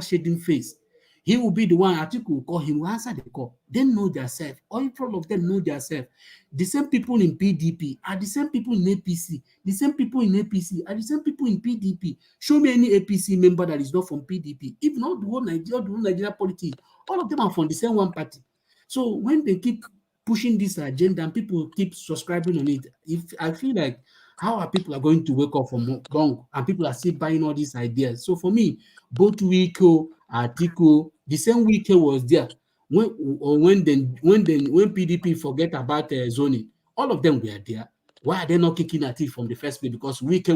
shading face. He will be the one, Atiku will call him, will answer the call. They know themselves. All of them know themselves. The same people in PDP are the same people in APC. The same people in APC are the same people in PDP. Show me any APC member that is not from PDP. If not the whole Nigeria politics, all of them are from the same one party. So when they keep pushing this agenda and people keep subscribing on it, if I feel like how are people are going to wake up from bunk and people are still buying all these ideas. So for me, both Wike, Atiku, the same Wike was there when PDP forget about zoning. All of them were there. Why are they not kicking at it from the first place? Because Wike he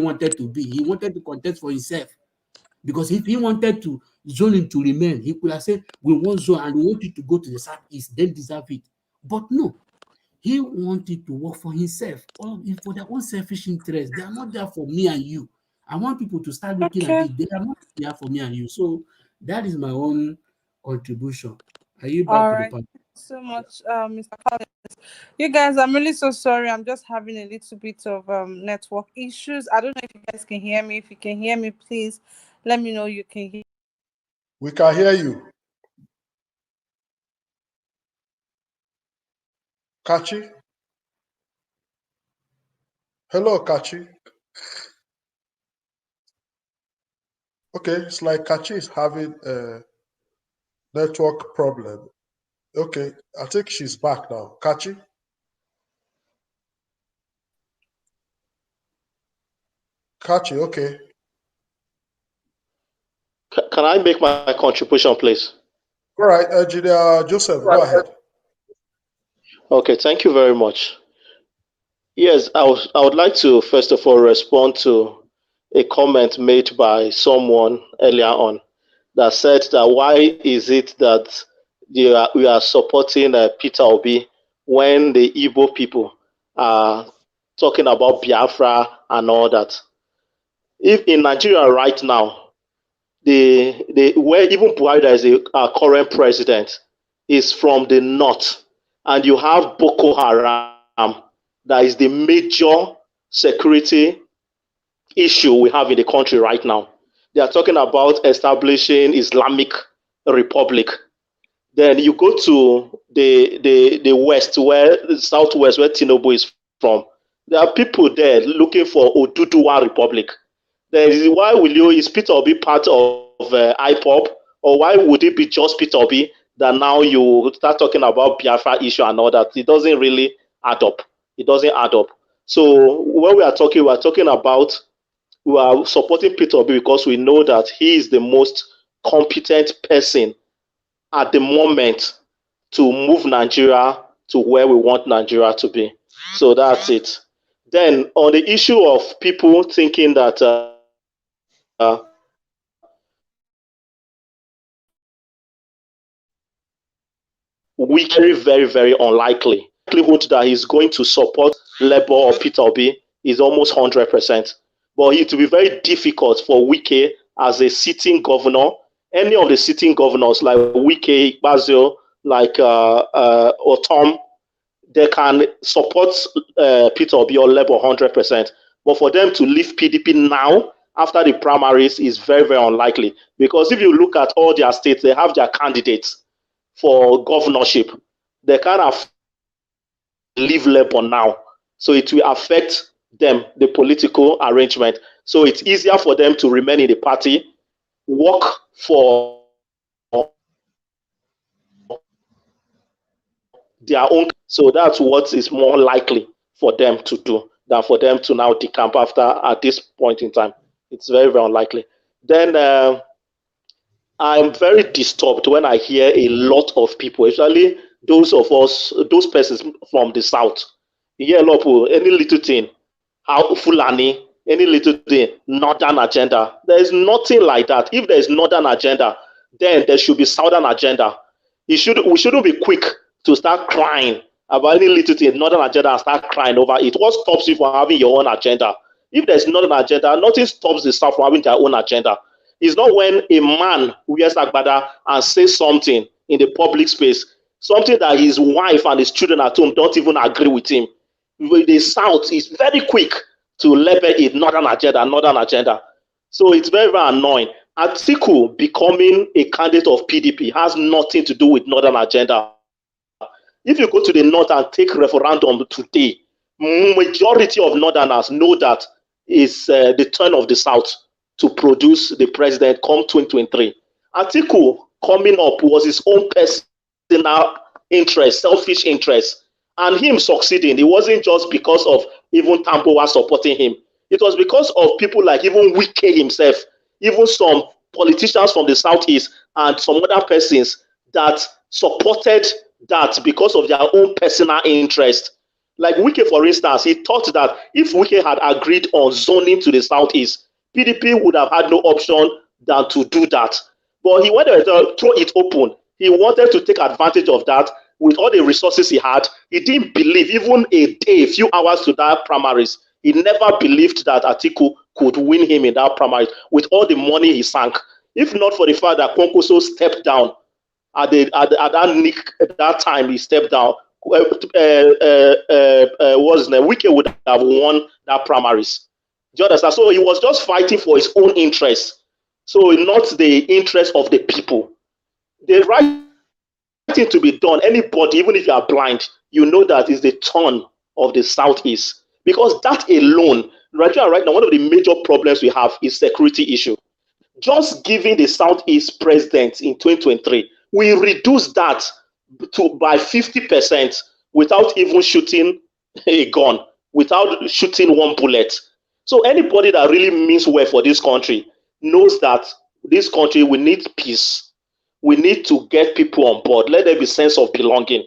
wanted to contest for himself. Because if he wanted to zoning to remain, he could have said, we want zone and we want you to go to the southeast, then deserve it. But no, he wanted to work for himself or for their own selfish interest. They are not there for me and you. I want people to start looking at Okay. it. They are not there for me and you. So that is my own contribution. Are you back All to the right. point? Thank you so much, Mr. Collins. You guys, I'm really so sorry. I'm just having a little bit of network issues. I don't know if you guys can hear me. If you can hear me, please let me know you can hear. We can hear you. Kachi? Hello, Kachi. Okay, it's like Kachi is having a network problem. Okay, I think she's back now. Kachi? Kachi, okay. Can I make my contribution, please? All right, Engineer Joseph, go ahead. Okay, thank you very much. Yes, I would like to first of all respond to a comment made by someone earlier on that said that why is it that we are supporting Peter Obi when the Igbo people are talking about Biafra and all that. If in Nigeria right now, where even Buhari is a current president is from the north, and you have Boko Haram, that is the major security issue we have in the country right now. They are talking about establishing Islamic Republic. Then you go to the west, the southwest, where Tinubu is from. There are people there looking for Oduduwa Republic. Then why is Peter Obi part of IPOP, or why would it be just Peter Obi that now you start talking about Biafra issue and all that? It doesn't really add up. It doesn't add up. So when we are talking about, we are supporting Peter Obi because we know that he is the most competent person at the moment to move Nigeria to where we want Nigeria to be. So that's it. Then on the issue of people thinking that we very, very unlikely. The likelihood that he's going to support Labour or Peter Obi is almost 100%. But it will be very difficult for Wike as a sitting governor. Any of the sitting governors like Wike, Basil, like Otom, they can support Peter Obi or Labour 100%. But for them to leave PDP now after the primaries is very, very unlikely. Because if you look at all their states, they have their candidates for governorship. They can't leave Labour now. So it will affect them, the political arrangement. So it's easier for them to remain in the party, work for their own. So that's what is more likely for them to do than for them to now decamp at this point in time. It's very, very unlikely. Then I'm very disturbed when I hear a lot of people, especially those persons from the south. You hear a lot of people, any little thing, how Fulani, any little thing, northern agenda. There is nothing like that. If there is northern agenda, then there should be southern agenda. We shouldn't be quick to start crying about any little thing, northern agenda, and start crying over it. What stops you from having your own agenda? If there's northern agenda, nothing stops the south from having their own agenda. It's not when a man wears agbada and says something in the public space, something that his wife and his children at home don't even agree with him. The South is very quick to label it northern agenda. So it's very, very annoying. Atiku becoming a candidate of PDP has nothing to do with Northern agenda. If you go to the North and take referendum today, majority of Northerners know that it's the turn of the South to produce the president come 2023. Atiku coming up was his own personal interest, selfish interest, and him succeeding. It wasn't just because of even Tambowa supporting him. It was because of people like even Wike himself, even some politicians from the Southeast and some other persons that supported that because of their own personal interest. Like Wike, for instance, he thought that if Wike had agreed on zoning to the Southeast, PDP would have had no option than to do that. But he wanted to throw it open. He wanted to take advantage of that with all the resources he had. He didn't believe, even a day, a few hours to that primaries, he never believed that Atiku could win him in that primaries with all the money he sank. If not for the fact that Konkoso stepped down at that time, he stepped down. What's his name? Wike would have won that primaries. Do you understand? So he was just fighting for his own interest. So not the interest of the people. The right thing to be done, anybody, even if you are blind, you know that is the turn of the Southeast. Because that alone, right now, one of the major problems we have is security issue. Just giving the Southeast president in 2023, we reduce that by 50% without even shooting a gun, without shooting one bullet. So anybody that really means well for this country knows that this country, we need peace. We need to get people on board. Let there be sense of belonging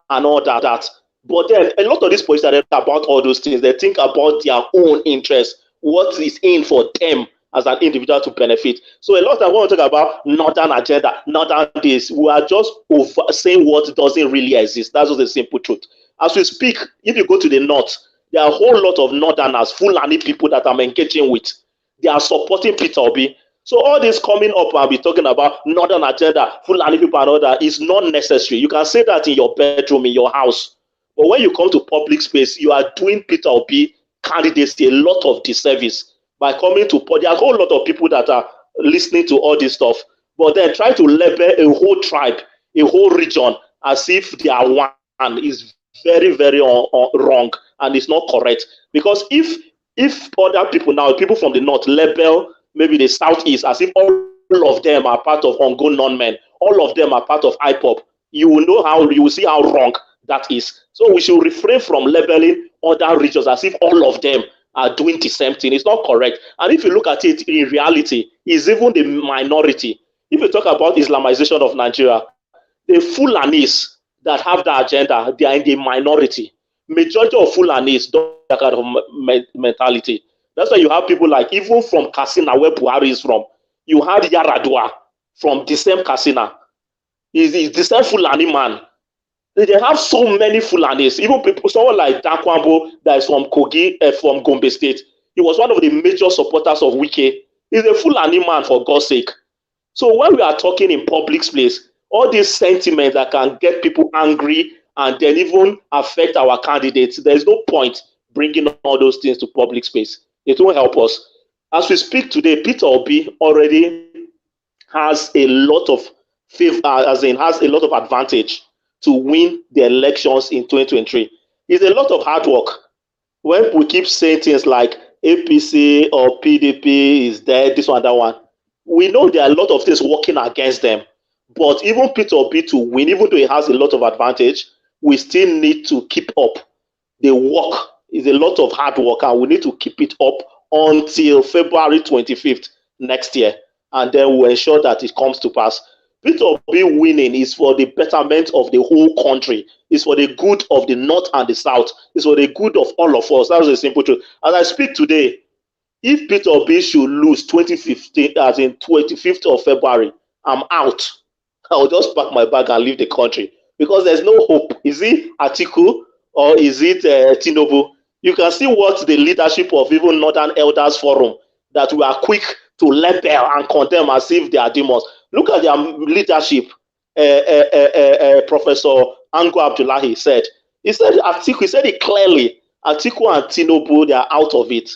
and all that. But then a lot of these politicians think about all those things. They think about their own interest, what is in for them as an individual to benefit. So a lot of time when we talk about Northern agenda, Northern this, we are just saying what doesn't really exist. That's just the simple truth. As we speak, if you go to the North, there are a whole lot of Northerners, Fulani people that I'm engaging with. They are supporting Peter Obi. So all this coming up, I'll be talking about Northern agenda, Fulani people and all that is not necessary. You can say that in your bedroom, in your house. But when you come to public space, you are doing Peter Obi candidacy a lot of disservice by coming to, there are a whole lot of people that are listening to all this stuff, but then try to label a whole tribe, a whole region as if they are one is very, very wrong and it's not correct. Because if other people now, people from the North label maybe the Southeast as if all of them are part of Ongo non-men, all of them are part of IPOP, you will see how wrong that is. So we should refrain from labeling other regions as if all of them are doing the same thing. It's not correct. And if you look at it in reality, it's even the minority. If you talk about Islamization of Nigeria, the Fulanis that have that agenda, they are in the minority. Majority of Fulanis don't have that kind of mentality. That's why you have people like, even from Katsina, where Buhari is from, you had Yaradua from the same Katsina. He's the same Fulani man. They have so many Fulanis. Even people, someone like Dakwambo that is from Kogi, from Gombe State. He was one of the major supporters of Wike. He's a Fulani man, for God's sake. So when we are talking in public space, all these sentiments that can get people angry and then even affect our candidates, there's no point bringing all those things to public space. It won't help us. As we speak today, Peter Obi already has a lot of favor, has a lot of advantage to win the elections in 2023. It's a lot of hard work. When we keep saying things like APC or PDP is dead, this one, that one, we know there are a lot of things working against them. But even Peter Obi to win, even though he has a lot of advantage, we still need to keep up. The work is a lot of hard work, and we need to keep it up until February 25th next year. And then we'll ensure that it comes to pass. Peter Obi winning is for the betterment of the whole country. It's for the good of the North and the South. It's for the good of all of us. That's the simple truth. As I speak today, if Peter Obi should lose 2015, as in 25th of February, I'm out. I'll just pack my bag and leave the country because there's no hope. Is it Atiku or is it Tinubu? You can see what the leadership of even Northern Elders Forum that we are quick to label and condemn as if they are demons. Look at their leadership. Professor Ango Abdullahi said. He said Atiku. He said it clearly. Atiku and Tinubu, they are out of it.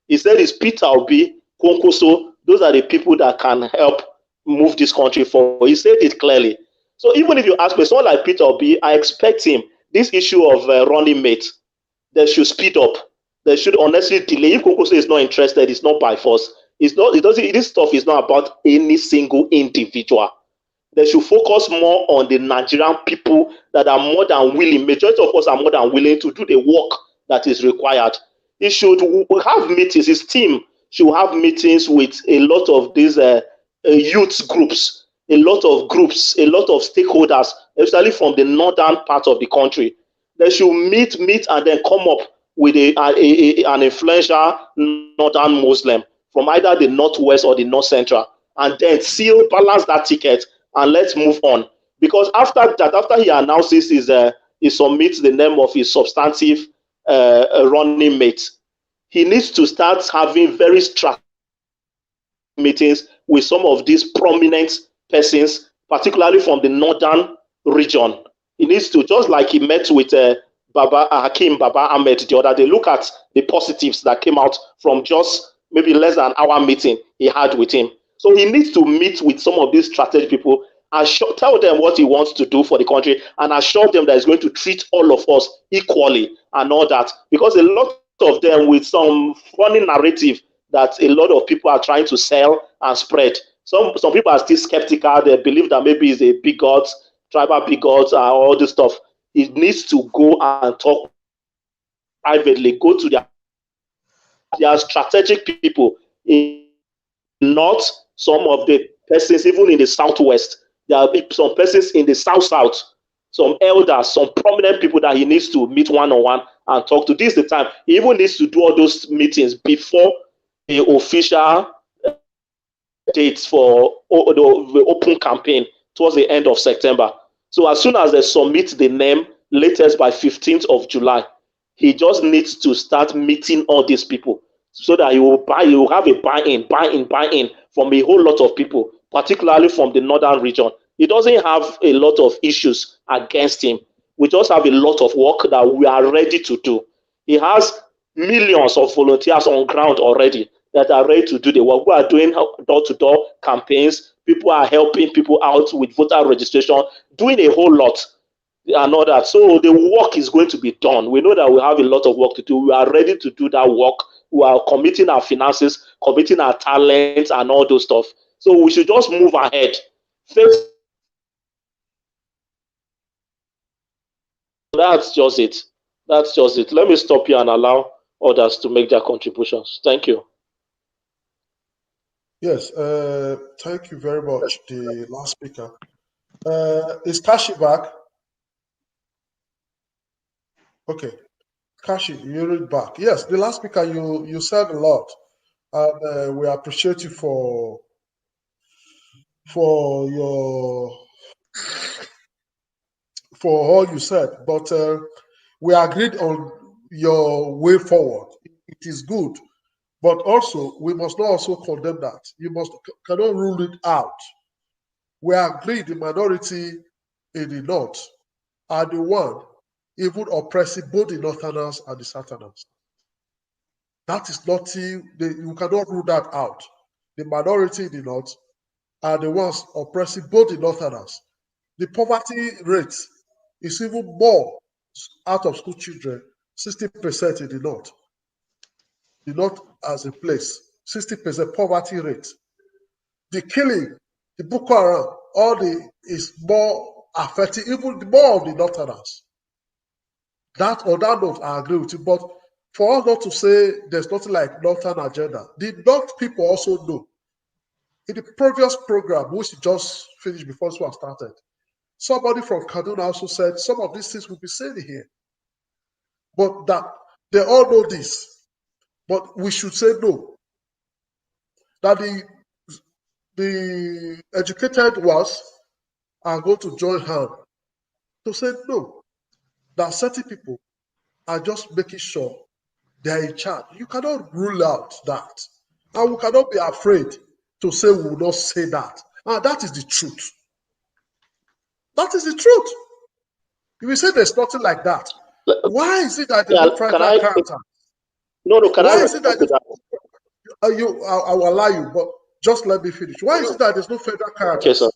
He said it's Peter Obi, Konkoso, those are the people that can help move this country forward. He said it clearly. So even if you ask me, someone like Peter Obi, I expect him, this issue of running mate, they should speed up. They should honestly delay. If Koko is not interested, it's not by force. It's not. It doesn't. This stuff is not about any single individual. They should focus more on the Nigerian people that are more than willing. Majority of us are more than willing to do the work that is required. He should have meetings. His team should have meetings with a lot of these youth groups, a lot of groups, a lot of stakeholders, especially from the northern part of the country. They should meet, and then come up with an influential northern Muslim from either the northwest or the north central, and then seal balance that ticket and let's move on. Because after that, after he announces he submits the name of his substantive running mate, he needs to start having very strategic meetings with some of these prominent persons, particularly from the northern region. He needs to, just like he met with Baba Ahmed the other day, look at the positives that came out from just maybe less than an hour meeting he had with him. So he needs to meet with some of these strategic people and tell them what he wants to do for the country, and assure them that he's going to treat all of us equally and all that. Because a lot of them with some funny narrative that a lot of people are trying to sell and spread. Some people are still skeptical. They believe that maybe it's a bigot, tribal bigot, and all this stuff. He needs to go and talk privately, go to their strategic people in north, some of the persons even in the southwest. There are some persons in the south, some elders, some prominent people that he needs to meet one-on-one and talk to. This is the time. He even needs to do all those meetings before the official dates for the open campaign towards the end of September. So as soon as they submit the name, latest by 15th of July, he just needs to start meeting all these people so that he will have a buy-in from a whole lot of people, particularly from the northern region. He doesn't have a lot of issues against him. We just have a lot of work that we are ready to do. He has millions of volunteers on ground already that are ready to do the work. We are doing door-to-door campaigns. People are helping people out with voter registration, doing a whole lot and all that. So the work is going to be done. We know that we have a lot of work to do. We are ready to do that work. We are committing our finances, committing our talents and all those stuff. So we should just move ahead. That's just it. That's just it. Let me stop here and allow others to make their contributions. Thank you. Yes, thank you very much, the last speaker. Is Kashi back? Okay, Kashi, you're back. Yes, the last speaker, you said a lot, and we appreciate you for all you said. But we agreed on your way forward. It is good, but also we must not also condemn that. You cannot rule it out. We agreed the minority in the north are the one even oppressing both the northerners and the southerners. That is nothing, you cannot rule that out. The minority in the north are the ones oppressing both the northerners. The poverty rate is even more out of school children, 60% in the north. The north as a place, 60% poverty rate. The killing, the Boko Haram, is more affecting even more of the northerners. That on that note, I agree with you. But for us not to say there's nothing like northern agenda, the north people also know. In the previous program, which we just finished before this one started, somebody from Kaduna also said some of these things will be said here. But that they all know this. But we should say no. That the educated ones are going to join hands to say no. That certain people are just making sure they are in charge. You cannot rule out that. And we cannot be afraid to say we will not say that. And that is the truth. That is the truth. If you say there's nothing like that, why is it that there's no tribal character? No, can why I is it that I will allow you, but Just let me finish. Why is it that there's no federal character? Okay, sir.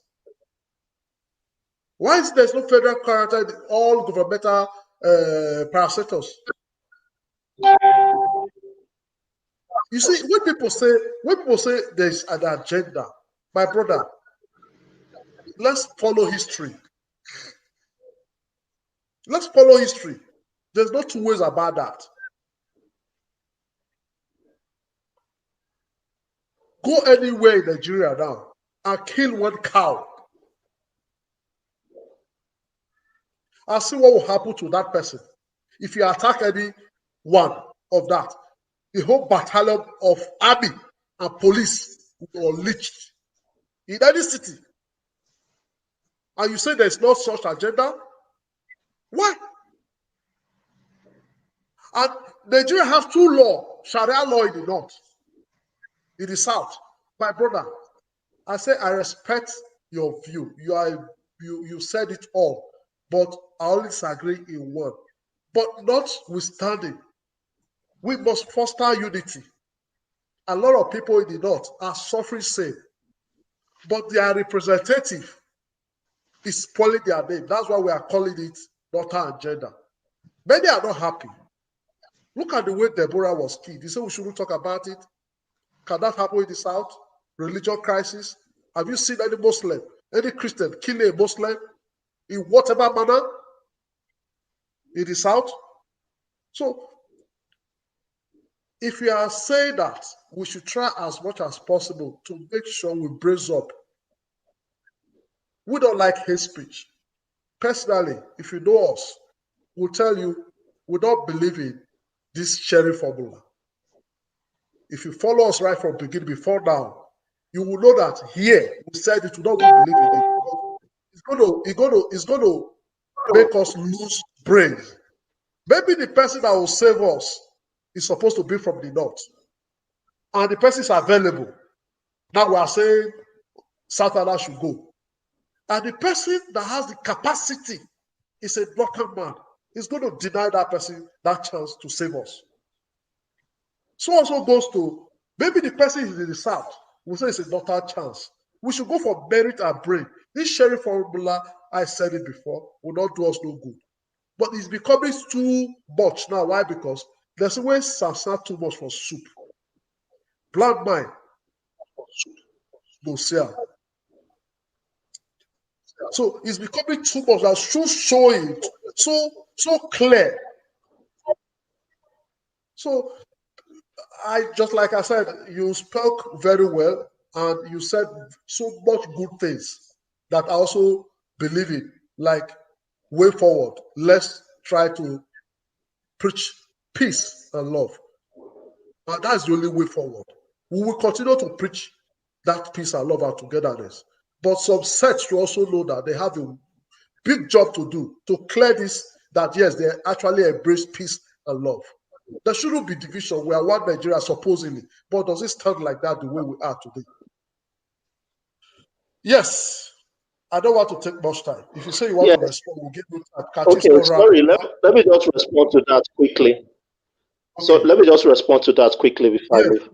Why is there's no federal character in all governmental parastatals? You see, when people say there's an agenda, my brother, let's follow history. Let's follow history. There's no two ways about that. Go anywhere in Nigeria now and kill one cow. I'll see what will happen to that person. If you attack any one of that, the whole battalion of army and police will be unleashed in any city. And you say there's no such agenda? Why? And Nigeria has two laws, Sharia law in the north, in the south. My brother, I say I respect your view. You said it all, but I only disagree in one. But notwithstanding, we must foster unity. A lot of people in the north are suffering same, but their representative is spoiling their name. That's why we are calling it Northern agenda. Many are not happy. Look at the way Deborah was killed. You say we shouldn't talk about it. Can that happen in the south? Religion crisis. Have you seen any Muslim, any Christian killing a Muslim in whatever manner in the south? So, if you are saying that, we should try as much as possible to make sure we brace up. We don't like hate speech. Personally, if you know us, we'll tell you we don't believe in this sharing formula. If you follow us right from beginning before now, you will know that here we said it, we don't believe in it. It's going to make us lose brains. Maybe the person that will save us is supposed to be from the north, and the person is available. Now we are saying Southerners should go, and the person that has the capacity is a broken man. He's going to deny that person that chance to save us. So also goes to maybe the person is in the south. We say it's a northern chance. We should go for merit and brain. This sharing formula, I said it before, will not do us no good. But it's becoming too much now. Why? Because there's always sansan too much for soup. Blind mind, no sell. So it's becoming too much. That's so showing, so clear. So I just like I said, you spoke very well and you said so much good things that I also believe in. Like way forward, let's try to preach peace and love. And that's the only way forward. We will continue to preach that peace and love and togetherness. But some sects to also know that they have a big job to do to clear this, that yes, they actually embrace peace and love. There shouldn't be division. We are one Nigeria, supposedly. But does it stand like that the way we are today? Yes. I don't want to take much time. If you say you want to respond, we'll give you time. Okay, sorry. Let me just respond to that quickly. Okay. So let me just respond to that quickly before I leave.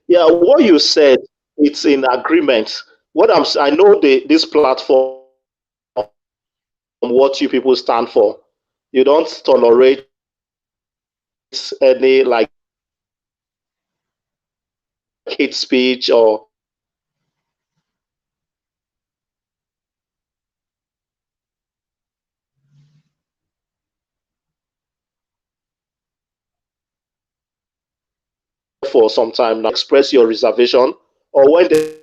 Yeah, what you said, it's in agreement. I know this platform, what you people stand for. You don't tolerate any like hate speech or for some time now express your reservation, or when they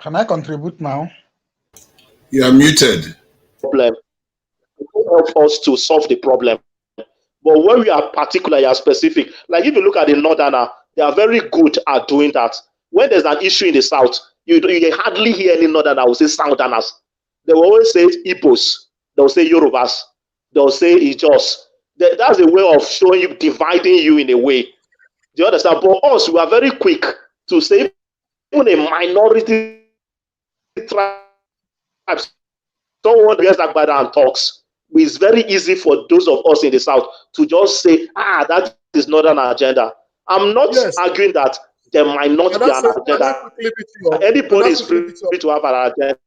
Can I contribute now? You are muted. Problem help us to solve the problem. But when we are particular and specific, like if you look at the northerner, they are very good at doing that. When there's an issue in the south, you hardly hear any northerner will say southerners. They will always say Igbos, they will say Yorubas, they will say Ijos, That's a way of showing you, dividing you in a way. Do you understand? But us, we are very quick to say, even a minority tribe, someone gets that bad and talks. It's very easy for those of us in the South to just say, that is not an agenda. I'm not arguing that there might not be an agenda. Anybody is free to have an agenda.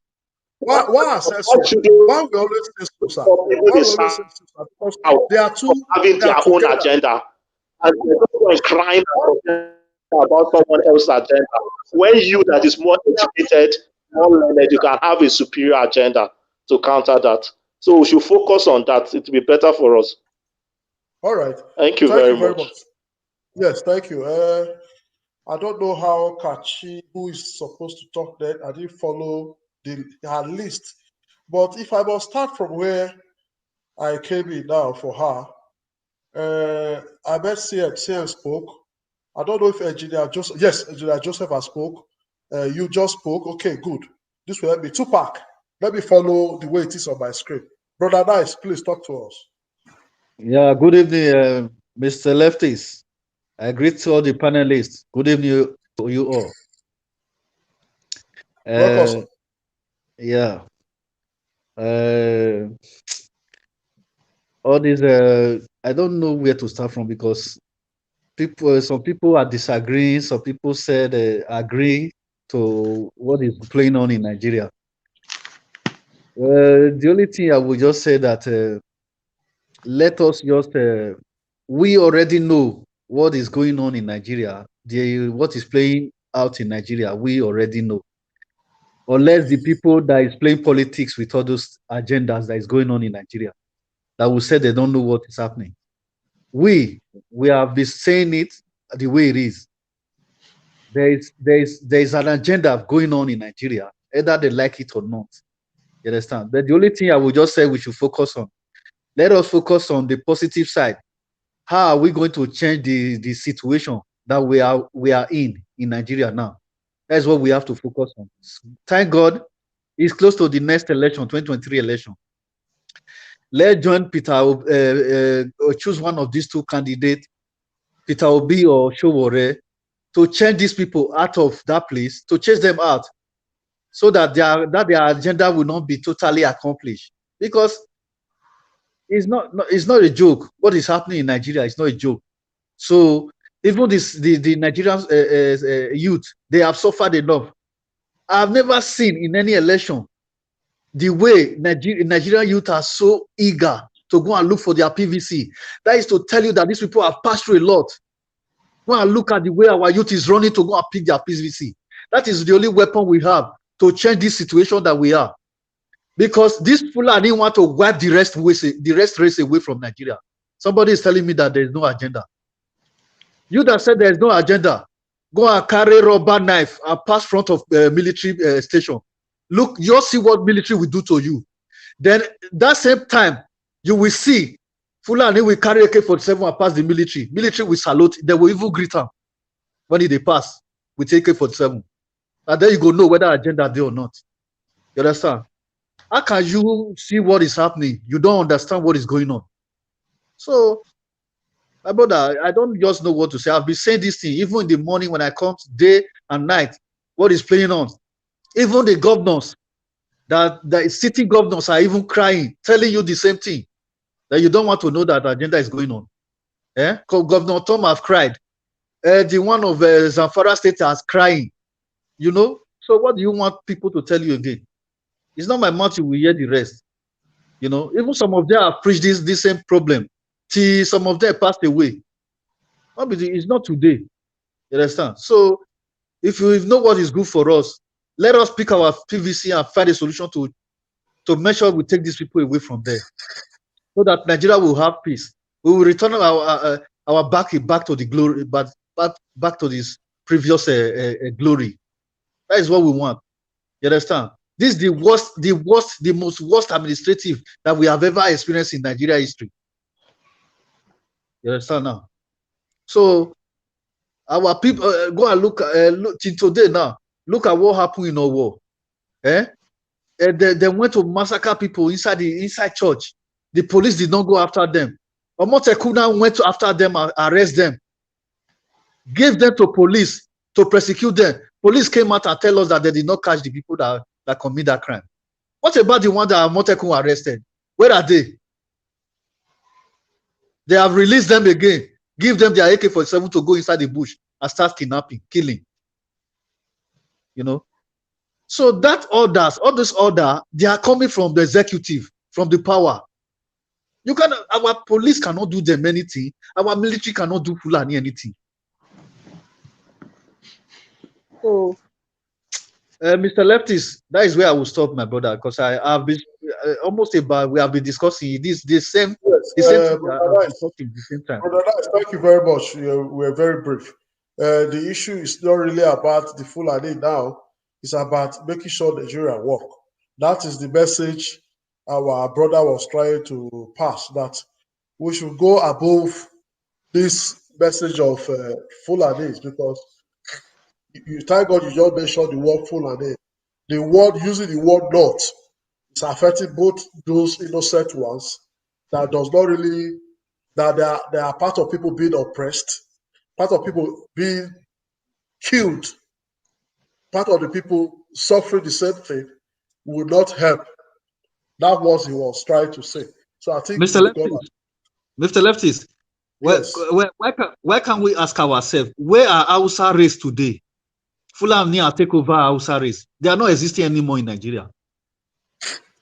Why assess so? Why we always say so, sir? Why we always say so, sir? Because they are two having their own agenda, and they're not crying about someone else's agenda. When you that is more educated, more learned, you can have a superior agenda to counter that. So we should focus on that. It will be better for us. All right. Thank you very much. Yes, thank you. I don't know how Kachi, who is supposed to talk then, I didn't follow her list. But if I must start from where I came in now for her, I met CM spoke. I don't know if Engineer Joseph, yes, Engineer Joseph has spoke. You just spoke. Okay, good. This will help me. Tupac, let me follow the way it is on my screen. Brother Nice, please talk to us. Yeah, good evening, Mr. Lefties. I greet to all the panelists. Good evening to you all. Welcome. Yeah. All these, I don't know where to start from because some people are disagreeing. Some people said agree to what is playing on in Nigeria. The only thing I would just say that let us just, we already know what is going on in Nigeria. What is playing out in Nigeria, we already know. Unless the people that is playing politics with all those agendas that is going on in Nigeria, that will say they don't know what is happening. We have been saying it the way it is. There is an agenda going on in Nigeria, either they like it or not. You understand? But the only thing I would just say we should focus on, let us focus on the positive side. How are we going to change the situation that we are in Nigeria now? That's what we have to focus on. Thank God it's close to the next election, 2023 election. Let's join Peter, choose one of these two candidates, Peter Obi or Showore, to change these people out of that place, to chase them out, so that their agenda will not be totally accomplished. Because it's not a joke. What is happening in Nigeria is not a joke. So even the Nigerian youth, they have suffered enough. I've never seen in any election the way Nigerian youth are so eager to go and look for their PVC. That is to tell you that these people have passed through a lot. Go and look at the way our youth is running to go and pick their PVC. That is the only weapon we have to change this situation that we are. Because these Fulani want to wipe the rest race away from Nigeria. Somebody is telling me that there is no agenda. You that said there is no agenda, go and carry rubber knife and pass front of military station. Look, you'll see what military will do to you. Then that same time, you will see Fulani will carry AK-47 and pass the military. Military will salute. They will even greet them when they pass with AK-47. And then you go know whether agenda there or not. You understand? How can you see what is happening? You don't understand what is going on. So, my brother, I don't just know what to say. I've been saying this thing even in the morning when I come, day and night. What is playing on? Even the governors, that city governors are even crying, telling you the same thing, that you don't want to know that agenda is going on. Governor Tom has cried. The one of Zamfara State has crying. You know? So what do you want people to tell you again? It's not my mouth, you will hear the rest. You know, even some of them have preached this same problem till some of them passed away. It's not today. You understand? So if you know what is good for us, let us pick our PVC and find a solution to make sure we take these people away from there, so that Nigeria will have peace. We will return our back to the glory, but back to this previous glory. That is what we want. You understand? This is the most worst administrative that we have ever experienced in Nigeria history. You understand now? So our people go and look till today now. Look at what happened in our war. They went to massacre people inside church. The police did not go after them Omotekuna went after them and arrest them, gave them to police to prosecute them. Police came out and tell us that they did not catch the people that commit that crime. What about the one that Omotekun arrested? Where are they? They have released them again. Give them their AK-47 to go inside the bush and start kidnapping, killing. You know? So that orders, all this order, they are coming from the executive, from the power. Our police cannot do them anything. Our military cannot do Fulani anything. So, Mr. Leftist, that is where I will stop, my brother, because I have been almost about, we have been discussing the same thing discussing the same time. Brother Nice, thank you very much. We're very brief. The issue is not really about the Fulani now. It's about making sure Nigeria work. That is the message our brother was trying to pass, that we should go above this message of Fulanis, because you thank God you just mentioned the word Fulani. The word, using the word not, is affecting both those innocent ones that does not really, that they are part of people being oppressed, part of people being killed, part of the people suffering the same thing, will not help. That was he was trying to say. So I think Mr. Leftist, yes. why can't we ask ourselves, where are Hausa race today? Fulani are take over Hausa race. They are not existing anymore in Nigeria.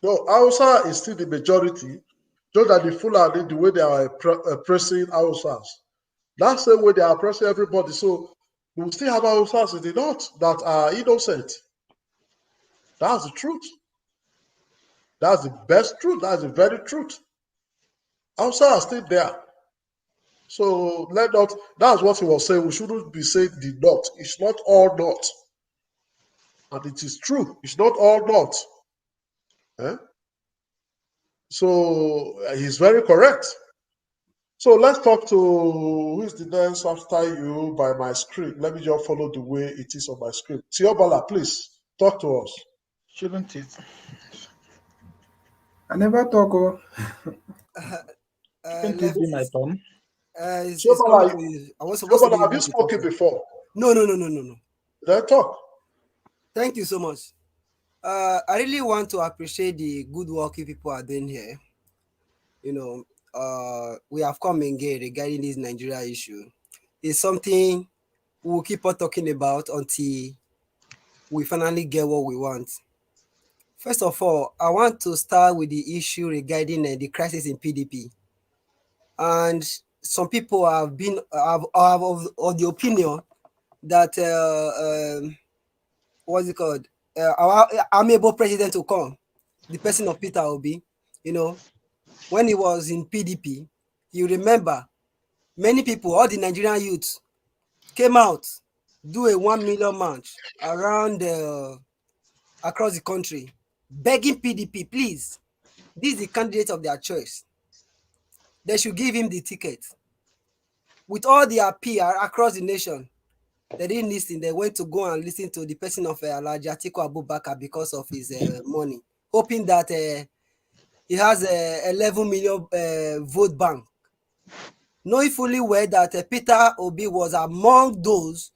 No, Hausa is still the majority. Just that the Fulani, the way they are oppressing Hausas, that's the way they are oppressing everybody. So we will still have Hausas in the north that are innocent. That's the truth. That's the best truth. That's the very truth. Hausa are still there. So that's what he was saying. We shouldn't be saying the not. It's not all not. And it is true. It's not all not. Eh? So he's very correct. So let's talk to who is the next after you by my screen. Let me just follow the way it is on my screen. Tiobala, please talk to us. Shouldn't it? I never talk. Shouldn't it be my turn? Tiobala, I was supposed to be have you spoken before? No. Then talk. Thank you so much. I really want to appreciate the good work you people are doing here. You know, we have come again regarding this Nigeria issue. It's something we'll keep on talking about until we finally get what we want. First of all, I want to start with the issue regarding the crisis in PDP. And some people have been of the opinion that what's it called? Our amiable president to come, the person of Peter Obi, you know, when he was in PDP, you remember many people, all the Nigerian youths, came out, do a 1 million march around across the country, begging PDP, please, this is the candidate of their choice. They should give him the ticket. With all their PR across the nation, they didn't listen. They went to go and listen to the person of Atiku Abubakar because of his money, hoping that he has a 11 million vote bank. Knowing fully well that Peter Obi was among those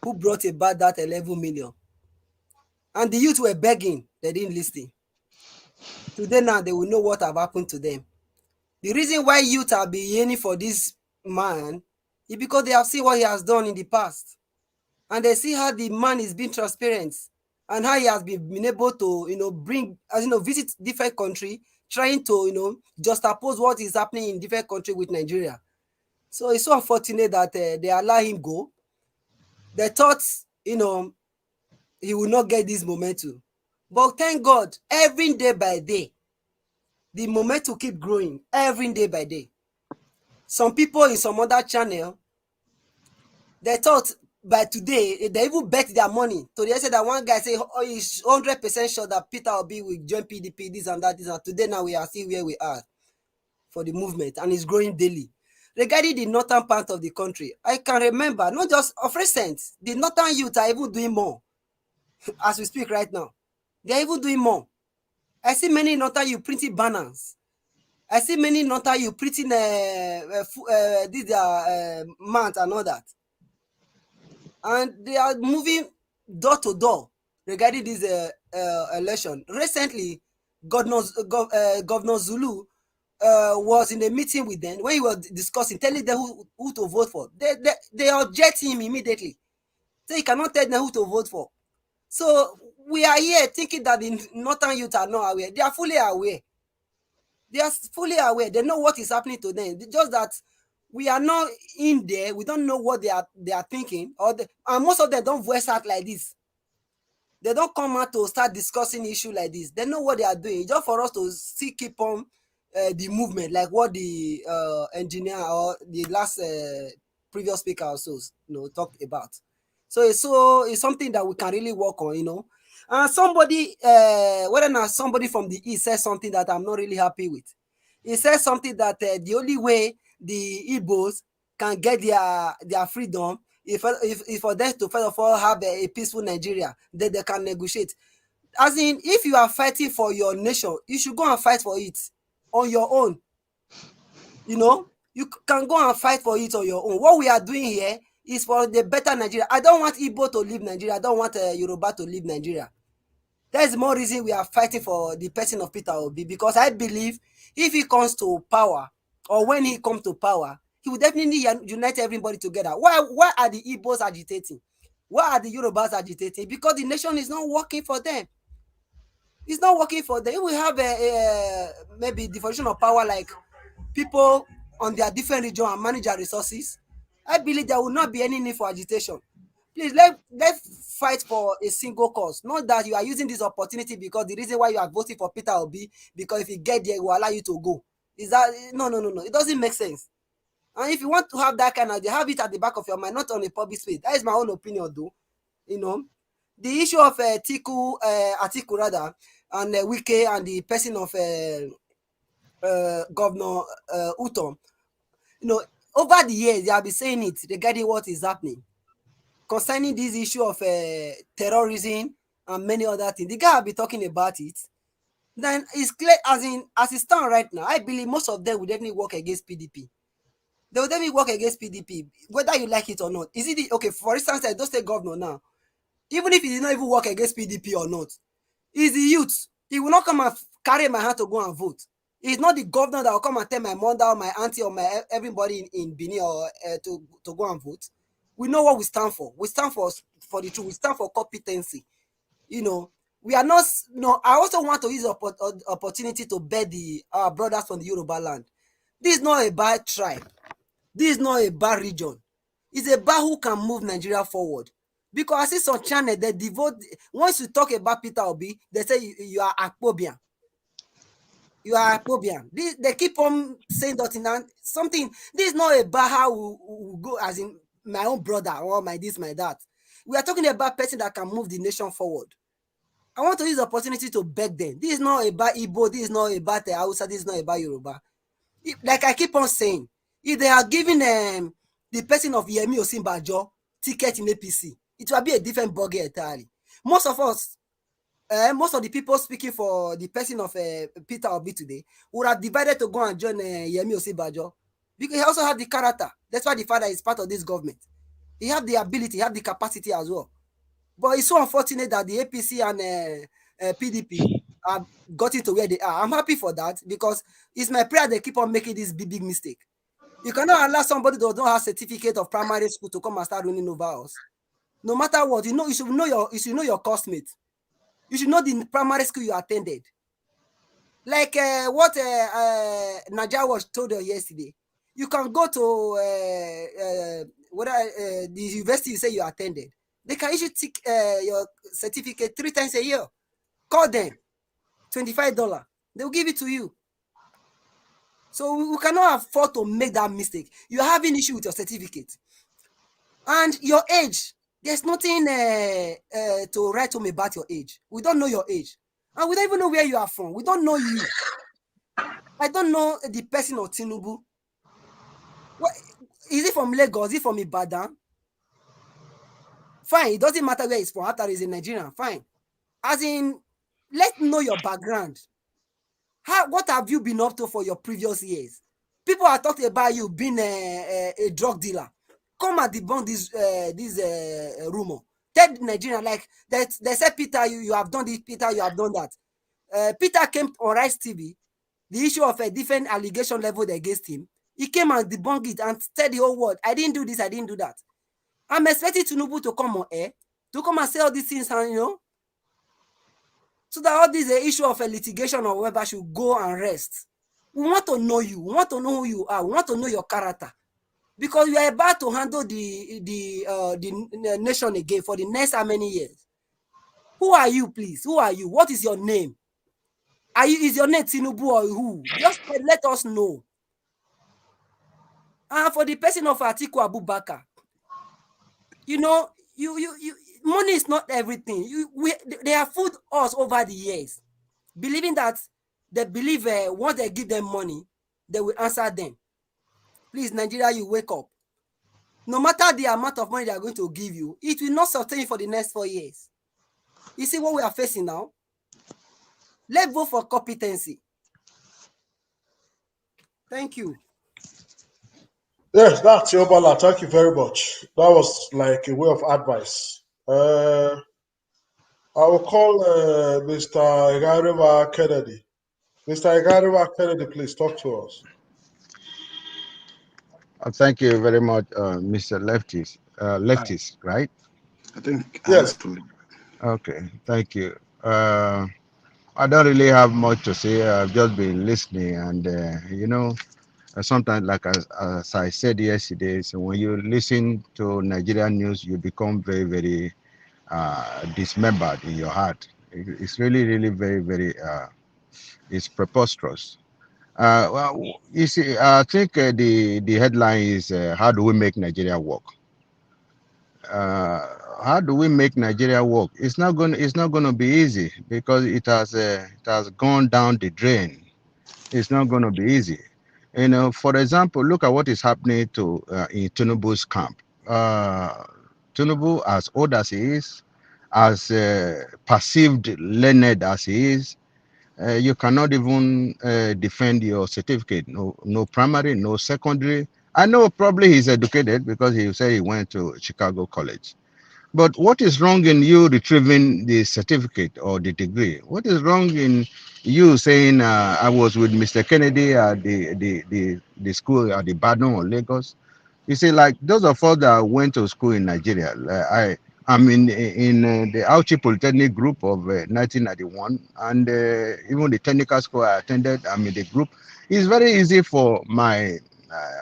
who brought about that 11 million. And the youth were begging. They didn't listen. Today now, they will know what have happened to them. The reason why youth are being yearning for this man is because they have seen what he has done in the past. And they see how the man is being transparent and how he has been able to, bring, visit different country, trying to, juxtapose what is happening in different country with Nigeria. So it's so unfortunate that they allow him go. They thought, he will not get this momentum. But thank God, every day by day, the momentum keep growing, every day by day. Some people in some other channel, they thought by today, they even bet their money. So they said that one guy said, oh, he's 100% sure that Peter Obi will join PDP, this and that, this and that. Today now we are still where we are for the movement, and it's growing daily. Regarding the northern part of the country, I can remember, not just of recent, the northern youth are even doing more. As we speak right now, they are even doing more. I see many northern youth printing banners, I see many Northern you printing these months and all that, and they are moving door to door regarding this election. Recently, Governor Zulu was in a meeting with them when he was discussing, telling them who to vote for. They object him immediately. So he cannot tell them who to vote for. So we are here thinking that the Northern youth are not aware. They are fully aware. They are fully aware. They know what is happening to them. Just that we are not in there. We don't know what they are thinking, and most of them don't voice out like this. They don't come out to start discussing issue like this. They know what they are doing. It's just for us to still keep on the movement, like what the engineer or the last previous speaker also talked about. So it's something that we can really work on. And somebody, whether or not somebody from the east says something that I'm not really happy with. He says something that the only way the Igbos can get their freedom if for them to first of all have a peaceful Nigeria, then they can negotiate. As in, if you are fighting for your nation, you should go and fight for it on your own. You can go and fight for it on your own. What we are doing here is for the better Nigeria. I don't want Igbo to leave Nigeria. I don't want Yoruba to leave Nigeria. That is more reason we are fighting for the person of Peter Obi, because I believe if he comes to power, or when he comes to power, he will definitely unite everybody together. Why are the Igbos agitating? Why are the Yorubas agitating? Because the nation is not working for them. It's not working for them. If we have maybe devolution of power, like people on their different region and manage their resources, I believe there will not be any need for agitation. Please, let's fight for a single cause. Not that you are using this opportunity because the reason why you are voting for Peter Obi, because if you get there, it will allow you to go. Is that no? It doesn't make sense. And if you want to have that kind of, have it at the back of your mind, not on a public space. That is my own opinion, though. The issue of Atiku rather, and Wike, and the person of Governor Utom. Over the years, they have been saying it regarding what is happening concerning this issue of terrorism and many other things. The guy have been talking about it. Then it's clear, as it stands right now, I believe most of them will definitely work against PDP. They will definitely work against PDP, whether you like it or not. Is it okay? For instance, I don't say governor now. Even if he did not even work against PDP or not, he's the youth. He will not come and carry my hand to go and vote. He's not the governor that will come and tell my mother or my auntie or everybody in Benin or to go and vote. We know what we stand for. We stand for the truth. We stand for competency. We are not. No, I also want to use the opportunity to beg our brothers from the Yoruba land. This is not a bad tribe. This is not a bad region. It's about who can move Nigeria forward. Because I see some channel they devote. Once you talk about Peter Obi, they say you are Akpobian. You are Akpobian. They keep on saying that something. This is not about how we go, as in my own brother or my this, my that. We are talking about person that can move the nation forward. I want to use the opportunity to beg them. This is not about Igbo. This is not about Hausa. This is not about Yoruba. Like I keep on saying, if they are giving the person of Yemi Osinbajo ticket in APC, it will be a different ballgame entirely. Most of us, most of the people speaking for the person of Peter Obi today would have divided to go and join Yemi Osinbajo, because he also has the character. That's why the father is part of this government. He has the ability, he has the capacity as well. But it's so unfortunate that the APC and PDP have gotten to where they are. I'm happy for that, because it's my prayer they keep on making this big mistake. You cannot allow somebody that don't have certificate of primary school to come and start running over us. No matter what, you should know your classmate. You should know the primary school you attended. Like what Naja was told you yesterday. You can go to the university you say you attended. They can issue your certificate 3 times a year. Call them, $25. They'll give it to you. So we cannot afford to make that mistake. You have an issue with your certificate. And your age, there's nothing to write home about your age. We don't know your age. And we don't even know where you are from. We don't know you. I don't know the person of Tinubu. What, is he from Lagos? Is he from Ibadan? Fine, it doesn't matter where he's from. After he's in Nigeria, fine. As in, let's know your background. What have you been up to for your previous years? People are talking about you being a drug dealer. Come and debunk this rumor. Tell Nigeria, like that they said, Peter, you have done this, Peter, you have done that. Peter came on Rice TV, the issue of a different allegation leveled against him. He came and debunked it and said the whole world, I didn't do this, I didn't do that. I'm expecting Tinubu to come on air, to come and say all these things, and so that all this issue of a litigation or whatever should go and rest. We want to know you. We want to know who you are. We want to know your character, because you are about to handle the nation again for the next how many years. Who are you, please? Who are you? What is your name? Is your name Tinubu or who? Just let us know. And for the person of Atiku Abubakar, money is not everything. They have fooled us over the years, believing that they believe once they give them money, they will answer them. Please, Nigeria, you wake up. No matter the amount of money they are going to give you, it will not sustain you for the next 4 years. You see what we are facing now? Let's vote for competency. Thank you. Yes, that's Yobala. Thank you very much. That was like a way of advice. I will call Mr. Igareva Kennedy. Mr. Igareva Kennedy, please talk to us. Thank you very much, Mr. Leftist, right? I think Yes. Okay, thank you. I don't really have much to say. I've just been listening, and sometimes, like as I said yesterday, so when you listen to Nigerian news, you become very, very dismembered in your heart. It's really, really very, very. It's preposterous. Well, you see, I think the headline is how do we make Nigeria work? How do we make Nigeria work? It's not going to be easy, because it has gone down the drain. It's not going to be easy. For example, look at what is happening to in Tinubu's camp. Tinubu, as old as he is, as perceived learned as he is, you cannot even defend your certificate. No primary, no secondary. I know probably he's educated, because he said he went to Chicago College. But what is wrong in you retrieving the certificate or the degree? What is wrong in you saying I was with Mr. Kennedy at the school at the Badon or Lagos? You see, like those of us that went to school in Nigeria, I'm in the Auchi Polytechnic group of 1991, and even the technical school I attended, I'm in the group. It's very easy for my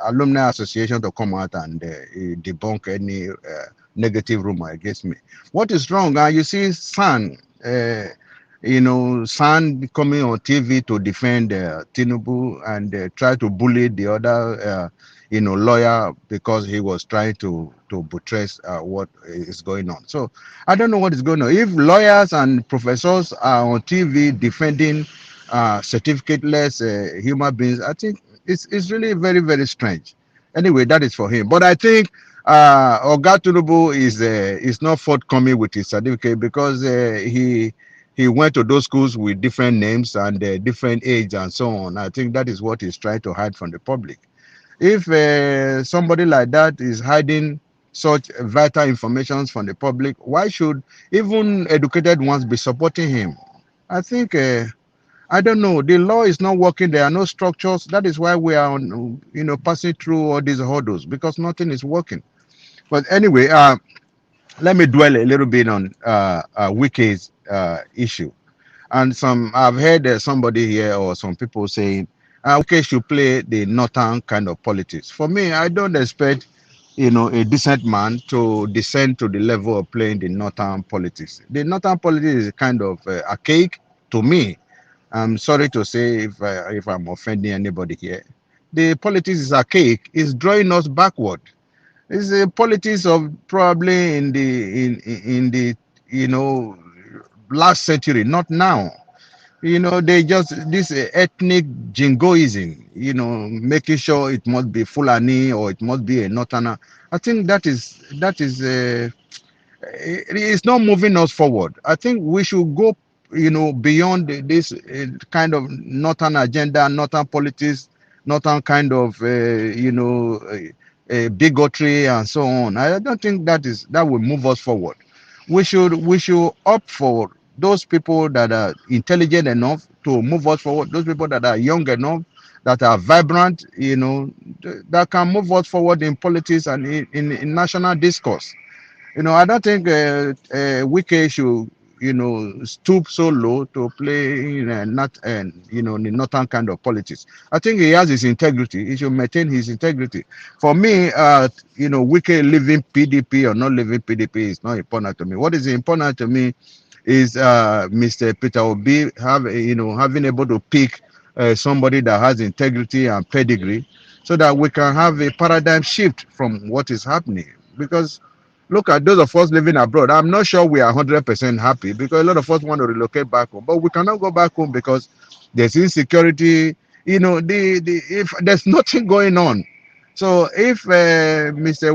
alumni association to come out and debunk any negative rumor against me. What is wrong? You see, San coming on TV to defend Tinubu and try to bully the other, lawyer, because he was trying to buttress what is going on. So I don't know what is going on. If lawyers and professors are on TV defending certificateless human beings, I think it's really very, very strange. Anyway, that is for him. But I think Oga Tinubu is not forthcoming with his certificate, because he went to those schools with different names and different age and so on. I think that is what he's trying to hide from the public. If somebody like that is hiding such vital information from the public, why should even educated ones be supporting him? I think I don't know. The law is not working. There are no structures. That is why we are passing through all these hurdles, because nothing is working. But anyway, let me dwell a little bit on Wike's issue. And I've heard somebody here or some people saying Wike should play the northern kind of politics. For me, I don't expect a decent man to descend to the level of playing the northern politics. The northern politics is kind of archaic to me. I'm sorry to say if I'm offending anybody here. The politics is archaic. It's drawing us backward. It's a politics of probably in the last century, not now. They just this ethnic jingoism. Making sure it must be Fulani or it must be a Northerner. I think that is it's not moving us forward. I think we should go beyond this kind of northern agenda, northern politics, northern kind of bigotry and so on. I don't think that will move us forward. We should opt for those people that are intelligent enough to move us forward, those people that are young enough, that are vibrant, that can move us forward in politics and in national discourse. I don't think Wike should, stoop so low to play in not, the northern kind of politics. I think he has his integrity. He should maintain his integrity. For me, Wike leaving PDP or not leaving PDP is not important to me. What is important to me is Mr. Peter Obi having able to pick somebody that has integrity and pedigree, so that we can have a paradigm shift from what is happening. Because look at those of us living abroad. I'm not sure we are 100% happy, because a lot of us want to relocate back home, but we cannot go back home because there's insecurity. If there's nothing going on. So if Mr.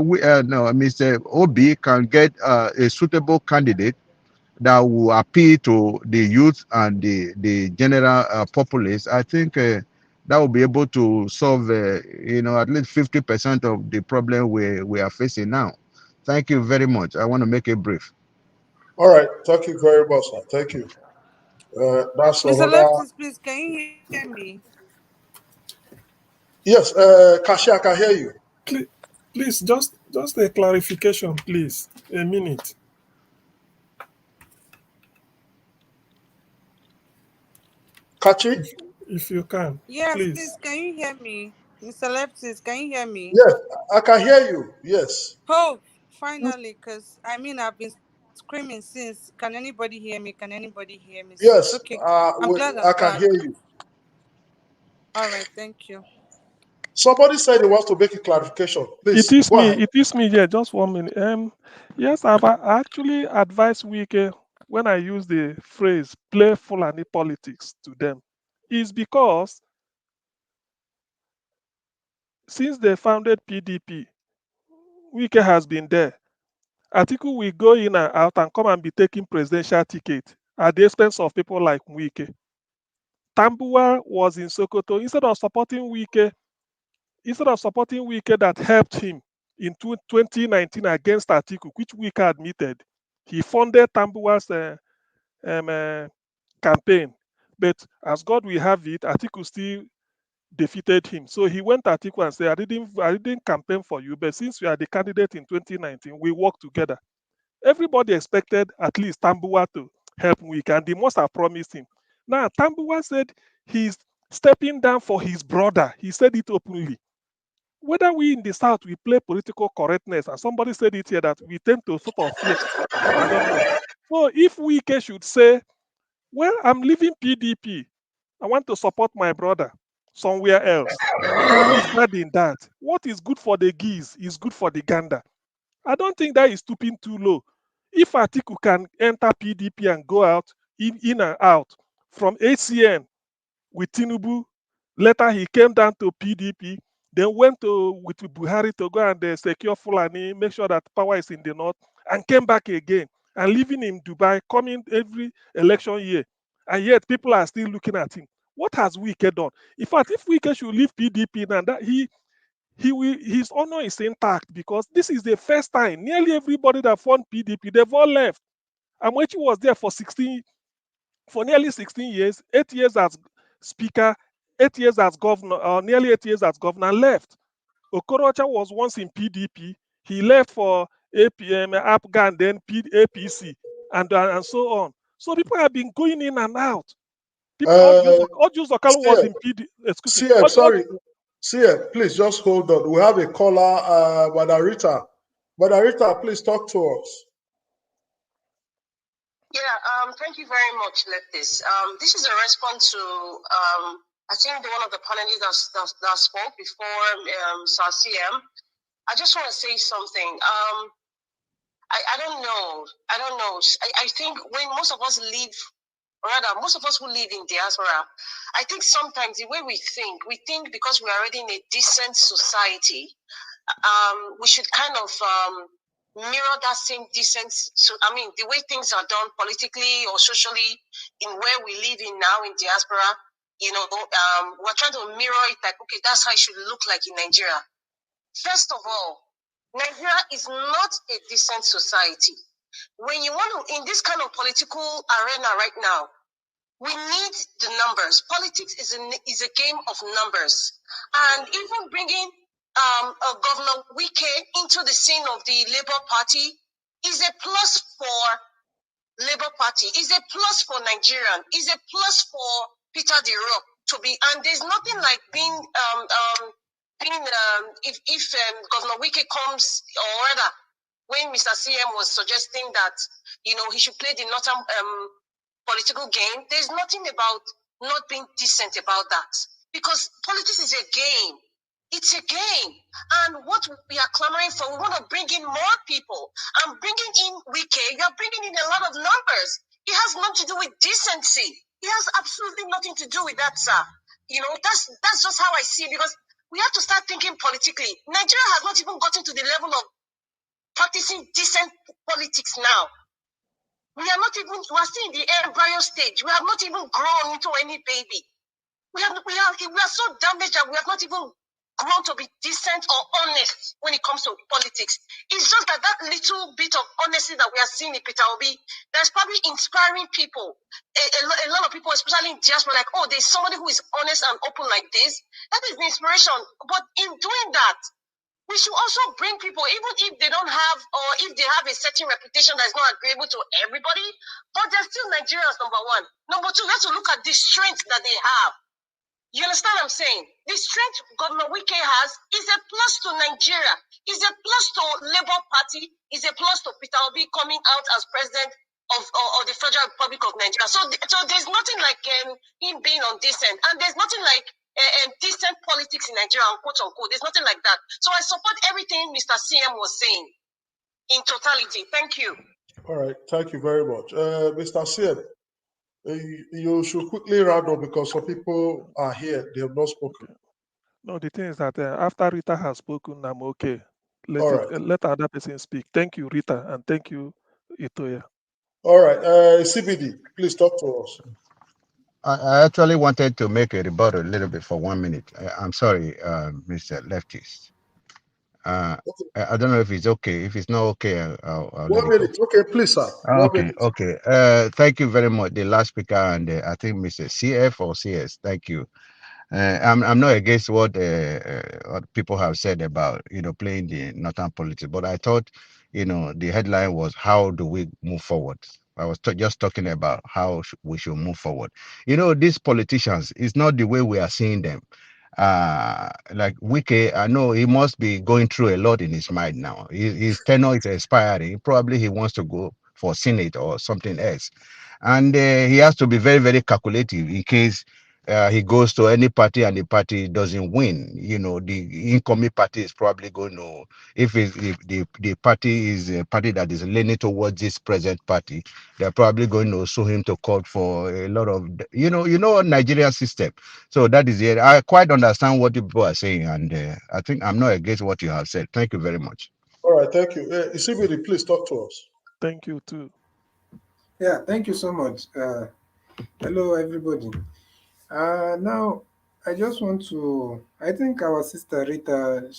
Obi can get a suitable candidate that will appeal to the youth and the general populace, I think that will be able to solve, at least 50% of the problem we are facing now. Thank you very much. I want to make it brief. All right. Thank you very much, sir. Thank you. That's Mr. another. Leftis, please, can you hear me? Yes, Kashi, I can hear you. Please, just a clarification, please. A minute. Kachi? If you can, Yes, please. please, can you hear me? Mr. Leftis, can you hear me? Yes, I can hear you. Yes. Oh, finally, because I've been screaming since. Can anybody hear me? Can anybody hear me? Yes, Okay, I'm glad I I'm can back. hear you. All right, thank you. Somebody said he wants to make a clarification. Please, It is go me. ahead. It is me. Yeah, just 1 minute. Yes, I've actually advised Wike when I use the phrase "play Fulani politics" to them, is because since they founded PDP, Wike has been there. Atiku will go in and out and come and be taking presidential ticket at the expense of people like Wike. Tambuwal was in Sokoto. Instead of supporting Wike that helped him in 2019 against Atiku, which Wike admitted, he funded Tambuwal's campaign. But as God will have it, Atiku still defeated him. So he went to Atiku and said, I didn't campaign for you, but since you are the candidate in 2019, we work together. Everybody expected at least Tambuwal to help Wike, and they must have promised him. Now, Tambuwal said he's stepping down for his brother. He said it openly. Whether we in the South, we play political correctness, and somebody said it here that we tend to sort of flex. I don't know. So if Wike should say, well, I'm leaving PDP, I want to support my brother somewhere else. Who is bad in that? What is good for the geese is good for the gander. I don't think that is stooping too low. If Atiku can enter PDP and go out, in and out, from ACN with Tinubu, later he came down to PDP, then went with Buhari to go and secure Fulani, make sure that power is in the north, and came back again, and living in Dubai, coming every election year. And yet people are still looking at him. What has Wike done? In fact, if Wike should leave PDP now, that his honor is intact, because this is the first time nearly everybody that formed PDP, they've all left. Amechi was there for nearly 16 years, 8 years as speaker, 8 years as governor, nearly 8 years as governor, left. Okorocha was once in PDP. He left for APM, APGA, and then APC, and so on. So people have been going in and out. People, Ojus Okalu was in PD. Excuse me. Sorry. Please just hold on. We have a caller, Madam Rita. Madam Rita, please talk to us. Yeah, thank you very much, Leftis. This is a response to, I think, one of the panelists that spoke before, CM. I just want to say something. I don't know. I think when most of us live, or rather, most of us who live in diaspora, I think sometimes the way we think because we're already in a decent society, we should kind of mirror that same decent, so I mean, the way things are done politically or socially in where we live in now in diaspora, we're trying to mirror it like, okay, that's how it should look like in Nigeria. First of all, Nigeria is not a decent society. When you want to, in this kind of political arena right now, we need the numbers. Politics is a game of numbers. And even bringing Governor Wike into the scene of the Labour Party is a plus for Labour Party, is a plus for Nigerian, is a plus for Peter the Rock to be. And there's nothing like being if Governor Wike comes, or rather, when Mr. CM was suggesting that he should play the northern political game, there's nothing about not being decent about that, because politics is a game. It's a game, and what we are clamoring for, we want to bring in more people. And bringing in Wike, you are bringing in a lot of numbers. It has nothing to do with decency. It has absolutely nothing to do with that, sir. That's just how I see it, because we have to start thinking politically. Nigeria has not even gotten to the level of practicing decent politics now. We are still in the embryo stage. We have not even grown into any baby. We are so damaged that we have not even grown to be decent or honest when it comes to politics. It's just that little bit of honesty that we are seeing in Peter Obi, that's probably inspiring people. A lot of people, especially in diaspora, like, oh, there's somebody who is honest and open like this. That is the inspiration. But in doing that, we should also bring people, even if they don't have, or if they have a certain reputation that is not agreeable to everybody, but they're still Nigerians, number one. Number two, we have to look at the strength that they have. You understand what I'm saying? The strength Governor Wike has is a plus to Nigeria, is a plus to Labour Party, is a plus to Peter Obi coming out as president of the Federal Republic of Nigeria. So there's nothing like him being undecent, and there's nothing like decent politics in Nigeria, quote unquote. There's nothing like that. So I support everything Mr. CM was saying in totality. Thank you. All right, thank you very much. Mr. CM, you should quickly round up because some people are here, they have not spoken. No, the thing is that after Rita has spoken, I'm okay. All Let other person speak. Thank you, Rita, and thank you, Itoya. All right, CBD, please talk to us. I actually wanted to make a rebuttal a little bit for 1 minute. I'm sorry, Mr. Leftist. Okay. I don't know if it's okay. If it's not okay, I'll 1 let it minute. go. Okay, please, sir. 1 minute. Okay. Thank you very much. The last speaker, and I think Mr. CF or CS. Thank you. I'm not against what people have said about playing the northern politics, but I thought the headline was how do we move forward. I was just talking about how we should move forward. These politicians is not the way we are seeing them. Like Wike, I know he must be going through a lot in his mind now. His tenure is expiring. Probably he wants to go for Senate or something else, and he has to be very, very calculative in case he goes to any party and the party doesn't win. The incoming party is probably going to, if the party is a party that is leaning towards this present party, they're probably going to sue him to court for a lot of, Nigerian system. So that is it. I quite understand what people are saying, and I think I'm not against what you have said. Thank you very much. All right, thank you. CBD, please talk to us. Thank you too. Yeah, thank you so much. Hello, everybody. Now, I just want to, I think our sister Rita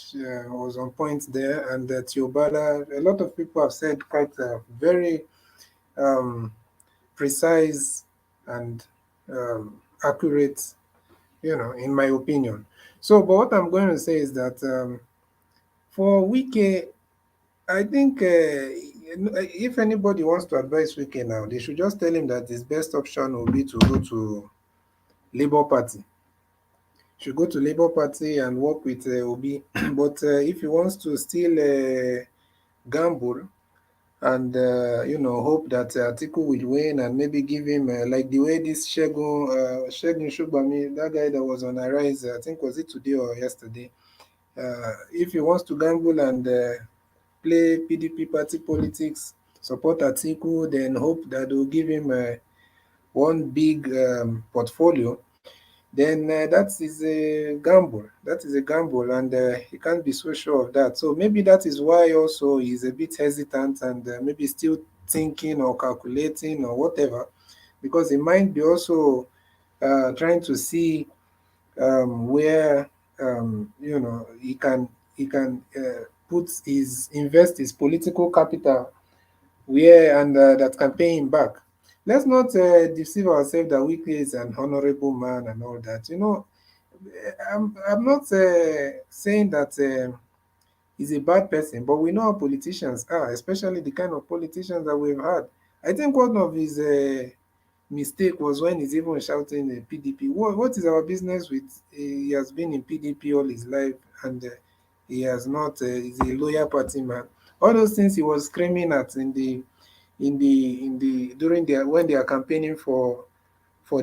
was on point there, and that Yobala, a lot of people have said quite very precise and accurate, in my opinion. So, but what I'm going to say is that for Wike, I think if anybody wants to advise Wike now, they should just tell him that his best option will be to go to Labour Party. Should go to Labour Party and work with Obi. But if he wants to still gamble and hope that Atiku will win and maybe give him like the way this Shegun Shubami, that guy that was on a rise, I think was it today or yesterday. If he wants to gamble and play PDP party politics, support Atiku, then hope that they'll give him one big portfolio. then that is a gamble. That is a gamble, and he can't be so sure of that. So maybe that is why also he's a bit hesitant and maybe still thinking or calculating or whatever, because he might be also trying to see where he can invest his political capital where and that can pay him back. Let's not deceive ourselves that Wike is an honorable man and all that. I'm not saying that he's a bad person, but we know how politicians are, especially the kind of politicians that we've had. I think one of his mistake was when he's even shouting PDP. What is our business with? He has been in PDP all his life, and he has not. He's a loyal party man. All those things he was screaming at in the during their when they are campaigning for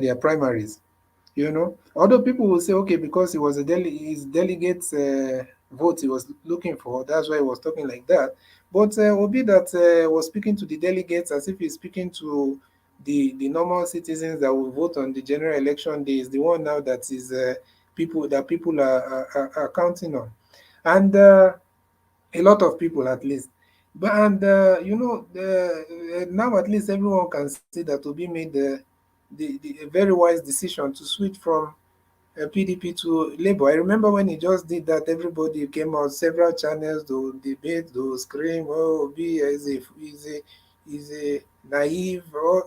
their primaries. Although people will say, okay, because he was his delegates vote he was looking for, that's why he was talking like that. But Obi that was speaking to the delegates as if he's speaking to the normal citizens that will vote on the general election day is the one now that is people are counting on. And a lot of people at least. But and now at least everyone can see that Obi made a very wise decision to switch from PDP to Labour. I remember when he just did that, everybody came out, several channels, to debate, to scream, oh, Obi is a naive,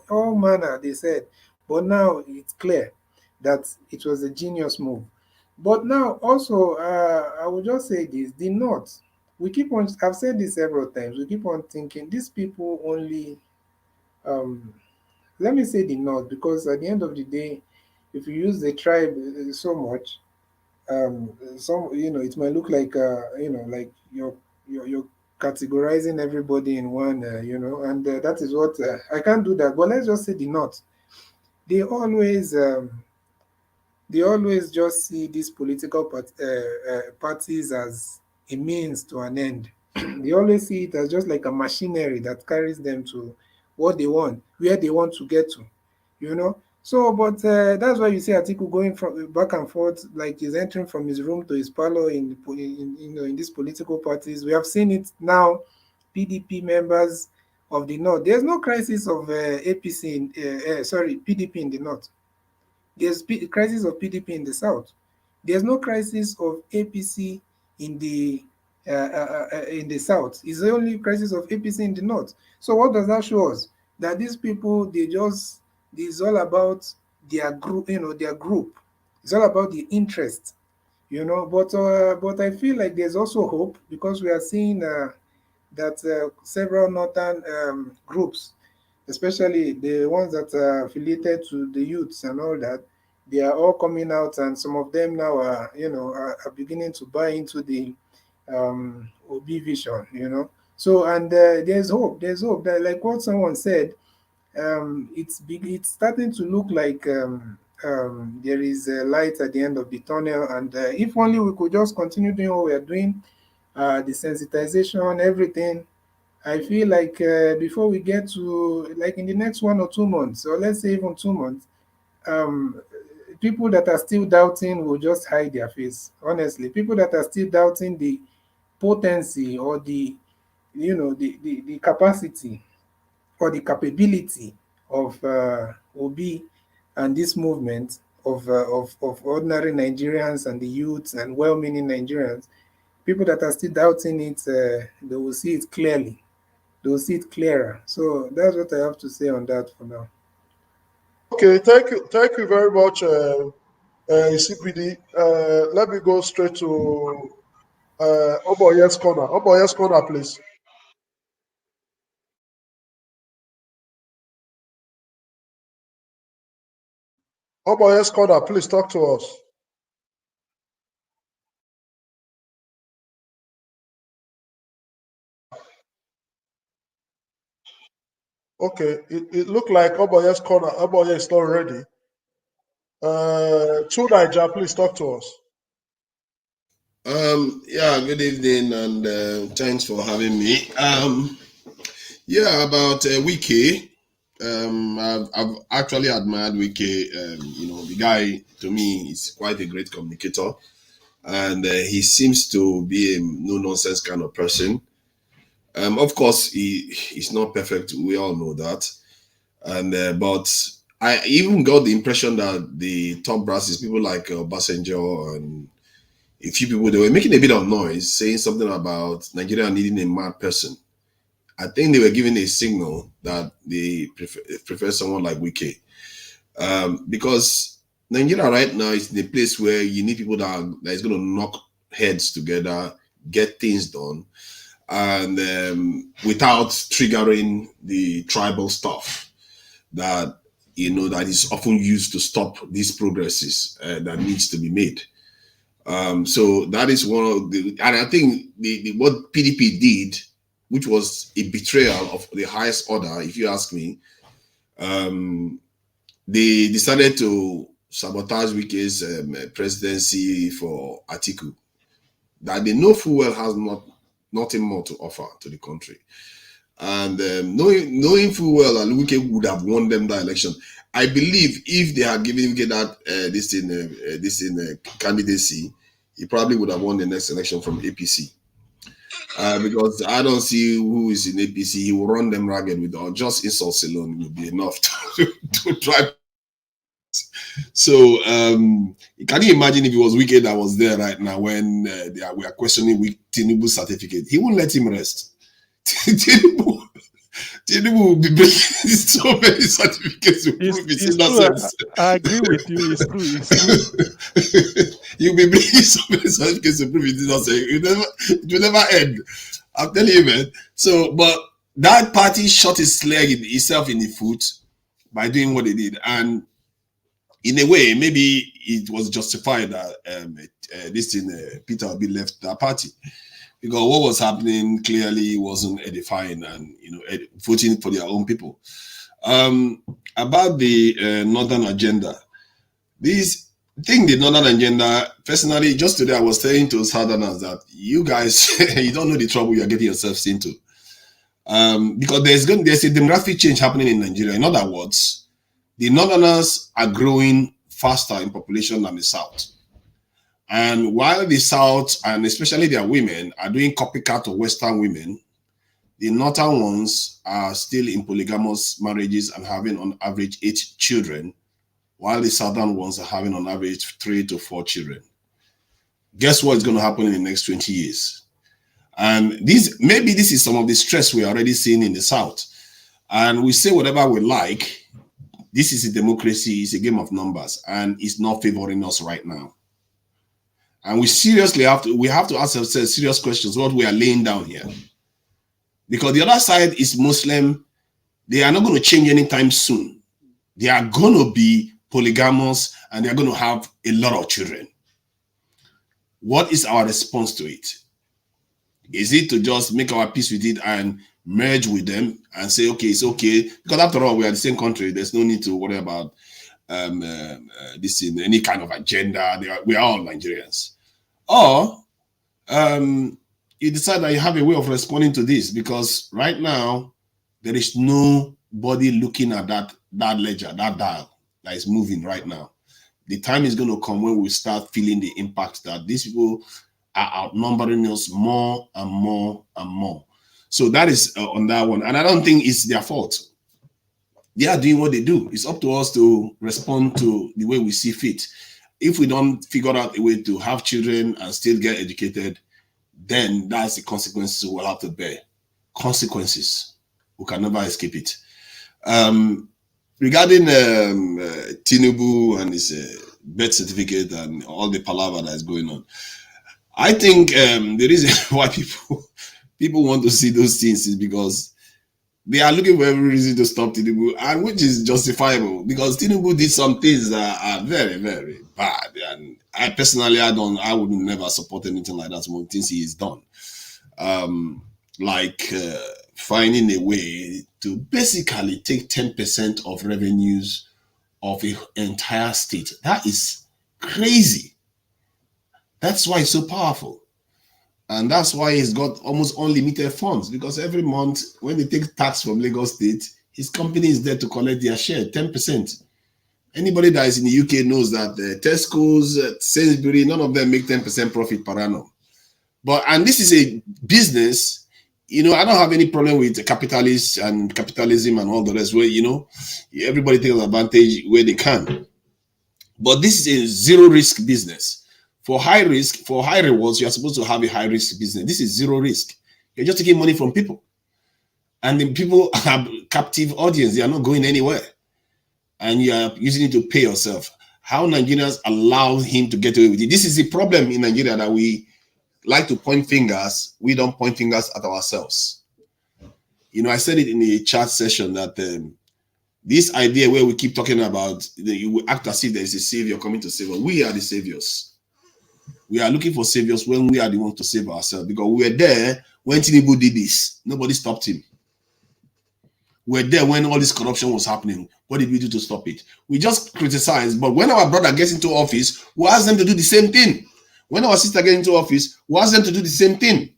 all manner, they said. But now it's clear that it was a genius move. But now also, I will just say this, the North, I've said this several times, we keep on thinking these people only, um, let me say the North, because at the end of the day, if you use the tribe so much, it might look like like you're categorizing everybody in one, and that is what I can't do that. But let's just say the North, they always just see these political parties as a means to an end. They always see it as just like a machinery that carries them to what they want, where they want to get to, you know. So, but that's why you see Atiku going from back and forth, like he's entering from his room to his parlor in these political parties. We have seen it now. PDP members of the North. There's no crisis of APC PDP in the North. There's crisis of PDP in the South. There's no crisis of APC in the South. It's the only crisis of APC in the North. So what does that show us? That these people, it's all about their group, their group. It's all about the interest, But I feel like there's also hope because we are seeing that several northern groups, especially the ones that are affiliated to the youths and all that, they are all coming out, and some of them now are beginning to buy into the OB vision. So, and there's hope. There's hope that, like what someone said, it's starting to look like there is a light at the end of the tunnel, and if only we could just continue doing what we are doing, the sensitization, everything. I feel like before we get to like in the next 1 or 2 months, or let's say even 2 months, um, people that are still doubting will just hide their face. Honestly, people that are still doubting the potency or the capacity or the capability of Obi and this movement of ordinary Nigerians and the youths and well-meaning Nigerians, people that are still doubting it, they will see it clearly. They will see it clearer. So that's what I have to say on that for now. Okay, thank you very much, CPD. Let me go straight to Oboye's corner. Oboye's corner, please. Oboye's corner, please talk to us. Okay, it looked like Oboye's corner. Oboye is not ready. To Niger, please talk to us. Yeah, good evening and thanks for having me. Yeah, about Wike. I've actually admired Wike. You know, the guy to me is quite a great communicator, and he seems to be a no nonsense kind of person. Of course, he's not perfect. We all know that, and but I even got the impression that the top brasses, people like Basenjo and a few people, they were making a bit of noise, saying something about Nigeria needing a mad person. I think they were giving a signal that they prefer someone like Wike, because Nigeria right now is in a place where you need people that is going to knock heads together, get things done, and without triggering the tribal stuff that that is often used to stop these progresses that needs to be made. So that is one of the, and I think the what PDP did, which was a betrayal of the highest order, if you ask me. They decided to sabotage Wike's presidency for Atiku, that they know full well has nothing more to offer to the country. And knowing full well that Wike would have won them that election, I believe if they had given Wike that this candidacy, he probably would have won the next election from APC. Because I don't see who is in APC. He will run them ragged with just insults alone will be enough to drive. So can you imagine if it was Wike that was there right now when we are questioning Tinubu's certificate? He won't let him rest. Tinubu will be breaking so many certificates to prove his innocence. I agree with you. It's true. It's true. You'll be breaking so many certificates to prove his innocence. It will never end. I'm telling you, man. So, but that party shot itself in the foot by doing what they did, and in a way, maybe it was justified that Peter Obi left that party, because what was happening clearly wasn't edifying, and voting for their own people. About the Northern agenda, the Northern agenda, personally, just today I was saying to Southerners that you guys, you don't know the trouble you're getting yourselves into, because there's a demographic change happening in Nigeria. In other words, the Northerners are growing faster in population than the South. And while the South, and especially their women, are doing copycat of Western women, the Northern ones are still in polygamous marriages and having on average 8 children, while the Southern ones are having on average 3 to 4 children. Guess what's going to happen in the next 20 years? And maybe this is some of the stress we're already seeing in the South. And we say whatever we like. This is a democracy, it's a game of numbers, and it's not favoring us right now. And we have to ask ourselves serious questions, what we are laying down here. Because the other side is Muslim, they are not going to change anytime soon. They are going to be polygamous, and they are going to have a lot of children. What is our response to it? Is it to just make our peace with it and merge with them and say, okay, it's okay? Because after all, we are the same country. There's no need to worry about this in any kind of agenda. We are all Nigerians. Or you decide that you have a way of responding to this, because right now, there is nobody looking at that ledger, that dial that is moving right now. The time is going to come when we start feeling the impact that these people are outnumbering us more and more and more. So that is on that one. And I don't think it's their fault. They are doing what they do. It's up to us to respond to the way we see fit. If we don't figure out a way to have children and still get educated, then that's the consequences we'll have to bear. Consequences. We can never escape it. Regarding Tinubu and his birth certificate and all the palaver that is going on, I think the reason why people want to see those things is because they are looking for every reason to stop Tinubu, and which is justifiable, because Tinubu did some things that are very, very bad. And I personally, I would never support anything like that. Some things he has done, like finding a way to basically take 10% of revenues of an entire state. That is crazy. That's why it's so powerful. And that's why he's got almost unlimited funds, because every month when they take tax from Lagos State, His company is there to collect their share, 10%. Anybody that is in the UK knows that Tesco's, Sainsbury, none of them make 10% profit per annum. And this is a business, I don't have any problem with capitalists and capitalism and all the rest, where, everybody takes advantage where they can. But this is a zero risk business. For high risk, for high rewards, you're supposed to have a high risk business. This is zero risk. You're just taking money from people. And the people have captive audience. They are not going anywhere. And you are using it to pay yourself. How Nigerians allow him to get away with it. This is the problem in Nigeria, that we like to point fingers. We don't point fingers at ourselves. I said it in the chat session that this idea where we keep talking about, you act as if there is a savior coming to save us. We are the saviors. We are looking for saviors when we are the ones to save ourselves, because we were there when Tinubu did this. Nobody stopped him. We were there when all this corruption was happening. What did we do to stop it? We just criticize. But when our brother gets into office, we ask them to do the same thing. When our sister gets into office, we ask them to do the same thing.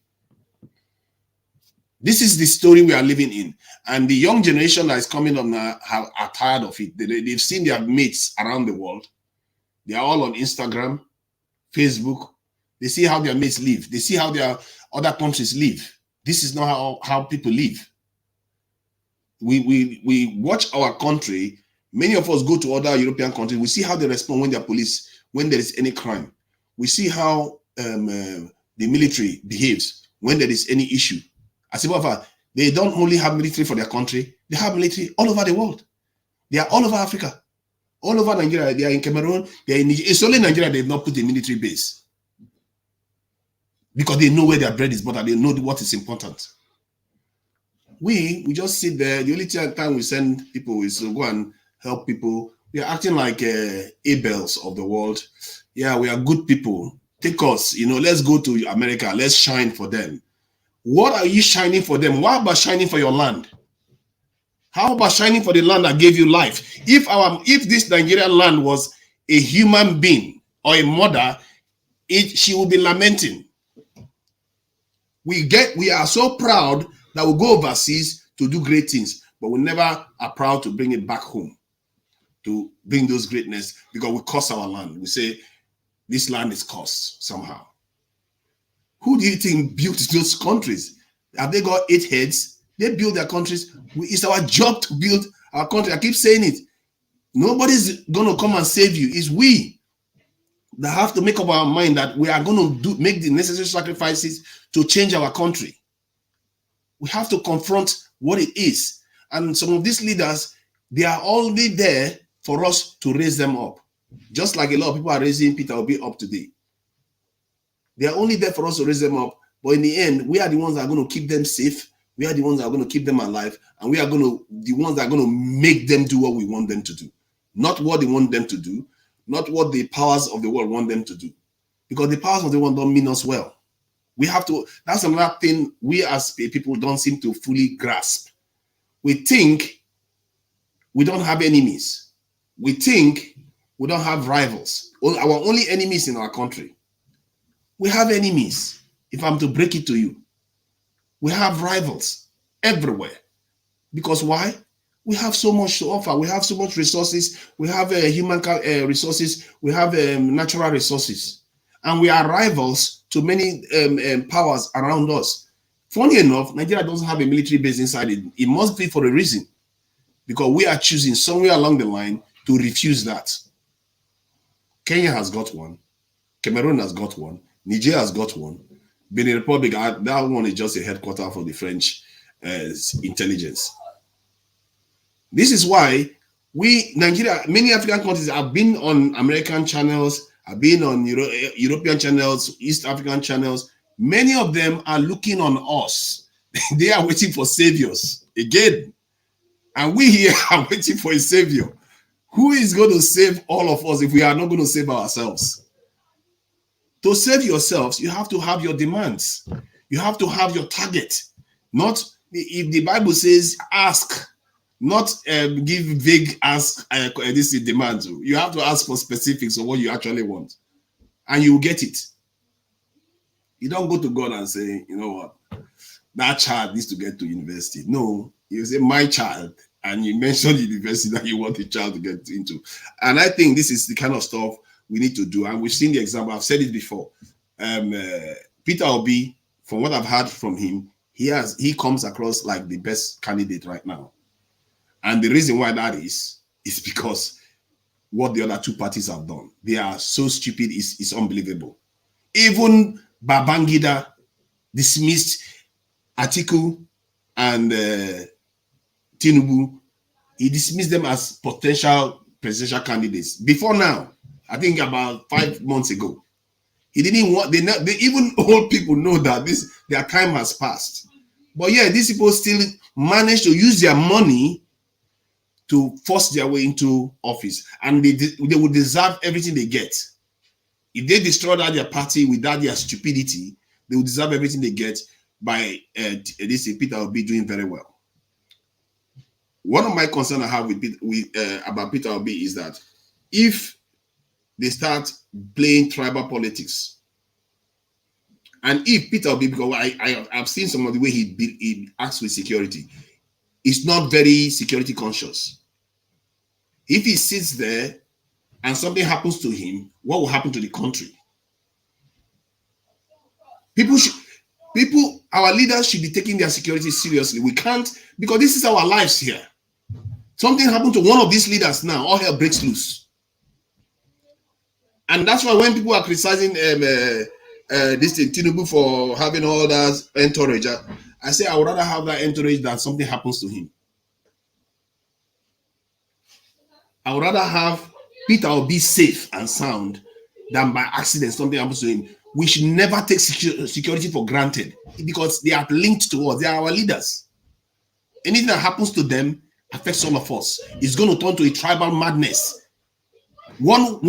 This is the story we are living in. And the young generation that is coming up now are tired of it. They've seen their mates around the world. They are all on Instagram, Facebook. They see how their mates live. They see how their other countries live. This is not how people live. We watch our country. Many of us go to other European countries. We see how they respond when there is any crime. We see how the military behaves when there is any issue. As a matter of fact, they don't only have military for their country, they have military all over the world. They are all over Africa, all over Nigeria. They are in Cameroon, they are in Nigeria. It's only Nigeria they've not put a military base, because they know where their bread is buttered. They know what is important. We just sit there. The only time we send people is to go and help people. We are acting like Abels of the world. Yeah, we are good people. Take us, let's go to America. Let's shine for them. What are you shining for them? What about shining for your land? How about shining for the land that gave you life? If this Nigerian land was a human being or a mother, she would be lamenting. We are so proud that we go overseas to do great things, but we never are proud to bring it back home, to bring those greatness, because we curse our land. We say this land is cursed somehow. Who do you think built those countries? Have they got 8 heads? They build their countries. It's our job to build our country. I keep saying it. Nobody's going to come and save you. It's we that have to make up our mind that we are going to make the necessary sacrifices to change our country. We have to confront what it is. And some of these leaders, they are only there for us to raise them up. Just like a lot of people are raising Peter Obi up today. They are only there for us to raise them up. But in the end, we are the ones that are going to keep them safe. We are the ones that are going to keep them alive. And we are the ones that are going to make them do what we want them to do. Not what they want them to do. Not what the powers of the world want them to do. Because the powers of the world don't mean us well. We have to, that's another thing we as people don't seem to fully grasp. We think we don't have enemies. We think we don't have rivals. Our only enemies in our country. We have enemies, if I'm to break it to you. We have rivals everywhere. Because why? We have so much to offer. We have so much resources. We have human resources. We have natural resources. And we are rivals to many powers around us. Funny enough, Nigeria doesn't have a military base inside it. It must be for a reason. Because we are choosing somewhere along the line to refuse that. Kenya has got one. Cameroon has got one. Niger has got one. Benin Republic, that one is just a headquarter for the French intelligence. This is why Nigeria, many African countries have been on American channels, have been on European channels, East African channels. Many of them are looking on us. They are waiting for saviors again. And we here are waiting for a savior. Who is going to save all of us if we are not going to save ourselves? To save yourselves, you have to have your demands. You have to have your target. Not, if the Bible says ask, not give vague ask, this is demands. You have to ask for specifics of what you actually want. And you will get it. You don't go to God and say, you know what, that child needs to get to university. No, you say, my child, and you mentioned university that you want the child to get into. And I think this is the kind of stuff we need to do. And we've seen the example. I've said it before. Peter Obi, from what I've heard from him, he comes across like the best candidate right now. And the reason why that is because what the other two parties have done. They are so stupid, it's unbelievable. Even Babangida dismissed Atiku and Tinubu. He dismissed them as potential presidential candidates. Before now, I think about 5 months ago, he didn't want. They even old people know that their time has passed. But yeah, these people still manage to use their money to force their way into office, and they will deserve everything they get. If they destroy their party without their stupidity, they will deserve everything they get by this Peter Obi doing very well. One of my concerns I have about Peter Obi is that if they start playing tribal politics, and if Peter Obi, because I've seen some of the way he acts with security, is not very security conscious. If he sits there and something happens to him, what will happen to the country? Our leaders should be taking their security seriously. We can't, because this is our lives here. Something happened to one of these leaders now, all hell breaks loose. And that's why when people are criticizing this Tinubu for having all that entourage, I say I would rather have that entourage than something happens to him. I would rather have Peter Obi safe and sound than by accident something happens to him. We should never take security for granted because they are linked to us. They are our leaders. Anything that happens to them affects all of us. It's going to turn to a tribal madness. One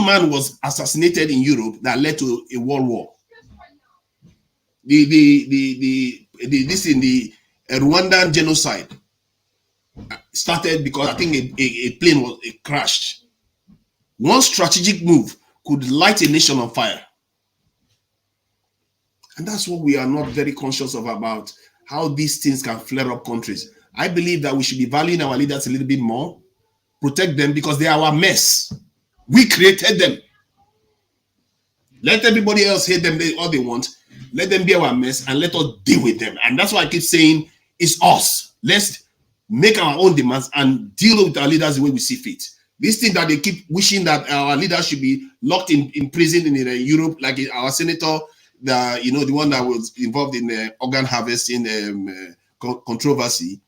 man was assassinated in Europe that led to a world war. The Rwandan genocide started because I think a plane crashed. One strategic move could light a nation on fire. And that's what we are not very conscious of, about how these things can flare up countries. I believe that we should be valuing our leaders a little bit more, protect them, because they are our mess. We created them. Let everybody else hate them all they want. Let them be our mess and let us deal with them. And that's why I keep saying it's us. Let's make our own demands and deal with our leaders the way we see fit. This thing that they keep wishing that our leaders should be locked in prison in Europe, like our senator, the one that was involved in the organ harvesting controversy.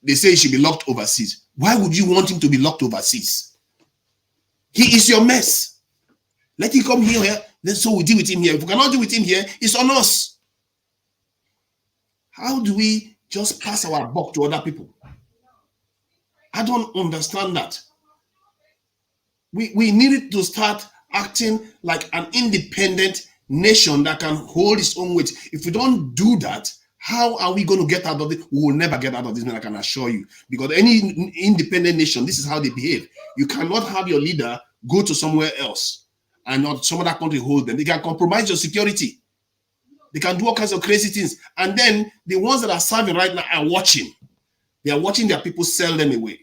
They say he should be locked overseas. Why would you want him to be locked overseas? He is your mess. Let him come here. Then so we deal with him here. If we cannot deal with him here, it's on us. How do we just pass our buck to other people? I don't understand that. We needed to start acting like an independent nation that can hold its own weight. If we don't do that, how are we going to get out of it? We will never get out of this, man, I can assure you. Because any independent nation, this is how they behave. You cannot have your leader go to somewhere else and not some other country hold them. They can compromise your security. They can do all kinds of crazy things. And then the ones that are serving right now are watching. They are watching their people sell them away.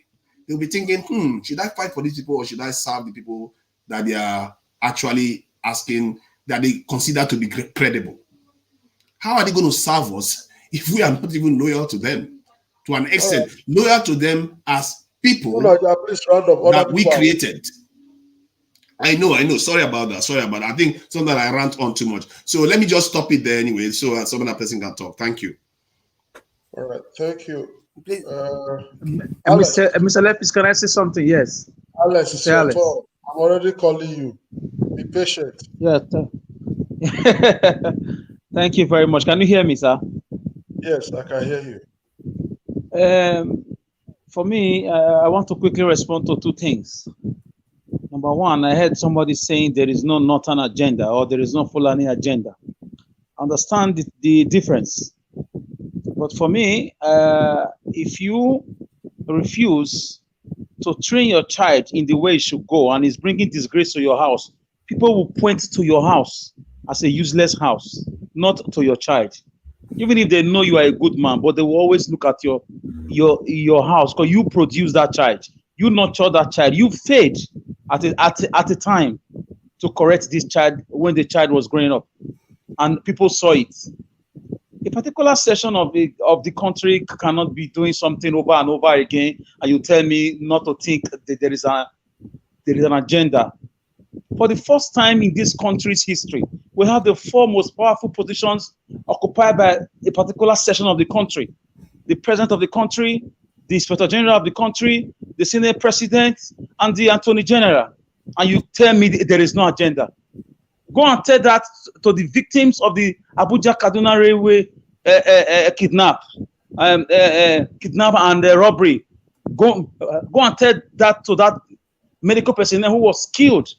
They'll be thinking, should I fight for these people or should I serve the people that they are actually asking, that they consider to be credible? How are they going to serve us if we are not even loyal to them? To an extent, loyal to them as people that we created. I know. Sorry about that. I think something I rant on too much. So let me just stop it there anyway, so some other person can talk. Thank you. All right. Thank you. Please. Mr. Lepis, can I say something? Yes. Alex, it's your turn. I'm already calling you. Be patient. Yeah. Thank you very much. Can you hear me, sir? Yes, I can hear you. For me, I want to quickly respond to two things. Number one, I heard somebody saying there is no Northern agenda or there is no Fulani agenda. Understand the difference. But for me, if you refuse to train your child in the way it should go and is bringing disgrace to your house, people will point to your house as a useless house, not to your child. Even if they know you are a good man, but they will always look at your your house because you produce that child, you nurture that child, you failed at a time to correct this child when the child was growing up, and people saw it. A particular section of the country cannot be doing something over and over again, and you tell me not to think that there is an agenda. For the first time in this country's history, we have the 4 most powerful positions occupied by a particular section of the country: the president of the country, the inspector general of the country, the senate president, and the attorney general. And you tell me there is no agenda. Go and tell that to the victims of the Abuja Kaduna Railway kidnap and robbery. Go and tell that to that medical personnel who was killed.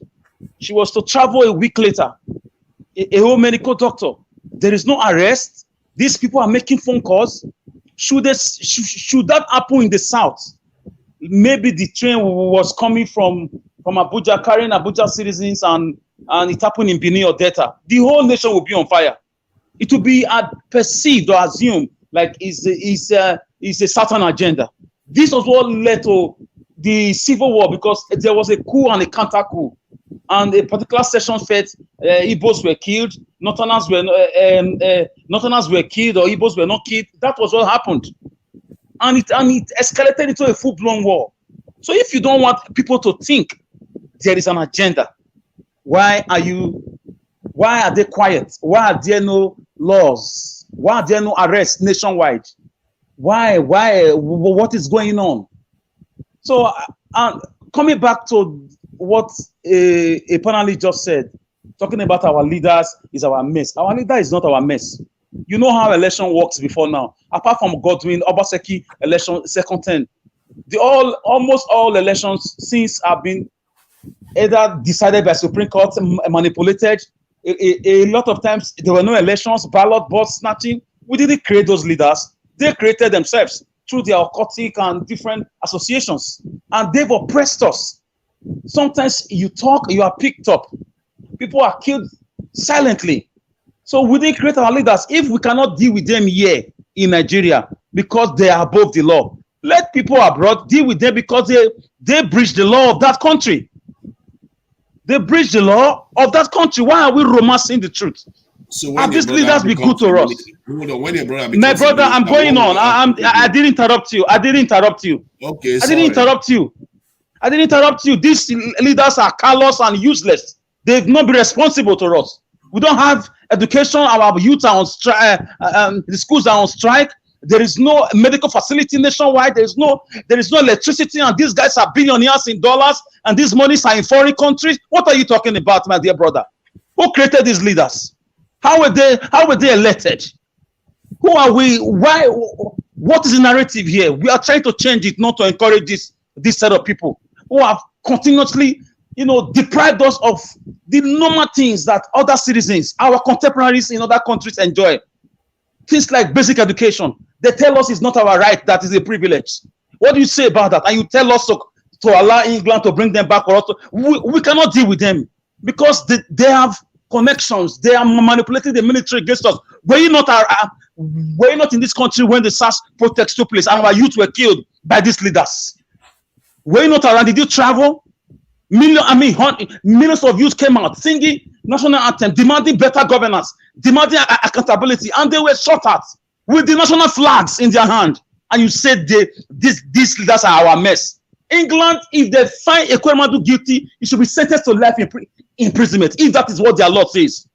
She was to travel a week later. A whole medical doctor. There is no arrest. These people are making phone calls. Should that happen in the south? Maybe the train was coming from Abuja, carrying Abuja citizens, and it happened in Benin or Delta. The whole nation will be on fire. It will be perceived or assumed like it's a certain agenda. This was what led to the civil war, because there was a coup and a counter coup, and a particular section felt Igbos were killed, Northerners were killed, or Igbos were not killed. That was what happened, and it escalated into a full-blown war. So if you don't want people to think there is an agenda, why are they quiet? Why are there no laws? Why are there no arrests nationwide? Why? What is going on? So, coming back to what a panelist just said, talking about our leaders is our mess. Our leader is not our mess. You know how election works before now. Apart from Godwin, Obaseki election, second term, almost all elections since have been either decided by Supreme Court, manipulated. A lot of times there were no elections, ballot box snatching. We didn't create those leaders. They created themselves through their occultic and different associations, and they've oppressed us. Sometimes you talk, you are picked up. People are killed silently. So we didn't create our leaders. If we cannot deal with them here in Nigeria because they are above the law, let people abroad deal with them, because they breach the law of that country. They breach the law of that country. Why are we romancing the truth? So and these leaders be good to us. My brother, I'm going on. I didn't interrupt you. I didn't interrupt you. Okay, I didn't interrupt you. I didn't interrupt you. These leaders are callous and useless. They've not been responsible to us. We don't have education. Our youth are on strike. The schools are on strike. There is no medical facility nationwide. There is no electricity, and these guys are billionaires in dollars, and these monies are in foreign countries. What are you talking about, my dear brother? Who created these leaders? How were they elected? Who are we? Why? What is the narrative here? We are trying to change it, not to encourage this set of people who have continuously, deprived us of the normal things that other citizens, our contemporaries in other countries enjoy. Things like basic education. They tell us it's not our right, that is a privilege. What do you say about that? And you tell us to allow England to bring them back, or we cannot deal with them because they have connections. They are manipulating the military against us. Were you not in this country when the SARS protests took place and our youth were killed by these leaders? Were you not around? Did you travel? Millions of youth came out singing national anthem, demanding better governance, demanding accountability, and they were shot at with the national flags in their hand. And you said these leaders are our mess. England, if they find Ekweremadu guilty, he should be sentenced to life imprisonment, if that is what their law says.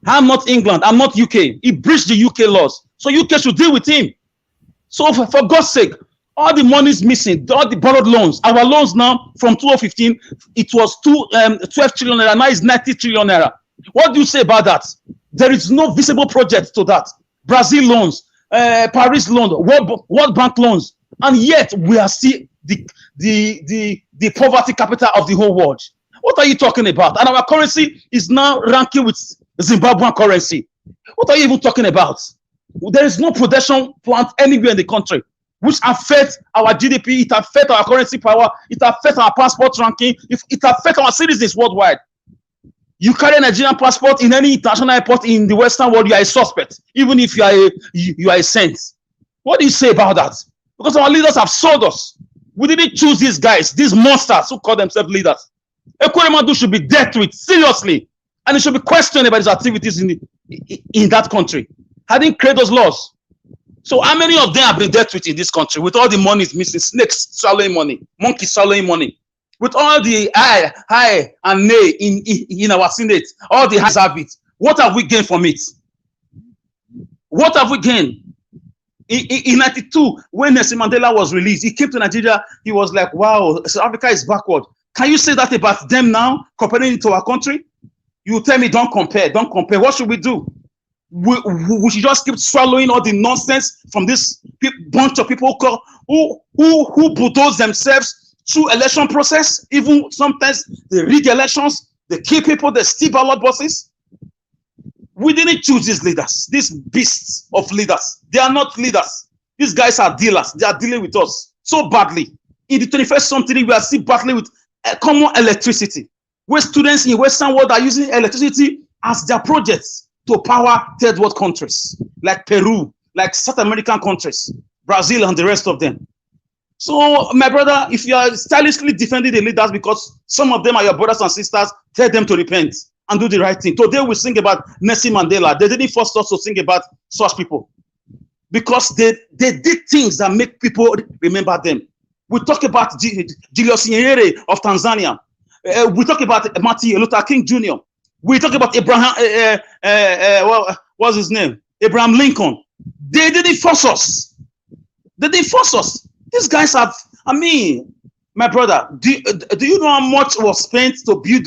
I'm not England. I'm not UK. He breached the UK laws. So UK should deal with him. So for God's sake, all the money is missing, all the borrowed loans. Our loans now, from 2015, it was 12 trillion naira, now it's 90 trillion naira. What do you say about that? There is no visible project to that. Brazil loans, Paris loans, World Bank loans, and yet we are still the poverty capital of the whole world. What are you talking about? And our currency is now ranking with Zimbabwean currency. What are you even talking about? There is no production plant anywhere in the country, which affects our GDP, it affects our currency power, it affects our passport ranking, it affects our citizens worldwide. You carry a Nigerian passport in any international airport in the Western world, you are a suspect, even if you are a saint. What do you say about that? because our leaders have sold us. We didn't choose these guys, these monsters who call themselves leaders. Ekweremadu should be dealt with seriously, and it should be questioned about his activities in that country. How did he create those laws? So how many of them have been dealt with in this country with all the money is missing, snakes swallowing money, monkeys swallowing money, with all the high and nay in our Senate, all the highs have it. What have we gained from it? What have we gained? In 92, when Nelson Mandela was released, he came to Nigeria, he was like, wow, South Africa is backward. Can you say that about them now, comparing it to our country? You tell me, don't compare, don't compare. What should we do? We should just keep swallowing all the nonsense from this bunch of people who bulldoze themselves through election process. Even sometimes they rig elections, they kill people, they steal ballot boxes. We didn't choose these leaders, these beasts of leaders. They are not leaders. These guys are dealers. They are dealing with us so badly. In the 21st century, we are still battling with common electricity, where students in Western world are using electricity as their projects to power third world countries, like Peru, like South American countries, Brazil, and the rest of them. So, my brother, if you are stylishly defending the leaders because some of them are your brothers and sisters, tell them to repent and do the right thing. Today we sing about Nelson Mandela. They didn't force us to sing about such people because they did things that make people remember them. We talk about Julius Nyerere of Tanzania. We talk about Martin Luther King Jr. We talk about Abraham, what's his name? Abraham Lincoln. They didn't force us. They didn't force us. These guys have, I mean, my brother, do you know how much was spent to build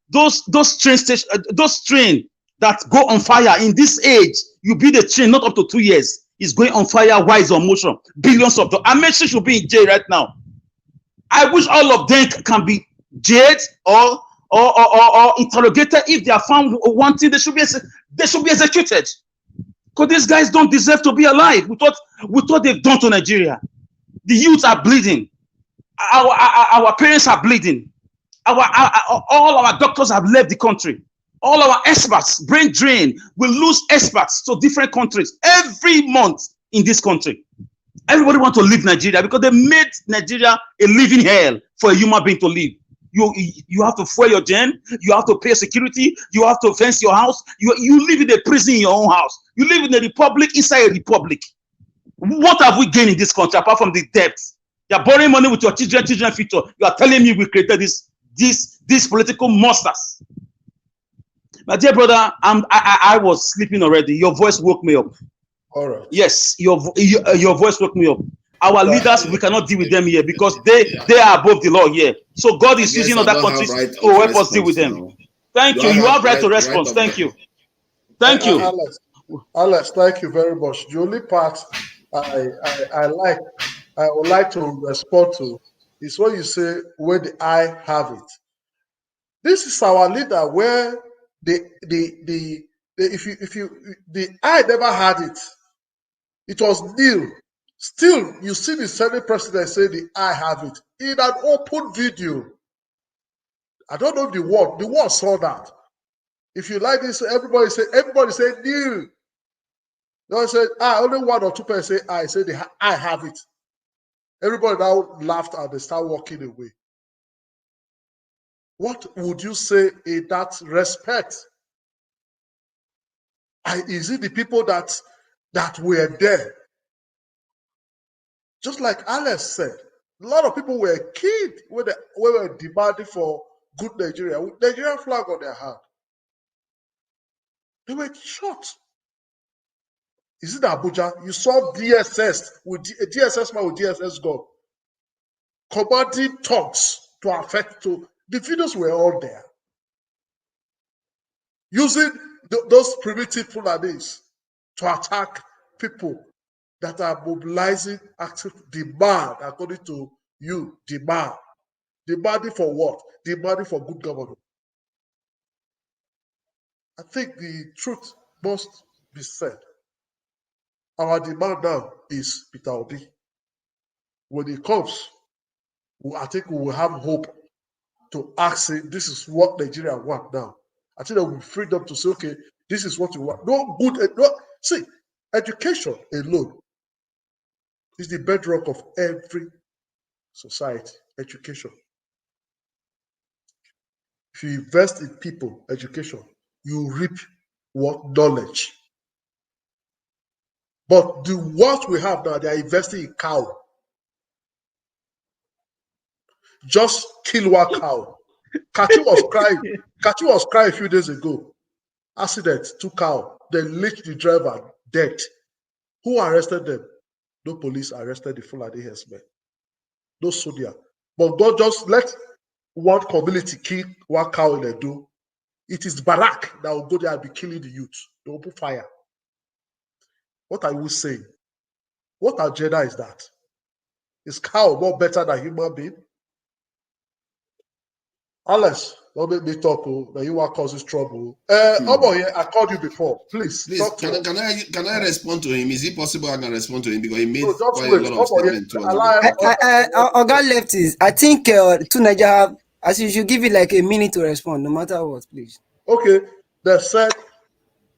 those train stations, those train that go on fire in this age? You build a train not up to 2 years, it's going on fire while it's on motion. Billions of dollars. I mean, she should be in jail right now. I wish all of them can be jailed or interrogated. If they are found wanting, they should be executed. Because these guys don't deserve to be alive. We thought they've done to Nigeria. The youths are bleeding. Our parents are bleeding. All our doctors have left the country. All our experts, brain drain. We lose experts to different countries every month in this country. Everybody wants to leave Nigeria because they made Nigeria a living hell for a human being to live. You have to fuel your gen. You have to pay security. You have to fence your house. You live in a prison in your own house. You live in a republic inside a republic. What have we gained in this country apart from the debt? You are borrowing money with your children future. You are telling me we created these political monsters. My dear brother, I was sleeping already. Your voice woke me up. All right. Yes, your voice woke me up. Our leaders, we cannot deal with them here because they are above the law here. So God is using other countries to help us deal with them. Thank you. You have right to respond. Thank you. Thank you. Alex, thank you very much. The only part I would like to respond to is what you say where the I have it. This is our leader where the I never had it. It was nil. Still, you see the Senate president say the I have it in an open video. I don't know the world saw that. If you like this, everybody say nil. No, said only 1 or 2 people say I say I have it. Everybody now laughed and they start walking away. What would you say in that respect? Is it the people that were there? Just like Alex said, a lot of people were killed when they were demanding for good Nigeria with Nigerian flag on their hand. They were shot. Is it Abuja? You saw DSS with a DSS man with DSS gun commanding thugs to affect to. The videos were all there. Using those primitive Fulanis to attack people that are mobilizing active demand, according to you, demand. Demanding for what? Demanding for good government. I think the truth must be said. Our demand now is Peter Obi. When it comes, I think we will have hope to ask him, this is what Nigeria want now. I think that we free them to say, okay, this is what you want. See, education alone It's the bedrock of every society, education. If you invest in people, education, you reap what? Knowledge. But the what we have now, they are investing in cow. Just kill one cow. Kachi was crying. Kachi was crying a few days ago. Accident, 2 cow. They licked the driver, dead. Who arrested them? No police arrested the Fulani herdsmen. No soldier. But God just let one community kill one cow in Edo. It is Barak that will go there and be killing the youth. They open fire. What are you saying? What agenda is that? Is cow more better than human being? Alex, don't make me talk. That you are causing trouble. Here, I called you before. Please talk to us. Can I respond to him? Is it possible I can respond to him because he made No, just quite wait. a lot of statements to us? Oga left is. I think to Nigeria have, as you should give it like a minute to respond, no matter what, please. Okay, they said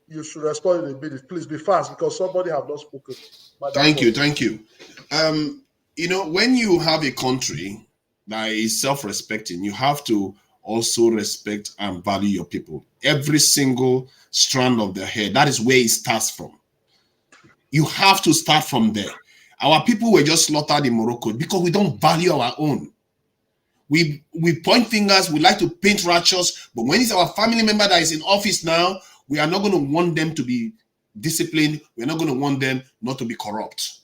you should respond in a minute. Please be fast because somebody have not spoken. Thank you. You know, when you have a country that is self-respecting, you have to also respect and value your people. Every single strand of their hair, that is where it starts from. You have to start from there. Our people were just slaughtered in Morocco because we don't value our own. We point fingers, we like to paint righteous, but when it's our family member that is in office now, we are not going to want them to be disciplined. We're not going to want them not to be corrupt.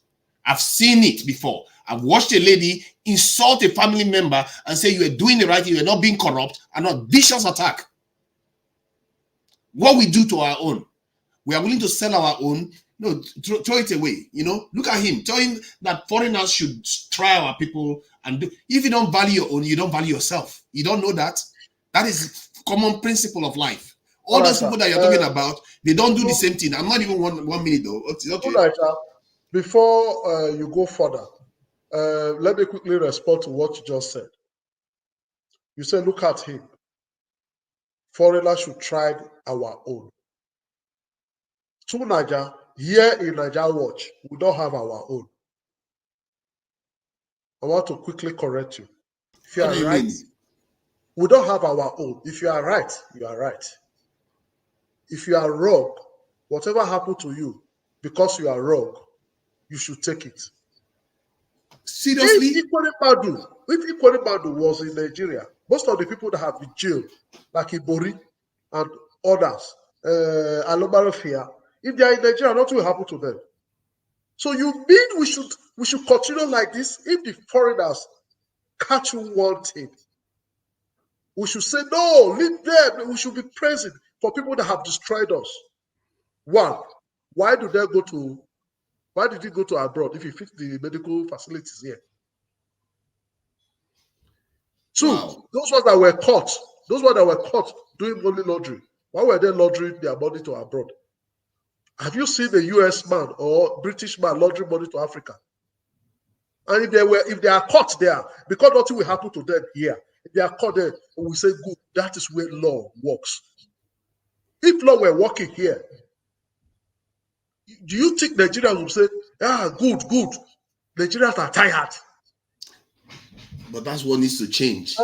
I've seen it before. I've watched a lady insult a family member and say you are doing the right thing, you are not being corrupt, and a vicious attack. What we do to our own, we are willing to sell our own. No, throw it away. You know, look at him. Tell him that foreigners should try our people and do. If you don't value your own, you don't value yourself. You don't know that. That is common principle of life. All those people that you're talking about, they don't do the same thing. I'm not even one minute though. Okay. Before you go further, let me quickly respond to what you just said. You said, look at him. Foreigners should try our own. To Niger, here in Niger Watch, we don't have our own. I want to quickly correct you. If you are right, we don't have our own. If you are right, you are right. If you are wrong, whatever happened to you, because you are wrong, you should take it. Seriously? If Ikwere Madu was in Nigeria, most of the people that have been jailed, like Ibori and others, Alobarofia, if they are in Nigeria, nothing will happen to them. So you mean we should continue like this? If the foreigners catch one thing, we should say no, leave them. We should be present for people that have destroyed us. One, why did he go to abroad if he fixed the medical facilities here? Two, those ones that were caught doing money laundering, why were they laundering their money to abroad? Have you seen a US man or British man laundering money to Africa? And if they are caught there, because nothing will happen to them here, if they are caught there, we say good, that is where law works. If law were working here, do you think Nigerians will say, good, Nigerians are tired? But that's what needs to change.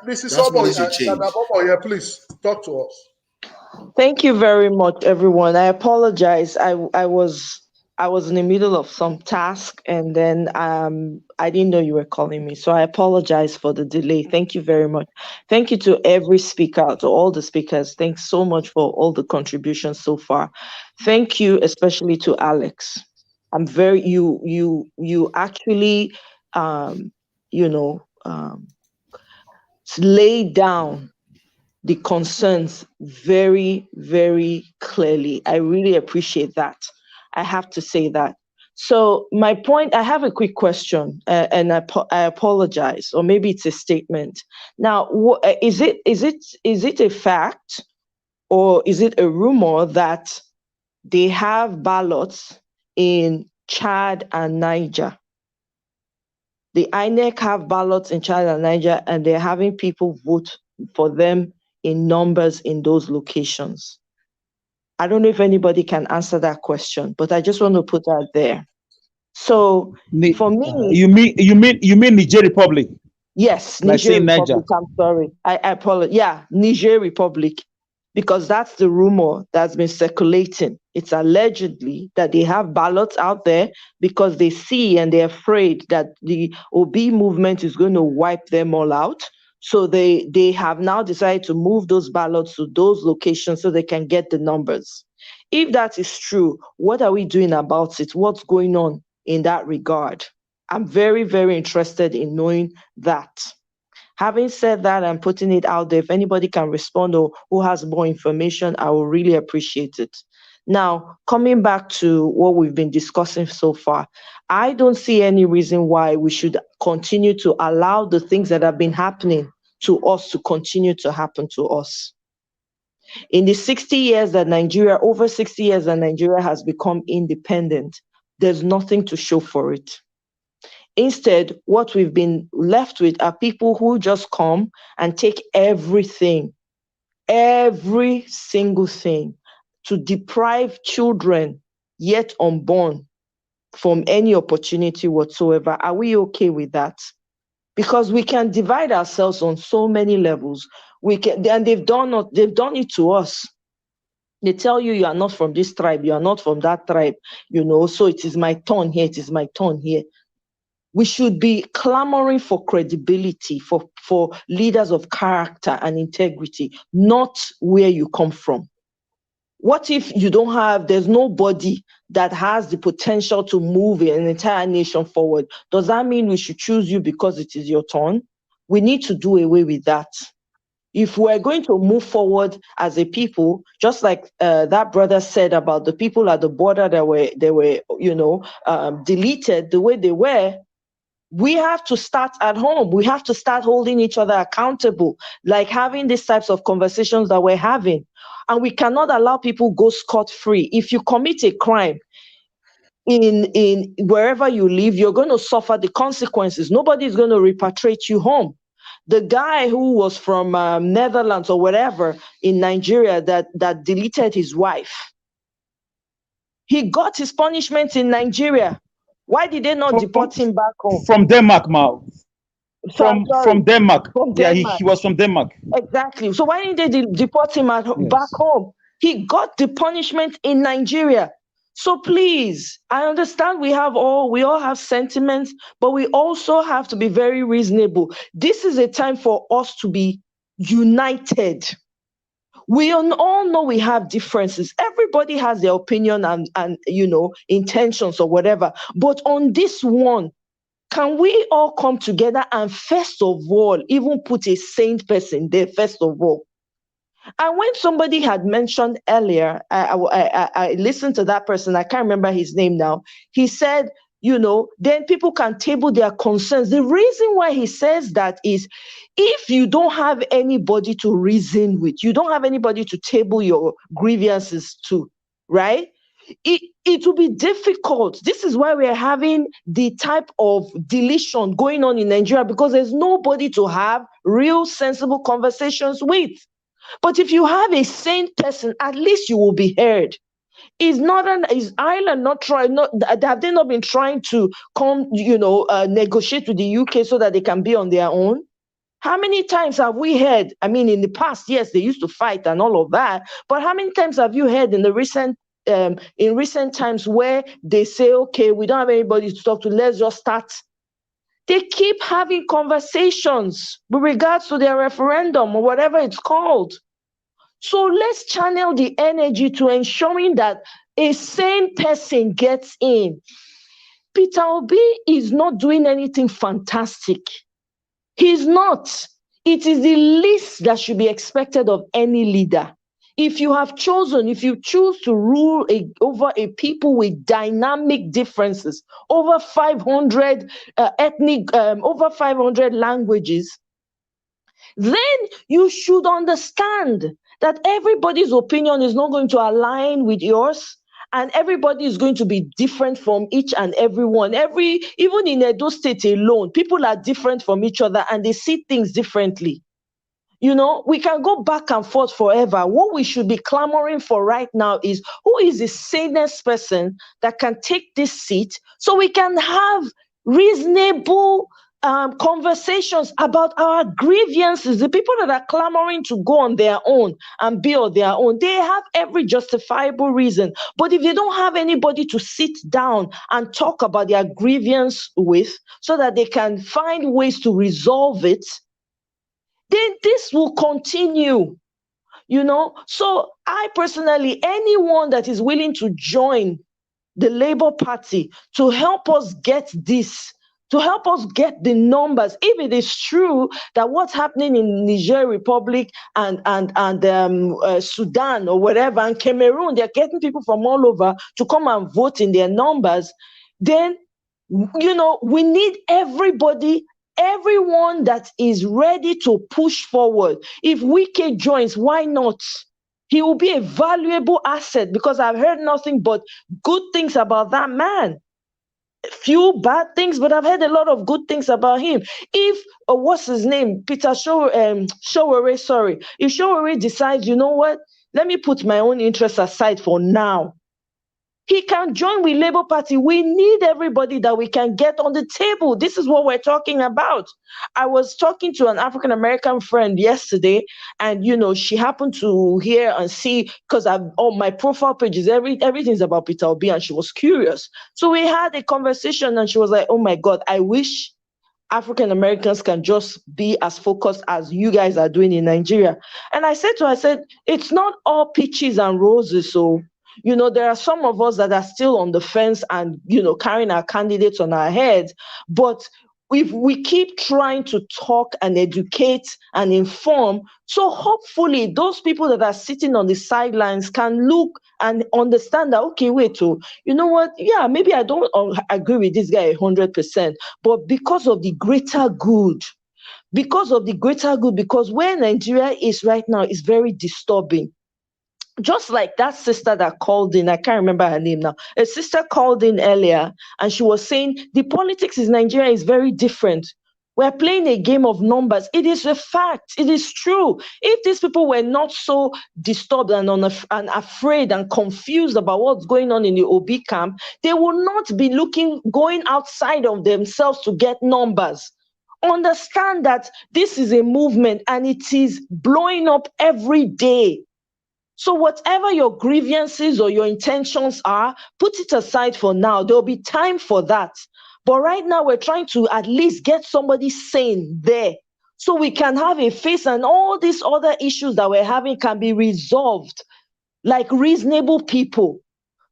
Mrs. Oboye, please talk to us. Thank you very much, everyone. I apologize. I was in the middle of some task, and then I didn't know you were calling me, so I apologize for the delay. Thank you very much. Thank you to every speaker, to all the speakers. Thanks so much for all the contributions so far. Thank you, especially to Alex. I'm very you actually lay down the concerns very, very clearly. I really appreciate that. I have to say that. So my point, I have a quick question, and I apologize, or maybe it's a statement. Now, is it a fact, or is it a rumor that they have ballots in Chad and Niger? The INEC have ballots in Chad and Niger, and they're having people vote for them in numbers in those locations. I don't know if anybody can answer that question, but I just want to put that there. So for me, you mean Niger Republic? yes, Like Niger saying Niger. Republic. I'm sorry. I apologize. Yeah, Niger Republic. Because that's the rumor that's been circulating. It's allegedly that they have ballots out there because they see and they're afraid that the OB movement is going to wipe them all out. So they have now decided to move those ballots to those locations so they can get the numbers. If that is true, what are we doing about it? What's going on in that regard? I'm very, very interested in knowing that. Having said that, I'm putting it out there. If anybody can respond or who has more information, I will really appreciate it. Now, coming back to what we've been discussing so far, I don't see any reason why we should continue to allow the things that have been happening to us to continue to happen to us. In the 60 years that Nigeria, over 60 years that Nigeria has become independent, there's nothing to show for it. Instead, what we've been left with are people who just come and take everything, every single thing, to deprive children yet unborn from any opportunity whatsoever. Are we okay with that? Because we can divide ourselves on so many levels. We can, and they've done it to us. They tell you are not from this tribe, you are not from that tribe, so it is my turn here, it is my turn here. We should be clamoring for credibility, for leaders of character and integrity, not where you come from. What if there's nobody that has the potential to move an entire nation forward? Does that mean we should choose you because it is your turn? We need to do away with that. If we're going to move forward as a people, just like that brother said about the people at the border that were deleted the way they were, we have to start at home. We have to start holding each other accountable, like having these types of conversations that we're having. And we cannot allow people go scot-free. If you commit a crime in wherever you live, you're going to suffer the consequences. Nobody's going to repatriate you home. The guy who was from Netherlands or whatever in Nigeria that deleted his wife, he got his punishment in Nigeria. Why did they not deport him back home? From Denmark, Mao. From Denmark. From Yeah, Denmark. he was from Denmark. Exactly. So why didn't they deport him back home? He got the punishment in Nigeria. So please, I understand we all have sentiments, but we also have to be very reasonable. This is a time for us to be united. We all know we have differences. Everybody has their opinion and intentions or whatever. But on this one, can we all come together and first of all, even put a sane person there first of all? And when somebody had mentioned earlier, I listened to that person, I can't remember his name now. He said, then people can table their concerns. The reason why he says that is if you don't have anybody to reason with, you don't have anybody to table your grievances to, right? It will be difficult. This is why we're having the type of deletion going on in Nigeria, because there's nobody to have real sensible conversations with. But if you have a sane person, at least you will be heard. Is Ireland have they not been trying to come, negotiate with the UK so that they can be on their own? How many times have we heard? I mean, in the past, yes, they used to fight and all of that. But how many times have you heard in recent times where they say, okay, we don't have anybody to talk to, let's just start? They keep having conversations with regards to their referendum or whatever it's called. So let's channel the energy to ensuring that a sane person gets in. Peter Obi is not doing anything fantastic. He's not. It is the least that should be expected of any leader. If you choose to rule over a people with dynamic differences, over 500 over 500 languages, then you should understand that everybody's opinion is not going to align with yours, and everybody is going to be different from each and every one. Even in Edo State alone, people are different from each other and they see things differently. You know, we can go back and forth forever. What we should be clamoring for right now is who is the sanest person that can take this seat so we can have reasonable conversations about our grievances. The people that are clamoring to go on their own and be on their own, they have every justifiable reason. But if they don't have anybody to sit down and talk about their grievance with so that they can find ways to resolve it, then this will continue. You know, so I personally, anyone that is willing to join the Labour Party to help us get this, to help us get the numbers, if it is true that what's happening in Niger Republic and Sudan or whatever, and Cameroon, they're getting people from all over to come and vote in their numbers, then, you know, we need everybody, everyone that is ready to push forward. If Wike joins, why not? He will be a valuable asset because I've heard nothing but good things about that man. Few bad things, but I've heard a lot of good things about him. If, what's his name? Peter Showore, sorry. If Showore decides, you know what, let me put my own interests aside for now, he can join with Labour Party. We need everybody that we can get on the table. This is what we're talking about. I was talking to an African American friend yesterday, and you know, she happened to hear and see, because on my profile pages, everything's about Peter Obi, and she was curious. So we had a conversation, and she was like, "Oh my God, I wish African Americans can just be as focused as you guys are doing in Nigeria." And I said to her, I said, it's not all peaches and roses. So, you know, there are some of us that are still on the fence and, you know, carrying our candidates on our heads. But if we keep trying to talk and educate and inform, so hopefully those people that are sitting on the sidelines can look and understand that, okay, wait, you know what? Yeah, maybe I don't agree with this guy 100%, but because of the greater good, because where Nigeria is right now is very disturbing. Just like that sister that called in, I can't remember her name now. A sister called in earlier and she was saying the politics in Nigeria is very different. We're playing a game of numbers. It is a fact. It is true. If these people were not so disturbed and afraid and confused about what's going on in the Obi camp, they will not be going outside of themselves to get numbers. Understand that this is a movement and it is blowing up every day. So whatever your grievances or your intentions are, put it aside for now. There'll be time for that. But right now, we're trying to at least get somebody sane there so we can have a face and all these other issues that we're having can be resolved like reasonable people,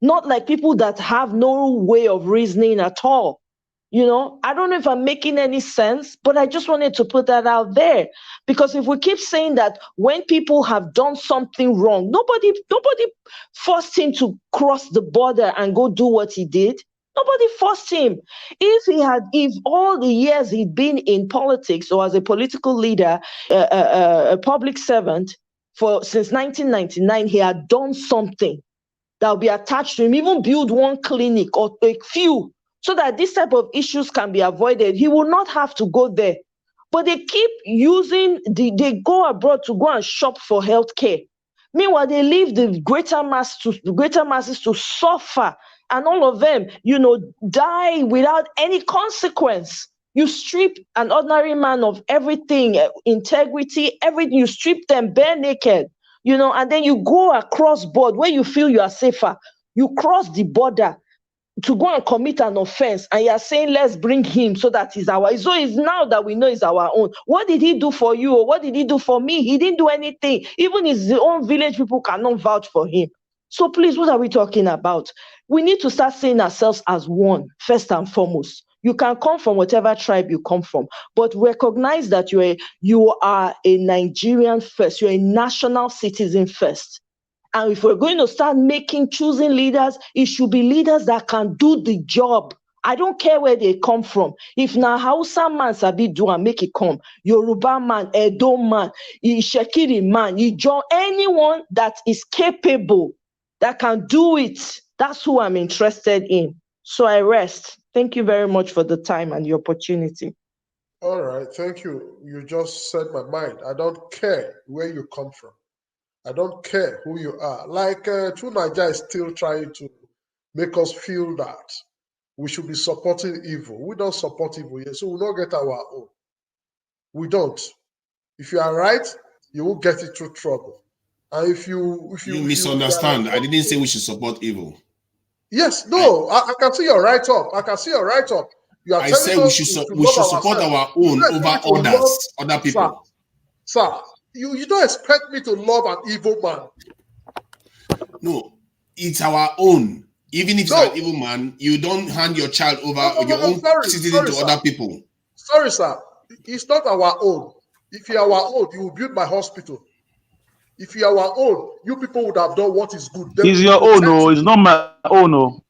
not like people that have no way of reasoning at all. You know, I don't know if I'm making any sense, but I just wanted to put that out there. Because if we keep saying that when people have done something wrong, nobody forced him to cross the border and go do what he did. Nobody forced him. If all the years he'd been in politics or as a political leader, a public servant since 1999, he had done something that will be attached to him, even build one clinic or a few, so that this type of issues can be avoided. He will not have to go there. But they keep they go abroad to go and shop for healthcare. Meanwhile, they leave the greater masses to suffer, and all of them, you know, die without any consequence. You strip an ordinary man of everything, integrity, everything. You strip them bare naked, you know, and then you go across board where you feel you are safer. You cross the border to go and commit an offense, and you're saying, let's bring him so that he's so it's now that we know he's our own. What did he do for you, or what did he do for me? He didn't do anything. Even his own village people cannot vouch for him. So please, what are we talking about? We need to start seeing ourselves as one, first and foremost. You can come from whatever tribe you come from, but recognize that you are a Nigerian first. You're a national citizen first. And if we're going to start choosing leaders, it should be leaders that can do the job. I don't care where they come from. If na Hausa man sabi do and make it come, Yoruba man, Edo man, Shekiri man, Ijo, anyone that is capable, that can do it, that's who I'm interested in. So I rest. Thank you very much for the time and the opportunity. All right, thank you. You just said my mind. I don't care where you come from. I don't care who you are. Like True Niger is still trying to make us feel that we should be supporting evil. We don't support evil here, so we don't get our own. We don't. If you are right, you will get into trouble. And You if you are misunderstand. I didn't say we should support evil. yes, no, I can see your write up. I can see your write up. You are I telling said us to we love should support ourselves. our You own don't over expect me to love, other sir, people. sir. You don't expect me to love an evil man. No, it's our own. Even if it's an No, evil man, you don't hand your child over your no. own citizen Sorry, to sir. other people. Sorry, sir. It's not our own. If you are our own, you will build my hospital. If you are our own, you people would have done what is good. Then It's we will your own, protect oh, you. it's not my own, oh.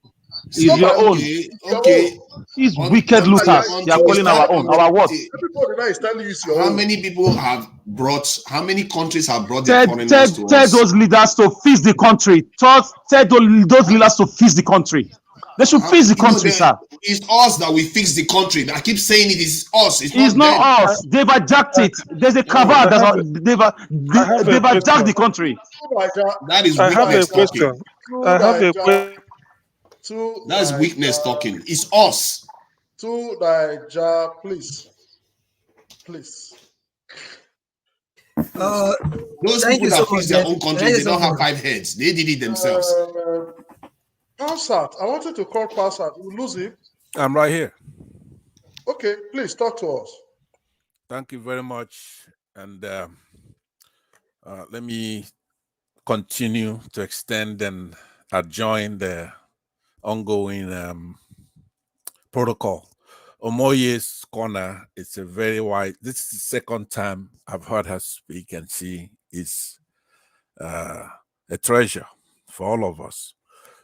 It's It's not your my own. own. Okay, It's your okay. own. These wicked looters, they are Until we calling start, our own. Our what? Everybody now is telling you it's your how own. many people have brought? How many countries have brought their Tell, foreigners tell, to tell us? those leaders to fix the country. Tell those leaders to fix the country. They should fix the country, sir. It's us that we fix the country. I keep saying it is us. It's It's not not them. us. They've hijacked I, it. There's a No, cabal I that's have not, I have a they've hijacked question. the country. that is I have a weakness question. talking. I have a question. That's weakness talking. It's us. To Niger, please. Those Thank people you so that much. fix their own Can country, I say they don't have something? 5 heads. They did it themselves. Passat, I wanted to call Passat. We lose him. I'm right here. Okay, please talk to us. Thank you very much. And let me continue to extend and adjoin the ongoing protocol. Omoye's corner is a very wide. This is the second time I've heard her speak, and she is a treasure for all of us.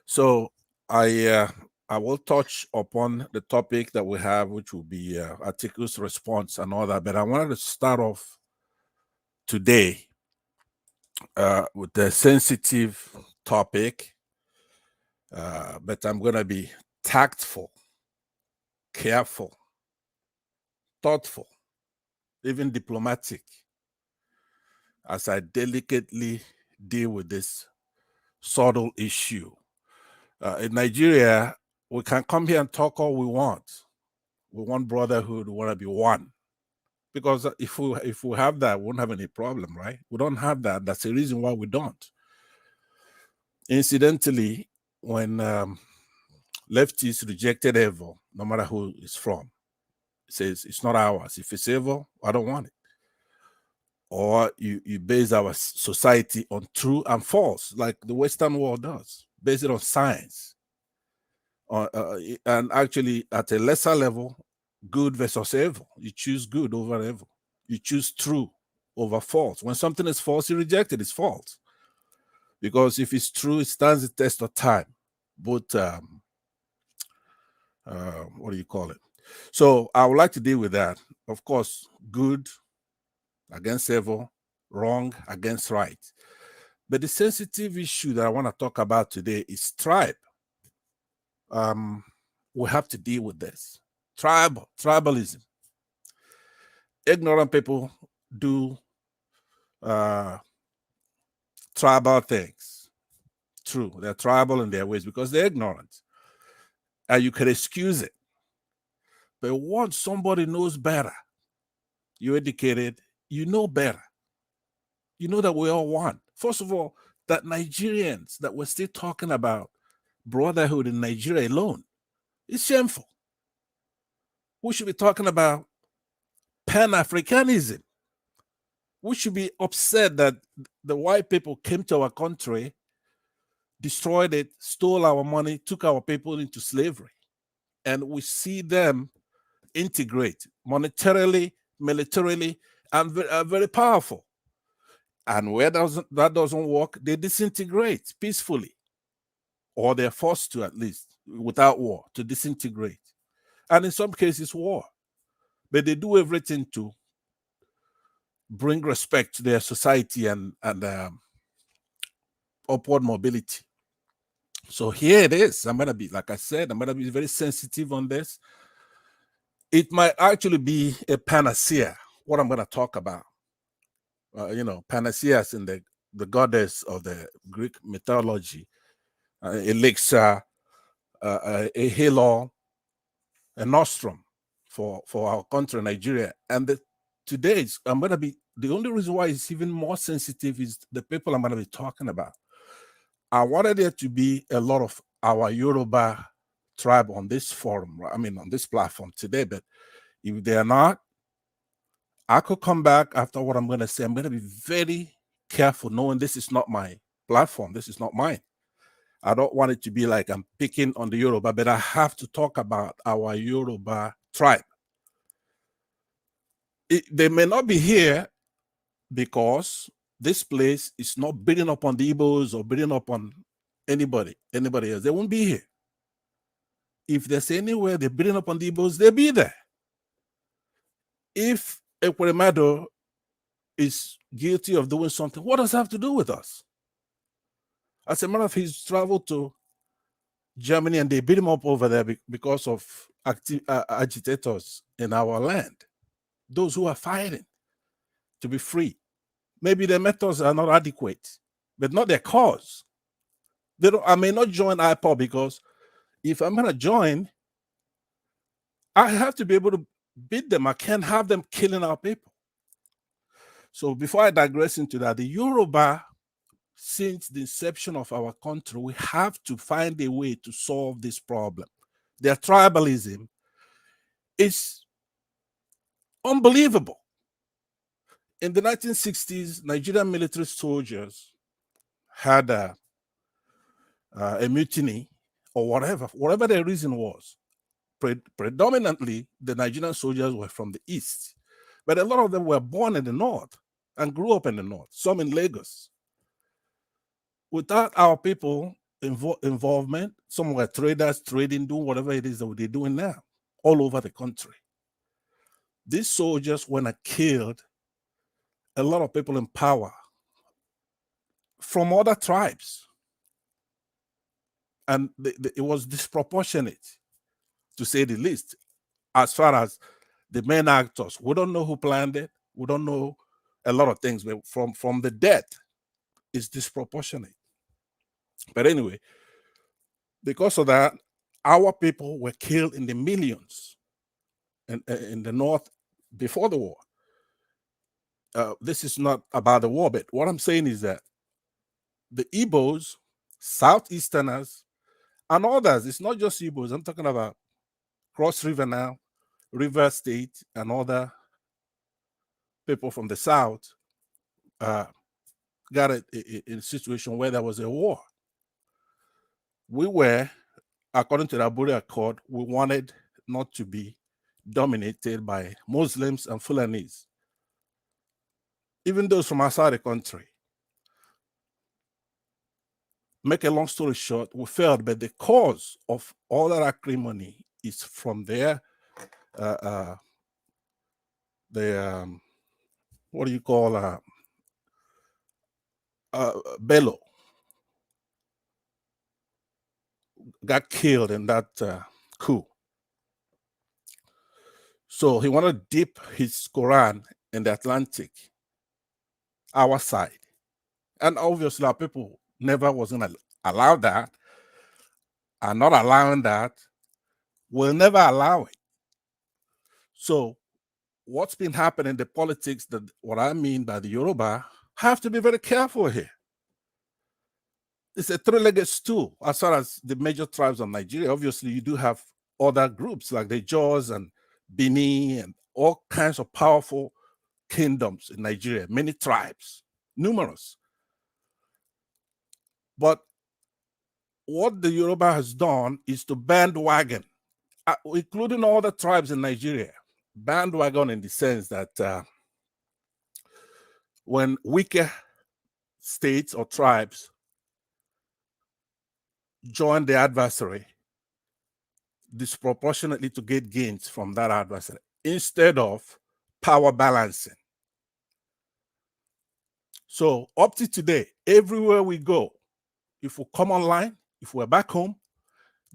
So I will touch upon the topic that we have, which will be Atiku's response and all that. But I wanted to start off today with the sensitive topic, but I'm going to be tactful, careful, thoughtful, even diplomatic as I delicately deal with this subtle issue. In Nigeria, we can come here and talk all we want. We want brotherhood, we want to be one. Because if we have that, we won't have any problem, right? We don't have that. That's the reason why we don't. Incidentally, when leftists rejected evil, no matter who it's from, it says it's not ours. If it's evil, I don't want it. Or you base our society on true and false, like the Western world does, base it on science. And actually, at a lesser level, good versus evil. You choose good over evil. You choose true over false. When something is false, you reject it. It's false. Because if it's true, it stands the test of time. Both, what do you call it? So I would like to deal with that. Of course, good against evil, wrong against right. But the sensitive issue that I want to talk about today is tribe. We have to deal with this. Tribalism. Ignorant people do tribal things. True, they're tribal in their ways because they're ignorant. And you can excuse it. But once somebody knows better, you're educated, you know better. You know that we're all one. First of all, that Nigerians that we're still talking about brotherhood in Nigeria alone is shameful. We should be talking about Pan-Africanism. We should be upset that the white people came to our country, destroyed it, stole our money, took our people into slavery. And we see them integrate monetarily, militarily, and very powerful. And where that doesn't work, they disintegrate peacefully, or they're forced to, at least without war, to disintegrate. And in some cases, war. But they do everything to bring respect to their society and upward mobility. So here it is. I'm going to be, like I said, I'm going to be very sensitive on this. it might actually be a panacea, what I'm going to talk about. Panacea is in the goddess of the Greek mythology, elixir, a halo, a nostrum for our country, Nigeria. And today, I'm going to be, the only reason why it's even more sensitive is the people I'm going to be talking about. I wanted there to be a lot of our Yoruba tribe on this forum, on this platform today, but if they're not, I could come back after what I'm going to say. I'm going to be very careful, knowing this is not my platform. This is not mine. I don't want it to be like I'm picking on the Yoruba, but I have to talk about our Yoruba tribe. They may not be here because this place is not beating up on the Igbos or beating up on anybody else. They won't be here. If there's anywhere they're beating up on the Igbos, they'll be there. If Ekweremadu is guilty of doing something, what does that have to do with us? As a matter of fact, he's traveled to Germany and they beat him up over there because of agitators in our land, those who are fighting to be free. Maybe their methods are not adequate, but not their cause. I may not join IPOB because if I'm going to join, I have to be able to beat them. I can't have them killing our people. So before I digress into that, the Yoruba, since the inception of our country, we have to find a way to solve this problem. Their tribalism is unbelievable. In the 1960s, Nigerian military soldiers had a mutiny or whatever the reason was. Predominantly, the Nigerian soldiers were from the east, but a lot of them were born in the north and grew up in the north, some in Lagos. Without our people involvement, some were traders, trading, doing whatever it is that they're doing now, all over the country. These soldiers went and killed a lot of people in power from other tribes. And it was disproportionate, to say the least, as far as the main actors. We don't know who planned it. We don't know a lot of things, but from the death, it's disproportionate. But anyway, because of that, our people were killed in the millions in the north before the war. This is not about the war, but what I'm saying is that the Igbos, Southeasterners, and others, it's not just Igbos, I'm talking about Cross River now, River State, and other people from the South got in a situation where there was a war. We were, according to the Aburi Accord, we wanted not to be dominated by Muslims and Fulanis, even those from outside the country. Make a long story short, we failed, but the cause of all that acrimony is from their what do you call Bello got killed in that coup. So he wanted to dip his Quran in the Atlantic, our side. And obviously our people never was going to allow that, are not allowing that, will never allow it. So what's been happening in the politics, that what I mean by the Yoruba, have to be very careful here. It's a three-legged stool as far as the major tribes of Nigeria. Obviously, you do have other groups like the Jaws and Bini and all kinds of powerful kingdoms in Nigeria, many tribes, numerous. But what the Yoruba has done is to bandwagon, including all the tribes in Nigeria, bandwagon in the sense that when weaker states or tribes join the adversary, disproportionately to get gains from that adversary, instead of power balancing. So up to today, everywhere we go, if we come online, if we're back home,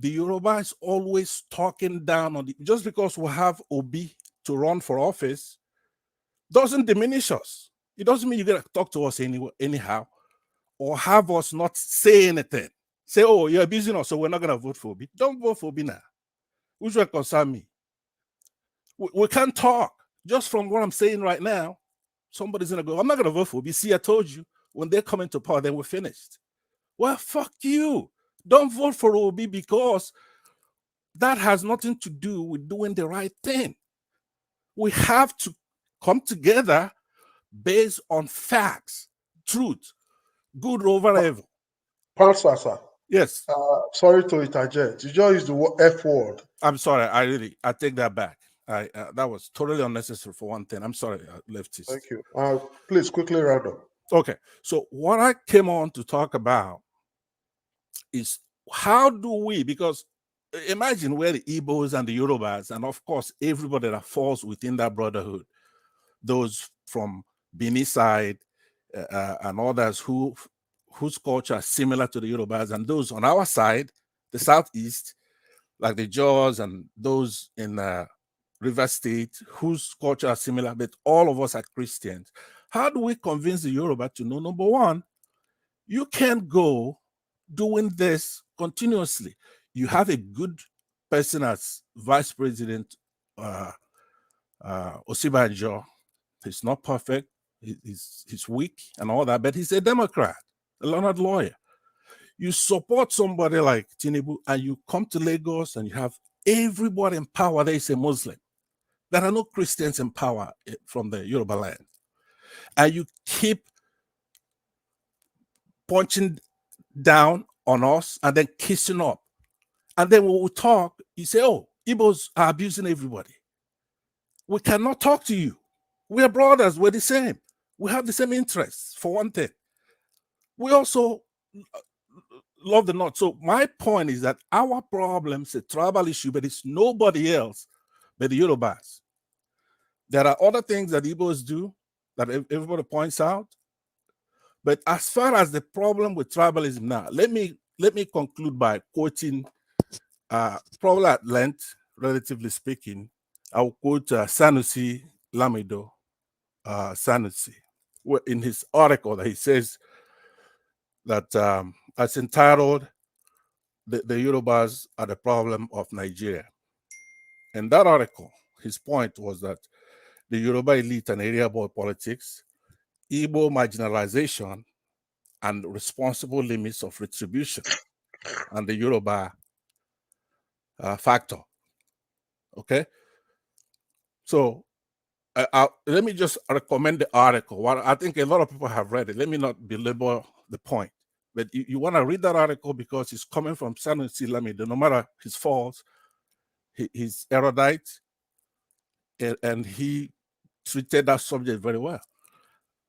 The Yoruba is always talking down on just because we have Obi to run for office doesn't diminish us. It doesn't mean you're gonna talk to us anyhow, or have us not say anything. Say, oh, you're abusing us, so we're not gonna vote for Obi. Don't vote for Obi now. Which will concern me. We can't talk. Just from what I'm saying right now, somebody's gonna go, I'm not gonna vote for Obi. See, I told you, when they come into power, then we're finished. Well, fuck you. Don't vote for Obi, because that has nothing to do with doing the right thing. We have to come together based on facts, truth, good over evil. Pastor, sir. Yes. Sorry to interject. You just used the F word. I'm sorry. I take that back. That was totally unnecessary for one thing. I'm sorry, leftist. Thank you. Please quickly round up. Okay. So what I came on to talk about is how do we, because imagine where the Igbos and the Yorubas, and of course, everybody that falls within that brotherhood, those from Bini side and others whose culture are similar to the Yorubas, and those on our side, the Southeast, like the Jaws and those in River State, whose culture are similar, but all of us are Christians. How do we convince the Yoruba to know, number one, you can't go doing this continuously. You have a good person as vice president, Osibanjo. He's not perfect. He's weak and all that, but he's a Democrat, a learned lawyer. You support somebody like Tinubu, and you come to Lagos and you have everybody in power. There is a Muslim. There are no Christians in power from the Yoruba land. And you keep punching down on us and then kissing up. And then when we talk, you say, oh, Igbos are abusing everybody. We cannot talk to you. We are brothers. We're the same. We have the same interests, for one thing. We also love the North. So my point is that our problem is a tribal issue, but it's nobody else but the Yorubas. There are other things that Igbos do that everybody points out. But as far as the problem with tribalism now, let me conclude by quoting, probably at length, relatively speaking. I'll quote Sanusi Lamido Sanusi in his article that he says that it's entitled the Yorubas are the problem of Nigeria. In that article, his point was that the Yoruba elite and area boy politics, Igbo marginalization, and responsible limits of retribution, and the Yoruba factor. Okay? So let me just recommend the article. Well, I think a lot of people have read it. Let me not belabor the point. But you want to read that article because it's coming from Sanusi Lamido. No matter his faults, he's erudite, and he treated that subject very well.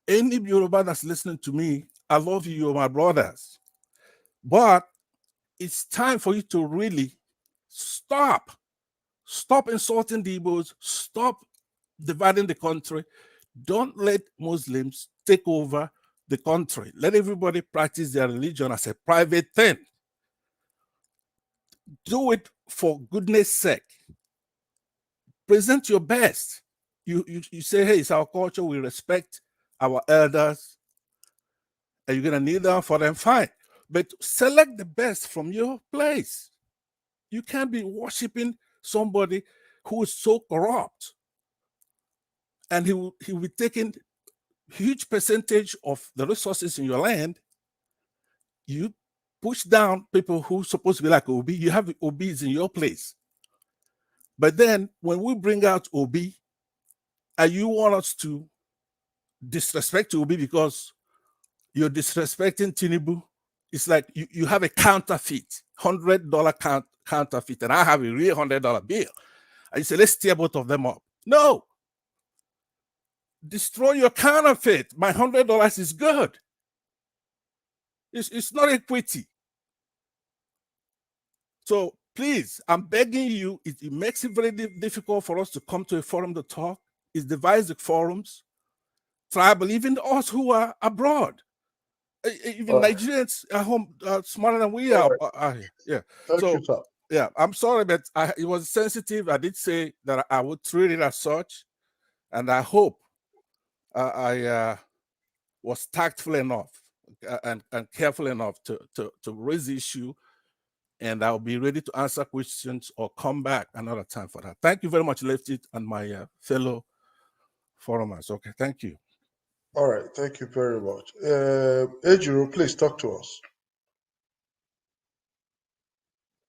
Any Yoruba that's listening to me, I love you, you're my brothers. But it's time for you to really stop insulting the Igbos, stop dividing the country. Don't let Muslims take over the country. Let everybody practice their religion as a private thing. Do it for goodness sake. Present your best. You say, hey, it's our culture, we respect our elders, and you're going to kneel down for them, fine. But select the best from your place. You can't be worshiping somebody who is so corrupt. And he will be taking huge percentage of the resources in your land. You push down people who are supposed to be like Obi. You have Obis in your place. But then when we bring out Obi, and you want us to disrespect Obi because you're disrespecting Tinubu, it's like you have a counterfeit, $100 counterfeit, and I have a real $100 bill. And you say, let's tear both of them up. No. Destroy your counterfeit. My $100 is good. It's not equity. So please, I'm begging you, it makes it very difficult for us to come to a forum to talk. It's divisive forums, tribal, even us who are abroad. Even Nigerians at home are smarter than we are. Yeah. Thank you, sir. Yeah, I'm sorry, but it was sensitive. I did say that I would treat it as such, and I hope I was tactful enough and careful enough to raise the issue, and I'll be ready to answer questions or come back another time for that. Thank you very much, Lefty, and my fellow forumers. Okay, thank you. All right, thank you very much. Ejiro, please talk to us.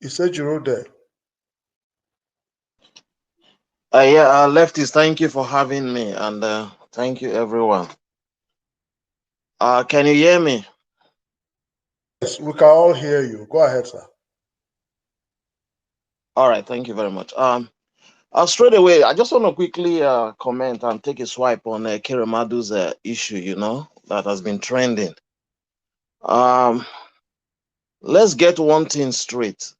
Is Ejiro there? Yeah, lefties, thank you for having me, and thank you, everyone. Can you hear me? Yes, we can all hear you. Go ahead, sir. All right, thank you very much. Straight away, I just want to quickly comment and take a swipe on Kiremadu's issue, you know, that has been trending. Let's get one thing straight.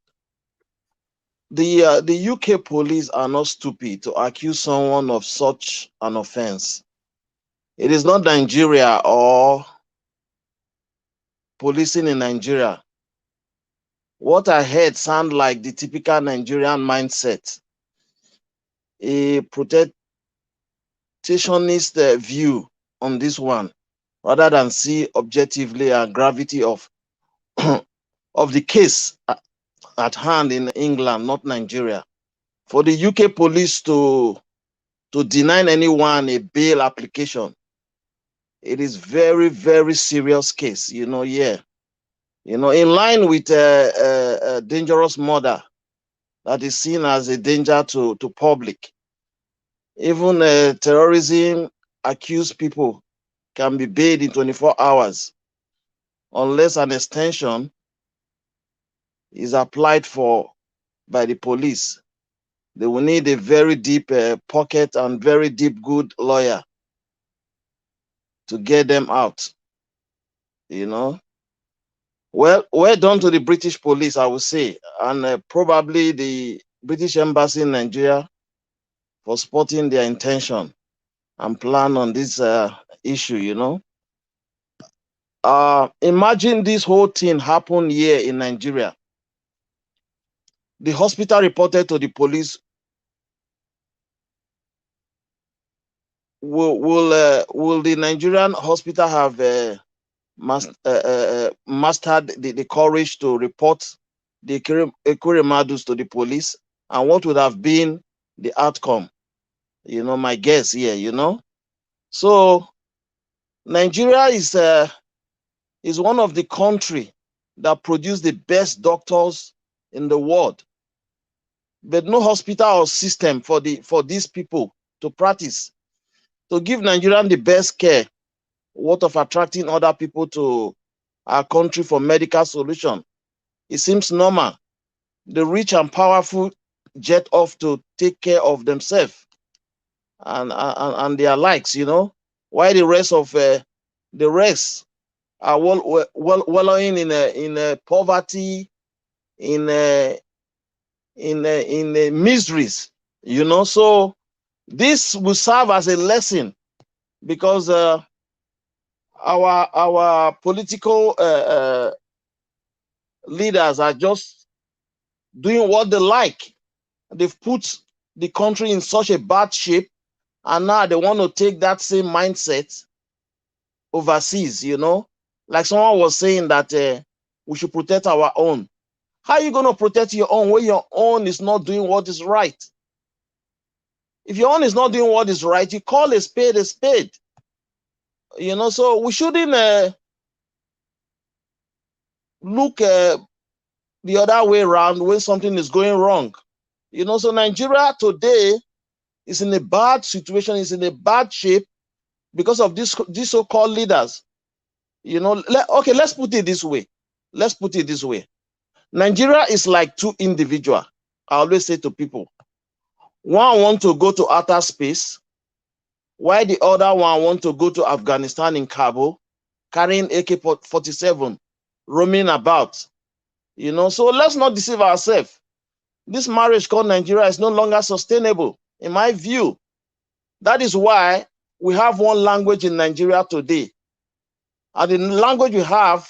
The UK police are not stupid to accuse someone of such an offense. It is not Nigeria or policing in Nigeria. What I heard sound like the typical Nigerian mindset, a protectionist view on this one, rather than see objectively and gravity of of the case at hand in England, not Nigeria. For the UK police to deny anyone a bail application, it is very, very serious case, you know, yeah. You know, in line with a dangerous murder that is seen as a danger to public. Even terrorism accused people can be bailed in 24 hours unless an extension is applied for by the police. They will need a very deep pocket and very deep good lawyer to get them out, you know. Well done to the British police, I would say, and probably the British Embassy in Nigeria for spotting their intention and plan on this issue, you know. Imagine this whole thing happened here in Nigeria. The hospital reported to the police, will the Nigerian hospital have mastered the courage to report the Ekweremadus to the police? And what would have been the outcome? You know, my guess here, you know. So Nigeria is one of the country that produce the best doctors in the world, but no hospital or system for these people to practice, to give Nigerian the best care, what of attracting other people to our country for medical solution. It seems normal. The rich and powerful jet off to take care of themselves and their likes, you know, while the rest are wallowing in poverty, in miseries, you know. So this will serve as a lesson, because our political leaders are just doing what they like. They've put the country in such a bad shape, and now they want to take that same mindset overseas, you know. Like someone was saying that we should protect our own. How are you going to protect your own when your own is not doing what is right? If your own is not doing what is right, you call a spade a spade. You know, so we shouldn't look the other way around when something is going wrong. You know, so Nigeria today is in a bad situation, is in a bad shape because of these so-called leaders. You know, okay, let's put it this way. Let's put it this way. Nigeria is like two individuals. I always say to people, one want to go to outer space, while the other one want to go to Afghanistan in Kabul, carrying AK-47, roaming about. You know, so let's not deceive ourselves. This marriage called Nigeria is no longer sustainable, in my view. That is why we have one language in Nigeria today. And the language we have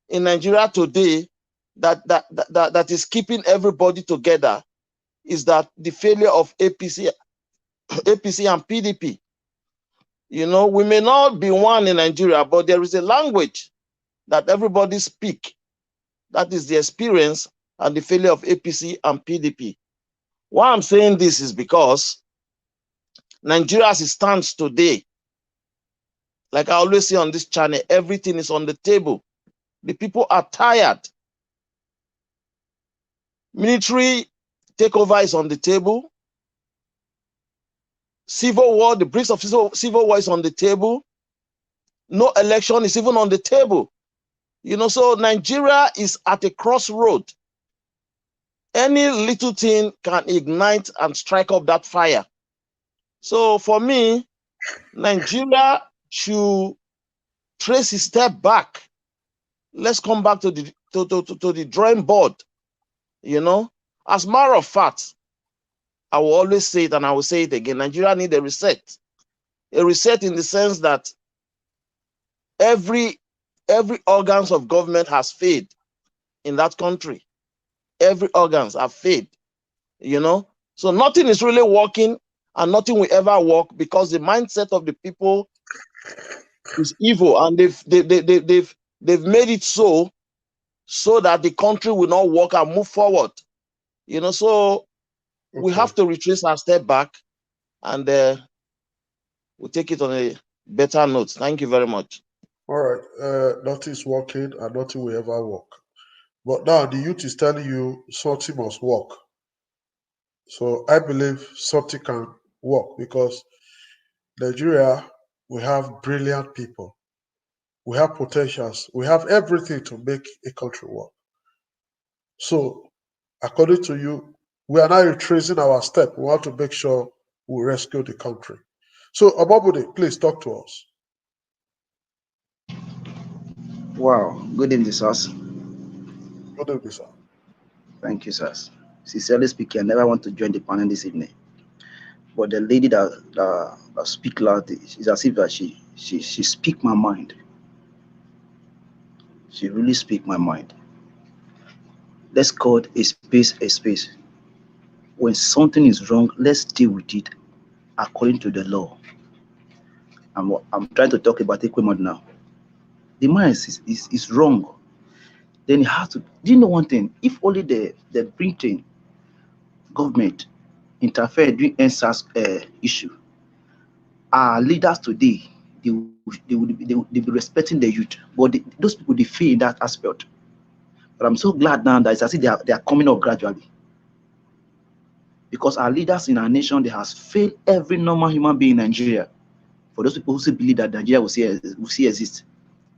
in Nigeria today that is keeping everybody together is that the failure of APC and PDP. You know, we may not be one in Nigeria, but there is a language that everybody speak. That is the experience and the failure of APC and PDP. Why I'm saying this is because Nigeria as it stands today, like I always say on this channel, everything is on the table. The people are tired. Military takeover is on the table. Civil war, the bricks of civil war is on the table. No election is even on the table. You know, so Nigeria is at a crossroad. Any little thing can ignite and strike up that fire. So for me, Nigeria should trace a step back. Let's come back to the drawing board. You know, as a matter of fact, I will always say it and I will say it again. Nigeria needs a reset. A reset in the sense that every organs of government has failed in that country. Every organs have failed, you know. So nothing is really working and nothing will ever work because the mindset of the people is evil, and they've made it so that the country will not work and move forward. You know, so we have to retrace our step back and we'll take it on a better note. Thank you very much. All right. Nothing is working and nothing will ever work. But now the youth is telling you something must work. So I believe something can work because Nigeria, we have brilliant people. We have potentials. We have everything to make a country work. So according to you, we are now retracing our step. We want to make sure we rescue the country. So Ababude, please talk to us. Wow, good evening, sirs. Good evening, sir. Thank you, sirs. Sincerely speaking, I never want to join the panel this evening. But the lady that speak loud, it's as if that she speak my mind. She really speak my mind. Let's call a space a space. When something is wrong, let's deal with it according to the law. I'm trying to talk about equipment now. The man is wrong. Then you have to. Do you know one thing? If only the Britain government interfered during NSAS issue, our leaders today they will be respecting the youth, but those people they fail in that aspect. But I'm so glad now that it's as if they are coming up gradually, because our leaders in our nation, they has failed every normal human being in Nigeria. For those people who still believe that Nigeria will still exist,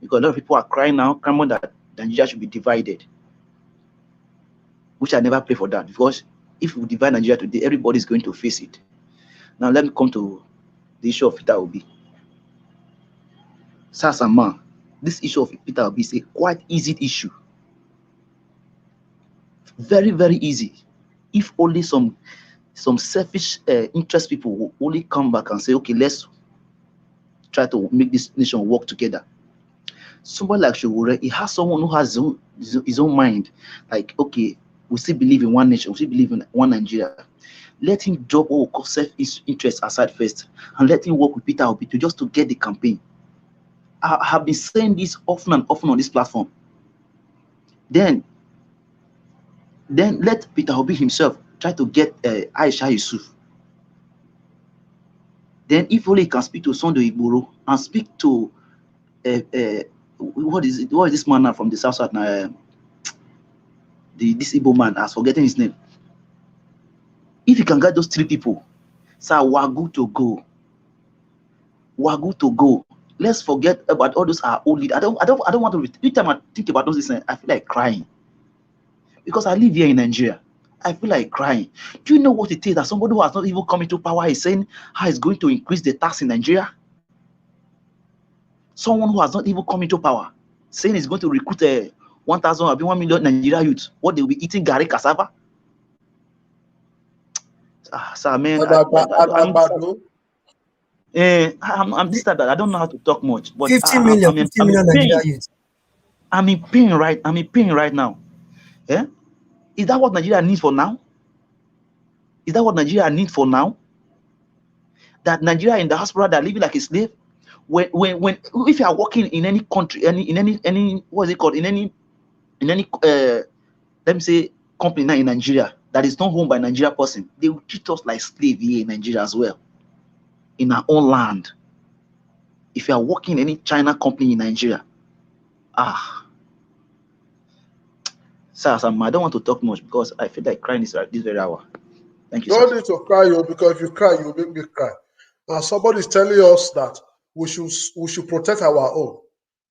because a lot of people are crying now, clamoring that Nigeria should be divided, which I never pray for that, because if we divide Nigeria today, everybody is going to face it. Now let me come to the issue of Peter Obi. Sasama, this issue of Peter Obi is a quite easy issue. Very, very easy. If only some selfish interest people will only come back and say, okay, let's try to make this nation work together. Somebody like Shogure, he has someone who has his own mind. Like, okay, we still believe in one nation, we still believe in one Nigeria. Let him drop all self-interest aside first, and let him work with Peter Obi just to get the campaign. I have been saying this often and often on this platform. Then let Peter Obi himself try to get Aisha Yusuf. Then if only he can speak to Sunday Igboro and speak to what is this man now from the south now? This Igbo man, I'm forgetting his name. If you can get those three people, sir, we're good to go. We're good to go. Let's forget about all those are old leaders. I don't want to. Every time I think about those things, I feel like crying, because I live here in Nigeria. I feel like crying. Do you know what it is that somebody who has not even come into power is saying how it's going to increase the tax in Nigeria? Someone who has not even come into power saying he's going to recruit 1,000 or 1 million Nigeria youth. What, they'll be eating gari cassava? Sir, man, I'm this type that I don't know how to talk much, but 50 million I'm in Nigeria pain. youth. I'm in pain right now. Eh? Is that what Nigeria needs for now? Is that what Nigeria needs for now? That Nigeria in the diaspora that are living like a slave? When if you are working in any country, any what is it called? In any let me say company now in Nigeria that is not owned by Nigeria person, they will treat us like slave here in Nigeria as well. In our own land. If you are working in any China company in Nigeria, sir, I don't want to talk much because I feel like crying this very hour. Thank you, Don't sir. need to cry, you, because if you cry, you will make me cry. And somebody is telling us that we should protect our own.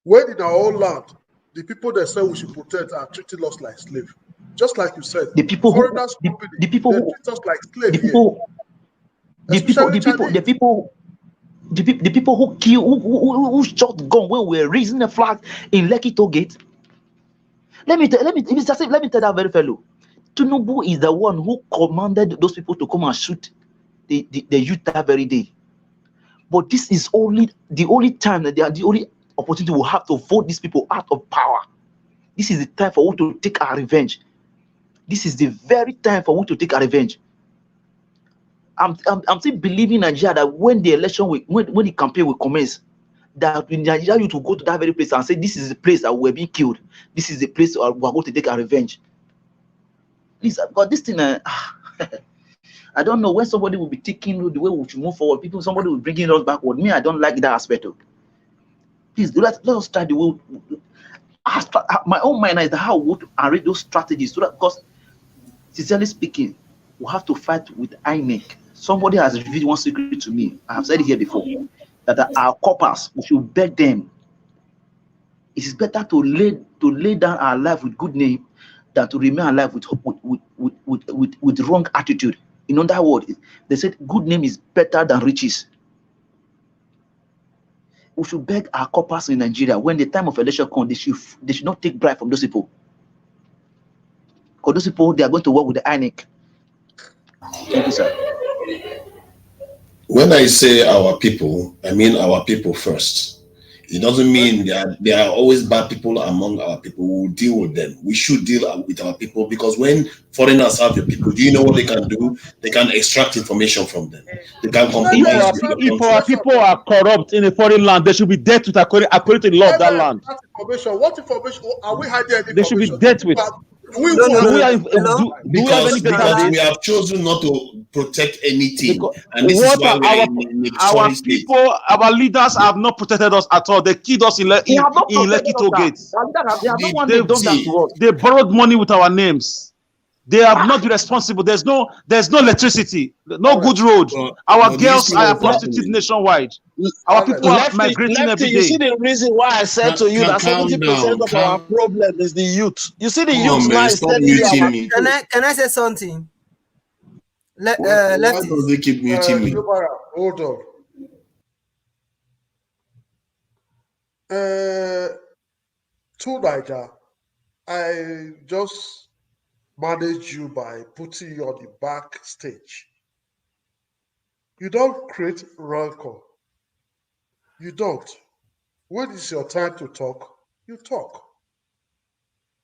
When in our own land, the people that say we should protect are treating us like slaves. Just like you said, The people foreigners who company, the people they who treat us like slaves the here, people the people especially the people Chinese. the people who kill who shot gun when we were raising the flag in Lekki Toll Gate. Let me tell that very fellow. Tinubu is the one who commanded those people to come and shoot the youth that very day. But this is the only time that they are the only opportunity we have to vote these people out of power. This is the time for us to take our revenge. This is the very time for us to take our revenge. I'm still believing Nigeria that when the election when the campaign will commence, that Nigeria youth will go to that very place and say, this is the place that we're being killed. This is the place we're going to take our revenge. Please, because this thing, I don't know when somebody will be taking the way we should move forward. Somebody will bring us backward. Me, I don't like that aspect. Please, let us try the way. My own mind is how we would arrange those strategies so that, because sincerely speaking, we have to fight with INEC. Somebody has revealed one secret to me. I have said it here before, that our coppers, we should beg them. It is better to lay down our life with good name than to remain alive with wrong attitude. In other words, they said good name is better than riches. We should beg our coppers in Nigeria when the time of election comes, they should not take bribe from those people. Because those people, they are going to work with the INEC. Thank you, sir. When I say our people, I mean our people first. It doesn't mean there are always bad people among our people. We'll deal with them. We should deal with our people, because when foreigners have your people, do you know what they can do? They can extract information from them. They can compromise your If our country. people are corrupt in a foreign land, they should be dealt with according to the law of that land. Information. What information are we hiding? Any They should be information? dealt with. Do we Do we have Because any database? we have chosen not to protect anything, Because and this is why what we are are in a our sorry state. people, our leaders have not protected us at all. They killed us in Lekki Toll Gate. They have not one they've done that to us. They borrowed money with our names. They have not been responsible. There's no electricity, no good road. Our girls are prostituted nationwide. Our people are migrating every day. You see the reason why I said to you that 70% of our problem is the youth. You see the youth now is telling you about. Can I say something? Why does they keep muting me? Hold on. To Niger, I just manage you by putting you on the back stage. You don't create rancor. You don't. When it's your time to talk, you talk.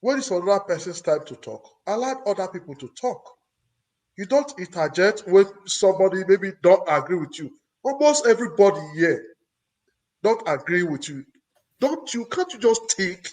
When it's another person's time to talk, allow other people to talk. You don't interject when somebody maybe don't agree with you. Almost everybody here don't agree with you. Can't you just think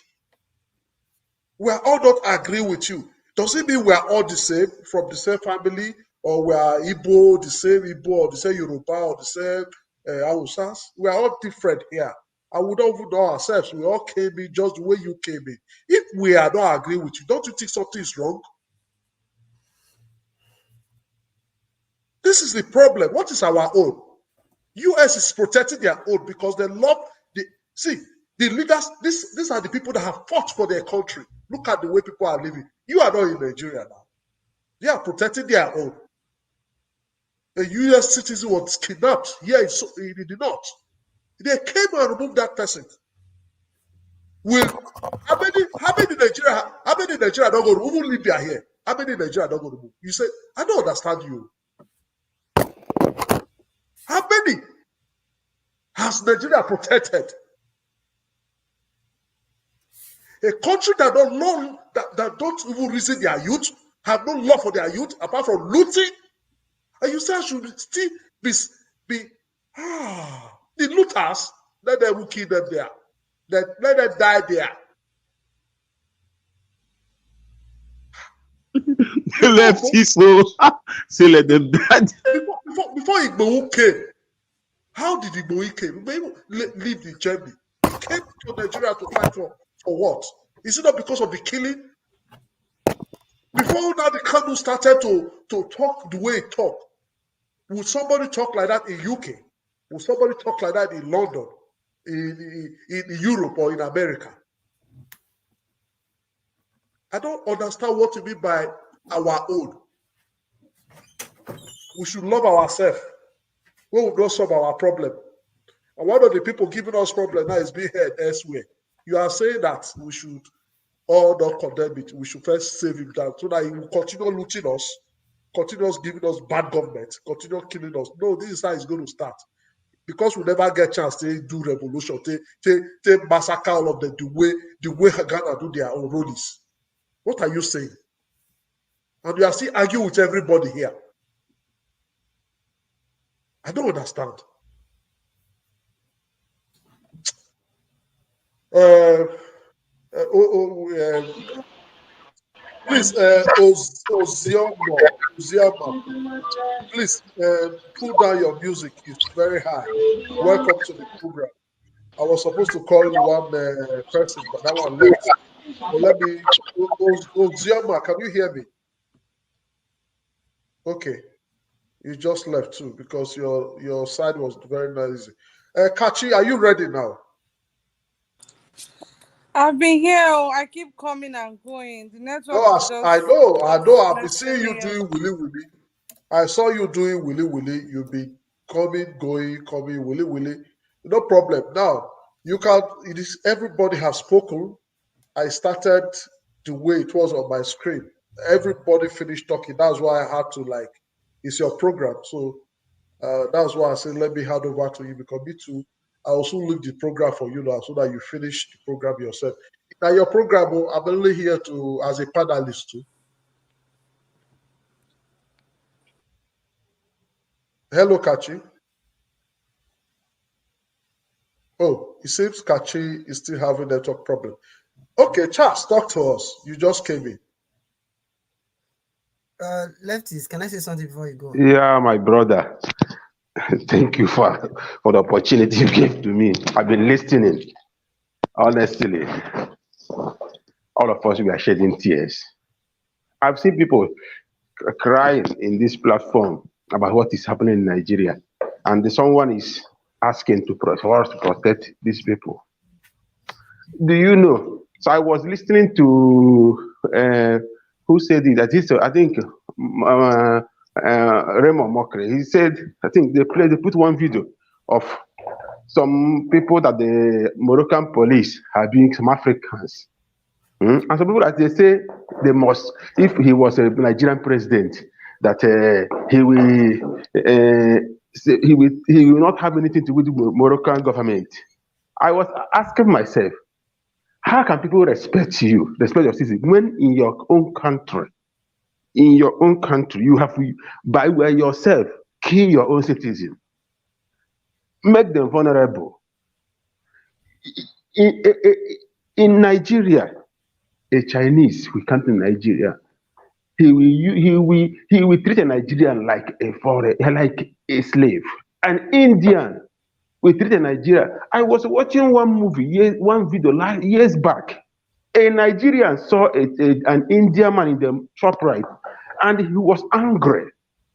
we are all not agree with you? Does it mean we are all the same, from the same family, or we are Igbo, the same Igbo, or the same Yoruba, or the same Hausas? We are all different here. And we don't even know ourselves. We all came in just the way you came in. If we are not agree with you, don't you think something is wrong? This is the problem. What is our own? US is protecting their own because they love the leaders. These are the people that have fought for their country. Look at the way people are living. You are not in Nigeria now. They are protecting their own. A US citizen was kidnapped here in the north. They came and removed that person. How many Nigeria don't go to even Libya here? How many Nigeria don't go to move? You say, I don't understand you. How many has Nigeria protected? A country that don't know, that don't even reason their youth, have no love for their youth, apart from looting, and you say I should still be the looters, let them kill them there. Let them die there. Lefty so say let them die. Before Igboho came, how did Igboho came? Igboho leave the journey. He came to Nigeria to fight for what? Is it not because of the killing? Before now the Kanu started to talk the way he talked, would somebody talk like that in UK? Would somebody talk like that in London, in Europe or in America? I don't understand what you mean by our own. We should love ourselves. We will not solve our problem. And one of the people giving us problem now is being heard elsewhere. You are saying that we should all not condemn it. We should first save him down so that he will continue looting us, continue giving us bad government, continue killing us. No, this is how it's going to start. Because we never get chance to do revolution, to massacre all of them the way Ghana do their own rulings. What are you saying? And you are still arguing with everybody here. I don't understand. Please, Ozioma, please pull down your music. It's very high. Welcome to the program. I was supposed to call you one person, but that one left. So let me, Ozioma, can you hear me? Okay. You just left too because your side was very noisy. Kachi, are you ready now? I've been here. I keep coming and going. The network. No, I know. I've been seeing you doing willy. I saw you doing willy. You'll be coming, willy. No problem. Now you can. It is everybody has spoken. I started the way it was on my screen. Everybody finished talking. That's why I had to it's your program. So that's why I said let me hand over to you because me too. I also leave the program for you now so that you finish the program yourself. Now your program, I'm only here as a panelist too. Hello, Kachi. Oh, it seems Kachi is still having a network problem. Okay, Charles, talk to us. You just came in. Lefties, can I say something before you go? Yeah, my brother. Thank you for the opportunity you gave to me. I've been listening. Honestly, all of us, we are shedding tears. I've seen people crying in this platform about what is happening in Nigeria. And someone is asking for us to protect these people. Do you know? So I was listening to, who said it? I think Raymond Mokre. He said, I think they put one video of some people that the Moroccan police are being some Africans. And some people that they say they must, if he was a Nigerian president, that he will not have anything to do with the Moroccan government. I was asking myself, how can people respect you, respect your citizens, when in your own country, you have by yourself kill your own citizens, make them vulnerable. In Nigeria, a Chinese who comes to Nigeria, he will treat a Nigerian like a foreign, like a slave. An Indian will treat a Nigerian. I was watching one video years back. A Nigerian saw an Indian man in the shop right, and he was angry.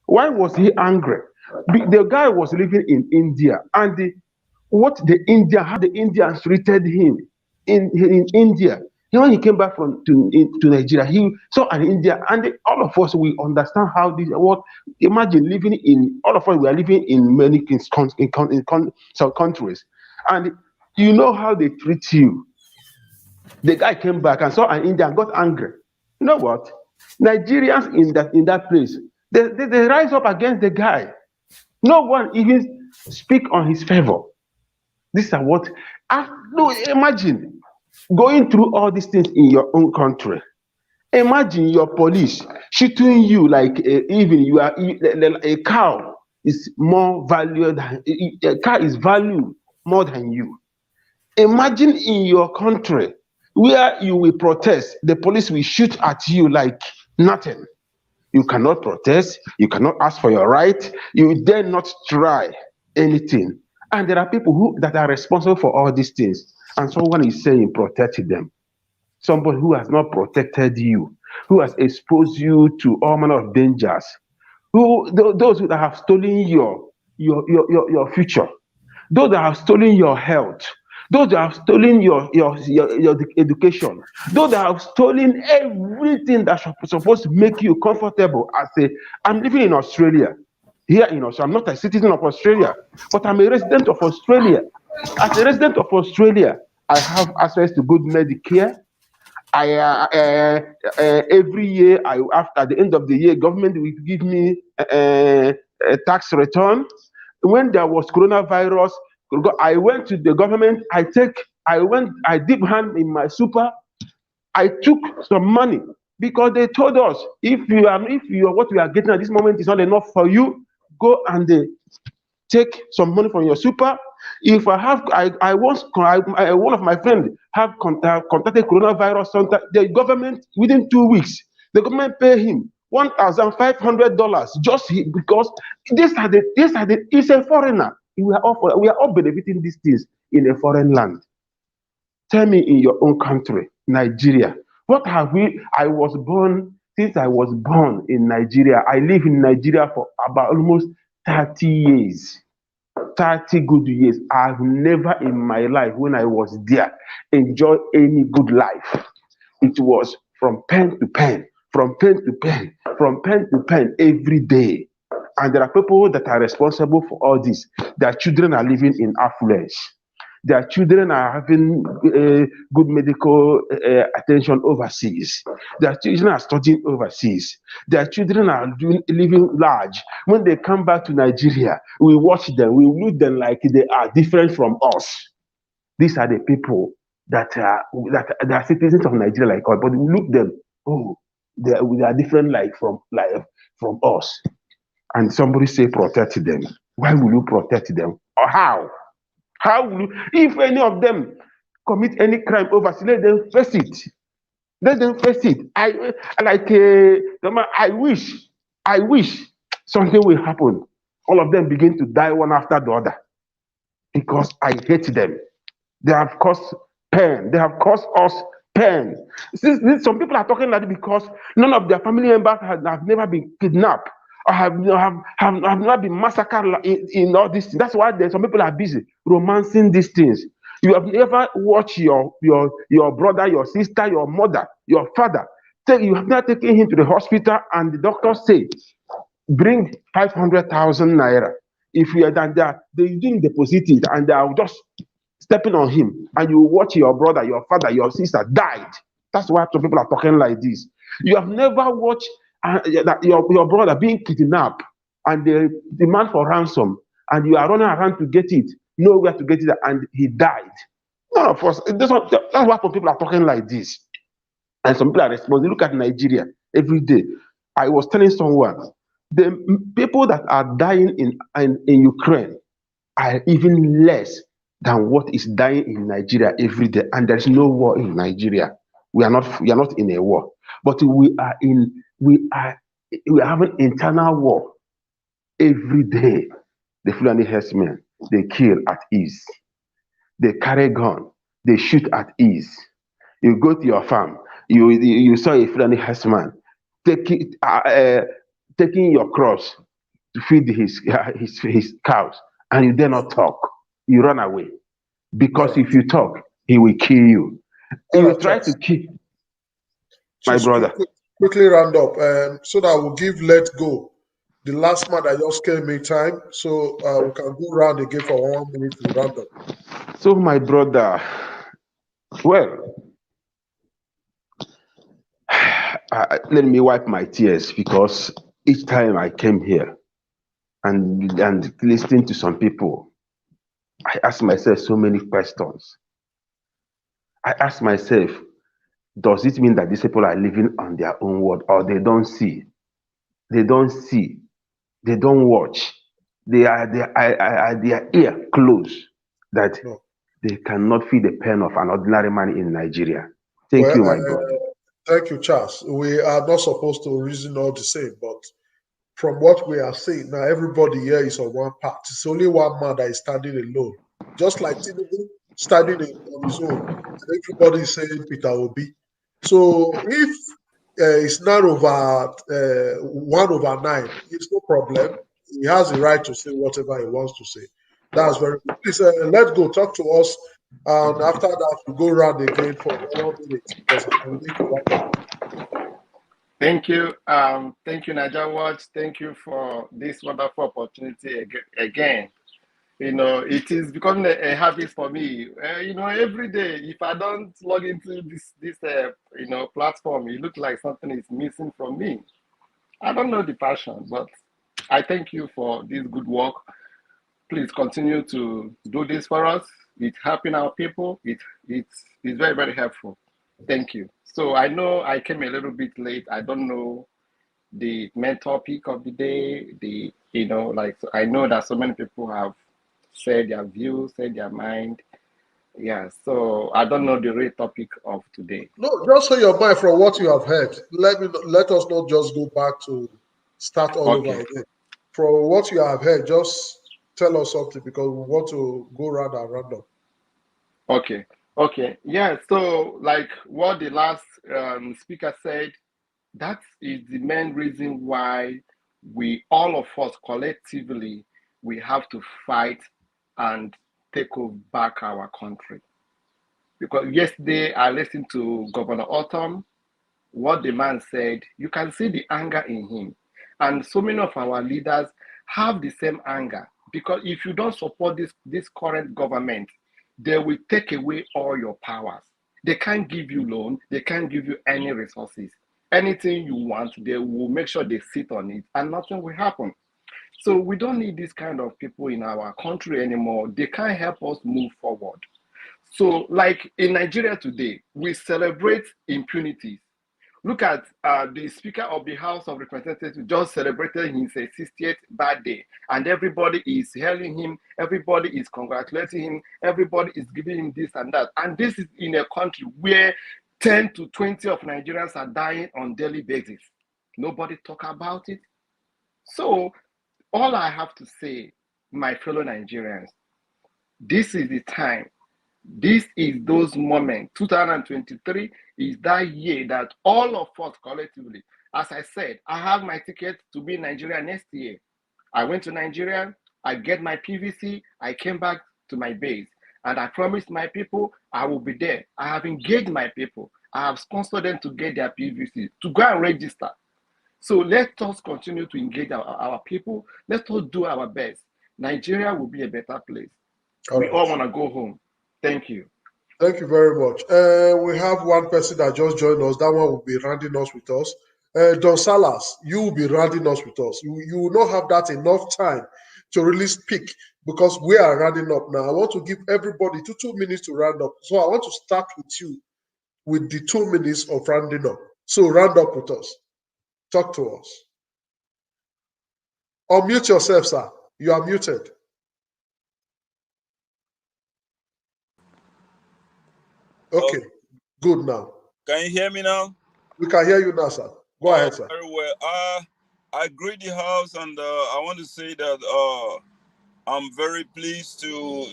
Why was he angry? The guy was living in India, and how the Indians treated him in India. When he came back to Nigeria, he saw an India, and all of us we understand how this. Imagine living in all of us. We are living in many some countries, and you know how they treat you. The guy came back and saw an Indian and got angry. You know what? Nigerians in that place, they rise up against the guy. No one even speak on his favor. These are what. No, imagine going through all these things in your own country. Imagine your police shooting you like even you are a cow is more valued than a car is valued more than you. Imagine in your country where you will protest, the police will shoot at you like nothing. You cannot protest, you cannot ask for your right, you dare not try anything. And there are people who that are responsible for all these things. And someone is saying protect them. Somebody who has not protected you, who has exposed you to all manner of dangers, those who have stolen your future, those that have stolen your health, those that have stolen your education, those that have stolen everything that's supposed to make you comfortable. I'm living in Australia. Here in Australia, I'm not a citizen of Australia, but I'm a resident of Australia. As a resident of Australia, I have access to good Medicare. Every year, after the end of the year, government will give me a tax return. When there was coronavirus, I went to the government. I dip hand in my super. I took some money because they told us if what we are getting at this moment is not enough for you, go and take some money from your super. If I have, one of my friends have contacted coronavirus. The government within 2 weeks, the government pay him $1,500 just because he's a foreigner. We are all benefiting these things in a foreign land. Tell me, in your own country, Nigeria, what have we? Since I was born in Nigeria, I live in Nigeria for about almost 30 years. 30 good years. I've never in my life, when I was there, enjoyed any good life. It was from pen to pen, from pen to pen, from pen to pen every day. And there are people that are responsible for all this. Their children are living in affluence. Their children are having good medical attention overseas. Their children are studying overseas. Their children are living large. When they come back to Nigeria, we watch them, we look them like they are different from us. These are the people that are citizens of Nigeria like us, but we look them, oh, they are different from us. And somebody say protect them. Why will you protect them? Or how? How will you, if any of them commit any crime overseas, let them face it. Let them face it. I wish something will happen. All of them begin to die one after the other because I hate them. They have caused pain. They have caused us pain. Some people are talking like that because none of their family members have never been kidnapped. Or have not been massacred in all these things. That's why some people are busy romancing these things. You have never watched your brother, your sister, your mother, your father. You have not taken him to the hospital and the doctor say, bring 500,000 naira. If you are done there, they didn't deposit it and they are just stepping on him. And you watch your brother, your father, your sister died. That's why some people are talking like this. You have never watched your brother being kidnapped and they demand for ransom and you are running around to get it, nowhere to get it, and he died. None of us. That's why people are talking like this. And some people are responding. Look at Nigeria every day. I was telling someone, the people that are dying in Ukraine are even less than what is dying in Nigeria every day. And there's no war in Nigeria. We are not in a war, but we are having internal war every day. The Fulani herdsmen, they kill at ease. They carry gun, they shoot at ease. You go to your farm, you saw a Fulani herdsman taking your crops to feed his cows, and you dare not talk. You run away because if you talk, he will kill you. He will try to kill my brother. Quickly round up so that we'll let go the last man that just came in time, so we can go round again for 1 minute to round up. So my brother, well, let me wipe my tears because each time I came here and listening to some people, I ask myself so many questions. I ask myself, does it mean that these people are living on their own world, or they don't see? They don't see. They don't watch. Their ear closed, that No. they cannot feel the pain of an ordinary man in Nigeria. Thank Well, you, my brother. thank you, Charles. We are not supposed to reason all the same, but from what we are seeing now, everybody here is on one part. It's only one man that is standing alone, just like Tinubu standing on his own, and everybody is saying Peter Obi. So if it's 1/9, it's no problem. He has the right to say whatever he wants to say. That's very good. Please, let's go talk to us, and after that we go round again for 1 minute because we need to wrap up. Thank you. Thank you, Naija Watch. Thank you for this wonderful opportunity again. It is becoming a habit for me. Every day, if I don't log into this platform, it looks like something is missing from me. I don't know the passion, but I thank you for this good work. Please continue to do this for us. It's helping our people. It's very, very helpful. Thank you. So I know I came a little bit late. I don't know the main topic of the day. So I know that so many people have said their views, said their mind. Yeah, so I don't know the real topic of today. No, just say your mind from what you have heard. Let us not just go back to start all over Okay. again. From what you have heard, just tell us something because we want to go round and round up. Okay. Okay. Yeah. So, like what the last speaker said, that is the main reason why all of us collectively, we have to fight and take back our country. Because yesterday I listened to Governor Autumn, what the man said, you can see the anger in him. And so many of our leaders have the same anger because if you don't support this current government, they will take away all your powers. They can't give you loan, they can't give you any resources. Anything you want, they will make sure they sit on it and nothing will happen. So we don't need this kind of people in our country anymore. They can't help us move forward. So, like in Nigeria today, we celebrate impunity. Look at the Speaker of the House of Representatives just celebrated his 60th birthday, and everybody is hailing him, everybody is congratulating him, everybody is giving him this and that. And this is in a country where 10 to 20 of Nigerians are dying on daily basis. Nobody talk about it. So all I have to say, my fellow Nigerians, this is the time. This is those moments. 2023 is that year that all of us collectively, as I said, I have my ticket to be in Nigeria next year. I went to Nigeria, I get my PVC, I came back to my base, and I promised my people I will be there. I have engaged my people. I have sponsored them to get their PVC, to go and register. So let us continue to engage our people. Let us do our best. Nigeria will be a better place. We all want to go home. Thank you. Thank you very much. We have one person that just joined us. That one will be rounding us with us. Don Salas, you will be rounding us with us. You will not have that enough time to really speak because we are rounding up now. I want to give everybody 2 minutes to round up. So I want to start with you with the 2 minutes of rounding up. So round up with us. Talk to us. Unmute yourself, sir. You are muted. Okay, good now. Can you hear me now? We can hear you now, sir. Go ahead, sir. Very well. I greet the house, and I want to say that I'm very pleased to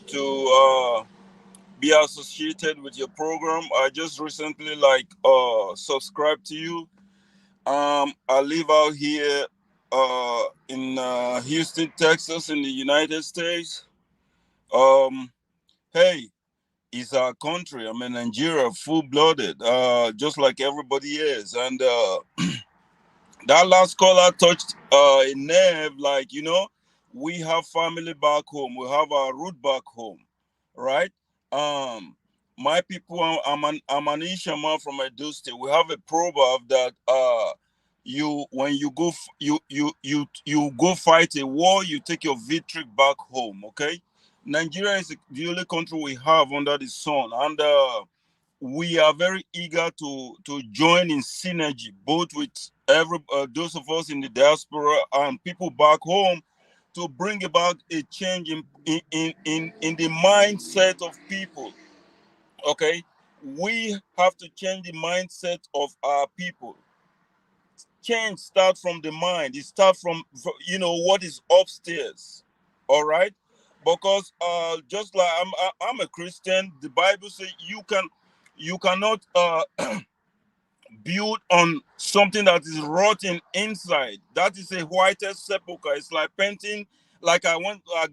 be associated with your program. I just recently subscribed to you. I live out here in Houston, Texas, in the United States. Hey, it's our country. I'm in Nigeria, full-blooded, just like everybody is. And that last caller touched a nerve, we have family back home. We have our root back home, right? My people, I'm an Ishama from Edo State. We have a proverb that when you go you go fight a war, you take your victory back home. Okay, Nigeria is the only country we have under the sun, and we are very eager to join in synergy, both with those of us in the diaspora and people back home, to bring about a change in the mindset of people. Okay, we have to change the mindset of our people. Change starts from the mind. It starts from what is upstairs. All right, because just like I'm a Christian, the Bible says you cannot build on something that is rotten inside. That is a whitest sepulcher. It's like painting. Like I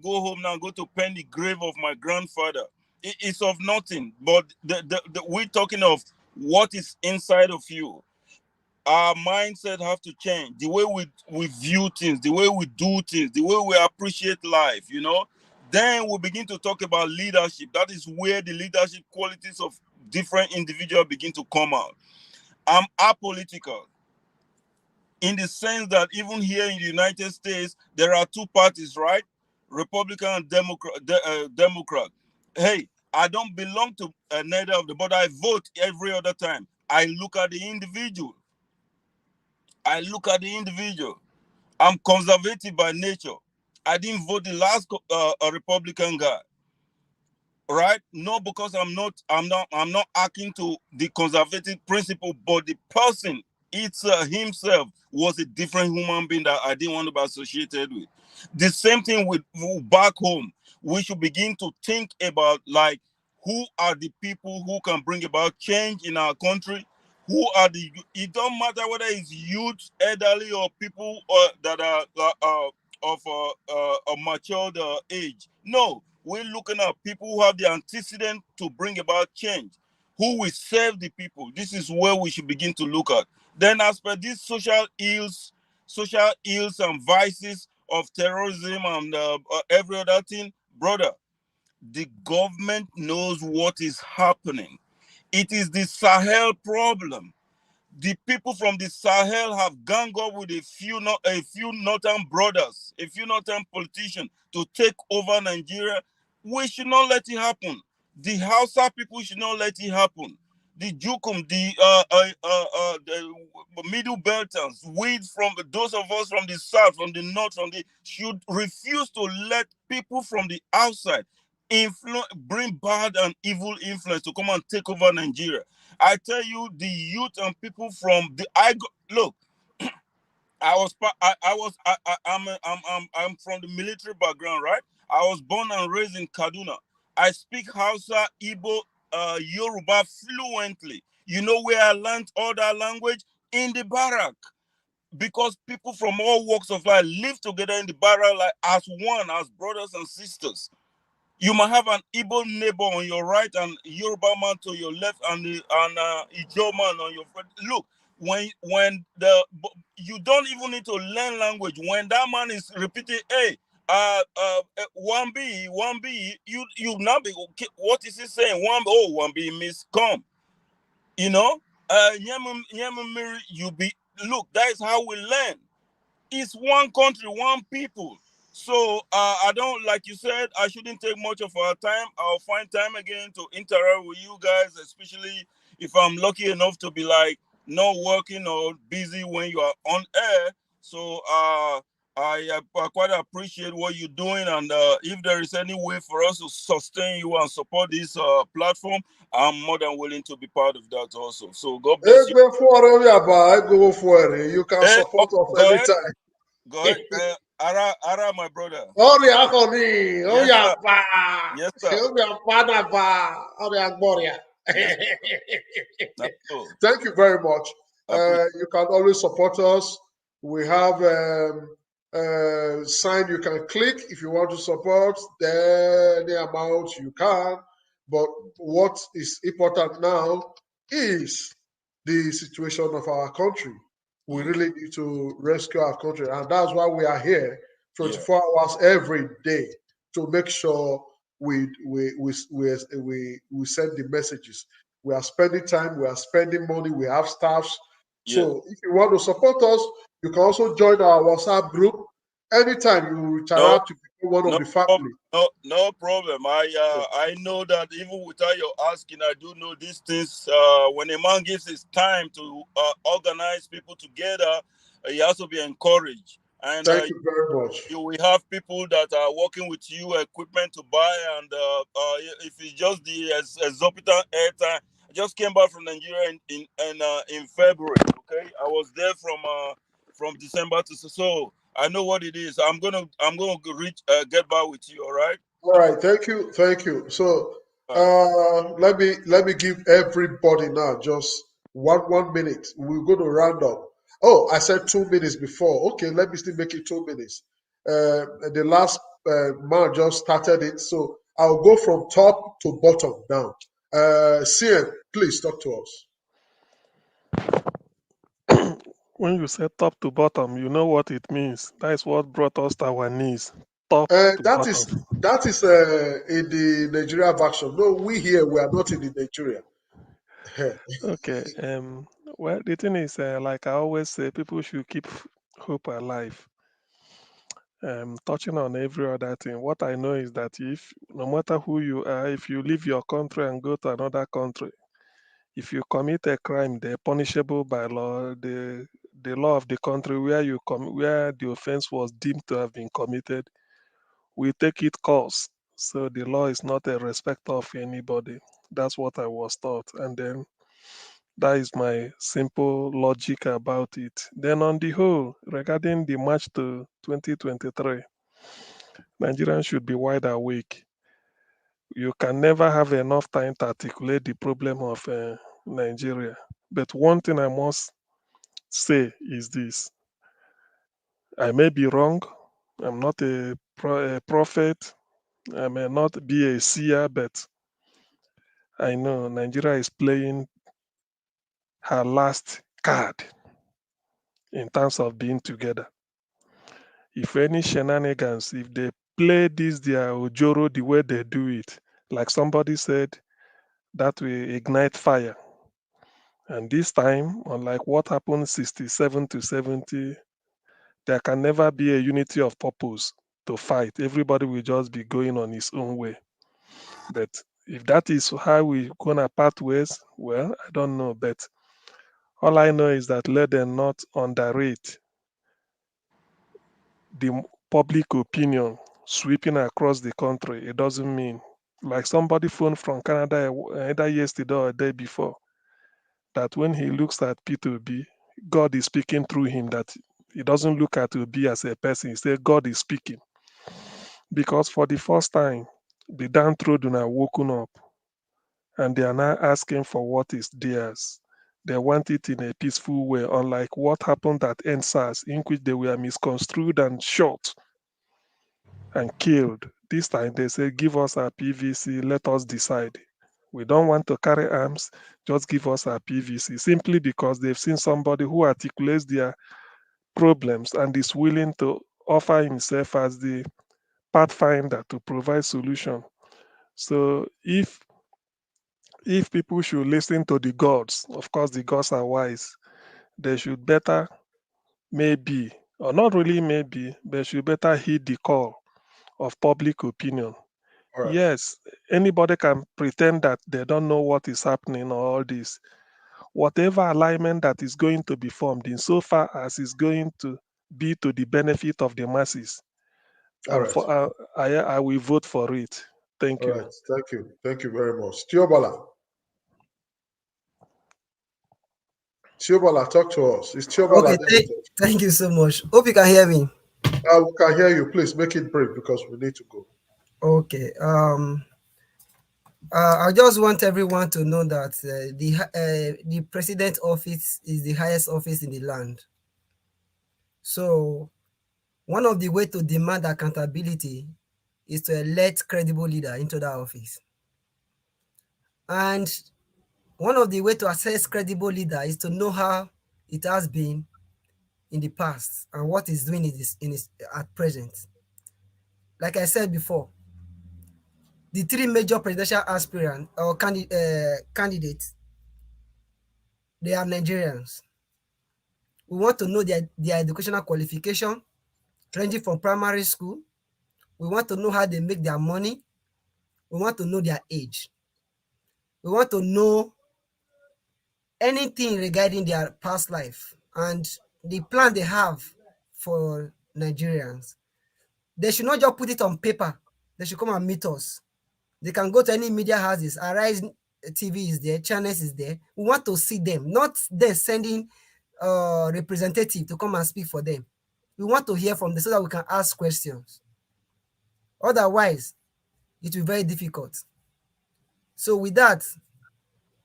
go home now, go to paint the grave of my grandfather. It's of nothing. But we're talking of what is inside of you. Our mindset have to change. The way we view things, the way we do things, the way we appreciate life. Then we begin to talk about leadership. That is where the leadership qualities of different individuals begin to come out. I'm apolitical in the sense that even here in the United States, there are two parties, right? Republican and Democrat. Hey, I don't belong to neither of them, but I vote every other time. I look at the individual. I'm conservative by nature. I didn't vote the last Republican guy. Right? No, because I'm not acting to the conservative principle, but the person himself was a different human being that I didn't want to be associated with. The same thing with back home. We should begin to think about, like, who are the people who can bring about change in our country? It don't matter whether it's youth, elderly, or people that are of a matured age. No, we're looking at people who have the antecedent to bring about change, who will serve the people. This is where we should begin to look at. Then, as per these social ills and vices of terrorism and every other thing, brother, the government knows what is happening. It is the Sahel problem. The people from the Sahel have ganged up with a few northern brothers, a few northern politicians to take over Nigeria. We should not let it happen. The Hausa people should not let it happen. The Jukum, the Middle Belters, from those of us from the south, from the north, should refuse to let people from the outside bring bad and evil influence to come and take over Nigeria. I tell you, the youth and people from look. I'm from the military background, right? I was born and raised in Kaduna. I speak Hausa, Igbo, Yoruba fluently. You know where I learned all that language? In the barrack. Because people from all walks of life live together in the barrack, like as one, as brothers and sisters. You might have an Igbo neighbor on your right and Yoruba man to your left and Ijo man on your front. Look, when you don't even need to learn language. When that man is repeating, hey, 1B, you now be, okay, what is he saying? 1B means come. Look, that is how we learn. It's one country, one people. So I don't, like you said, I shouldn't take much of our time. I'll find time again to interact with you guys, especially if I'm lucky enough to be like not working or busy when you are on air. So I quite appreciate what you're doing, and if there is any way for us to sustain you and support this platform, I'm more than willing to be part of that also. So God bless you. Go for it. You can support us Go ahead. anytime. Go ahead. Ara, my brother. Yes, Yes, sir. Yes, sir. Thank you very much. You can always support us. We have sign you can click if you want to support the amount you can. But what is important now is the situation of our country. We really need to rescue our country, and that's why we are here 24 hours every day to make sure we send the messages. We are spending time, we are spending money, we have staffs. So if you want to support us, you can also join our WhatsApp group. Anytime you interact with one of No, the family. no problem. I know that even without your asking, I do know these things. When a man gives his time to organize people together, he has to be encouraged. And Thank you very much. you will have people that are working with you, equipment to buy, and if it's just the exorbitant airtime. I just came back from Nigeria in February. Okay, I was there from December to so. I know what it is. I'm gonna reach get back with you. All right. All right, thank you. So let me give everybody now just one minute. We're going to round up. Oh, I said 2 minutes before. Okay, let me still make it 2 minutes. The last man just started it, so I'll go from top to bottom now. CM, please talk to us. When you say top to bottom, you know what it means. That is what brought us to our knees. Top to That is bottom. in the Nigeria version. No, we here we are not in the Nigeria. Okay. Well, the thing is, like I always say, people should keep hope alive. Touching on every other thing, what I know is that if no matter who you are, if you leave your country and go to another country, if you commit a crime, they're punishable by law. The law of the country where the offense was deemed to have been committed, we take it course. So the law is not a respecter of anybody. That's what I was taught, and then that is my simple logic about it. Then on the whole, regarding the march to 2023, Nigerians should be wide awake. You can never have enough time to articulate the problem of Nigeria. But one thing I must say is this: I may be wrong. I'm not a prophet. I may not be a seer, but I know Nigeria is playing her last card in terms of being together. If any shenanigans, if they play this their ojoro the way they do it, like somebody said, that will ignite fire. And this time, unlike what happened 67 to 70, there can never be a unity of purpose to fight. Everybody will just be going on his own way. But if that is how we're gonna part ways, well, I don't know. But all I know is that let them not underrate the public opinion sweeping across the country. It doesn't mean, like somebody phoned from Canada either yesterday or a day before, that when he looks at P2B, God is speaking through him, that he doesn't look at Obi as a person. He said God is speaking. Because for the first time, the downtrodden are woken up and they are now asking for what is theirs. They want it in a peaceful way, unlike what happened at NSAS, in which they were misconstrued and shot and killed. This time they say, give us our PVC, let us decide. We don't want to carry arms, just give us our PVC, simply because they've seen somebody who articulates their problems and is willing to offer himself as the pathfinder to provide solution. So if people should listen to the gods, of course the gods are wise, they should better, maybe, or not really maybe, they should better heed the call of public opinion. All right. Yes, anybody can pretend that they don't know what is happening or all this. Whatever alignment that is going to be formed, insofar as is going to be to the benefit of the masses, All right. I will vote for it. Thank All you. right. Thank you very much. Tiobala, talk to us. It's Tiobala. Okay, thank you so much. Hope you can hear me. We can hear you. Please make it brief because we need to go. Okay. I just want everyone to know that the president office is the highest office in the land. So one of the way to demand accountability is to elect credible leader into that office. And one of the way to assess credible leader is to know how it has been in the past and what is doing at present. Like I said before, the three major presidential aspirants or candidates, they are Nigerians. We want to know their educational qualification, ranging from primary school We want to know how they make their money. We want to know their age. We want to know anything regarding their past life and the plan they have for Nigerians. They should not just put it on paper. They should come and meet us. They can go to any media houses. Arise TV is there, channels is there. We want to see them, not them sending representative to come and speak for them. We want to hear from them so that we can ask questions. Otherwise, it will be very difficult. So with that,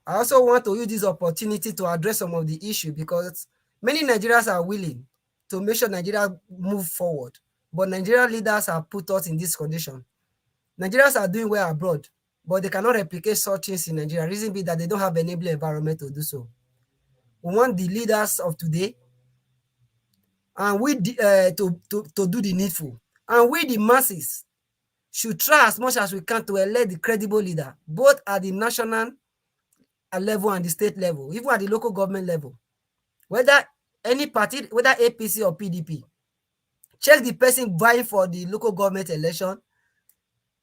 I also want to use this opportunity to address some of the issue because many Nigerians are willing to make sure Nigeria move forward, but Nigerian leaders have put us in this condition. Nigerians are doing well abroad, but they cannot replicate such things in Nigeria. Reason being that they don't have enabling environment to do so. We want the leaders of today, and we to do the needful, and we the masses should try as much as we can to elect the credible leader, both at the national level and the state level, even at the local government level. Whether any party, whether APC or PDP, check the person vying for the local government election,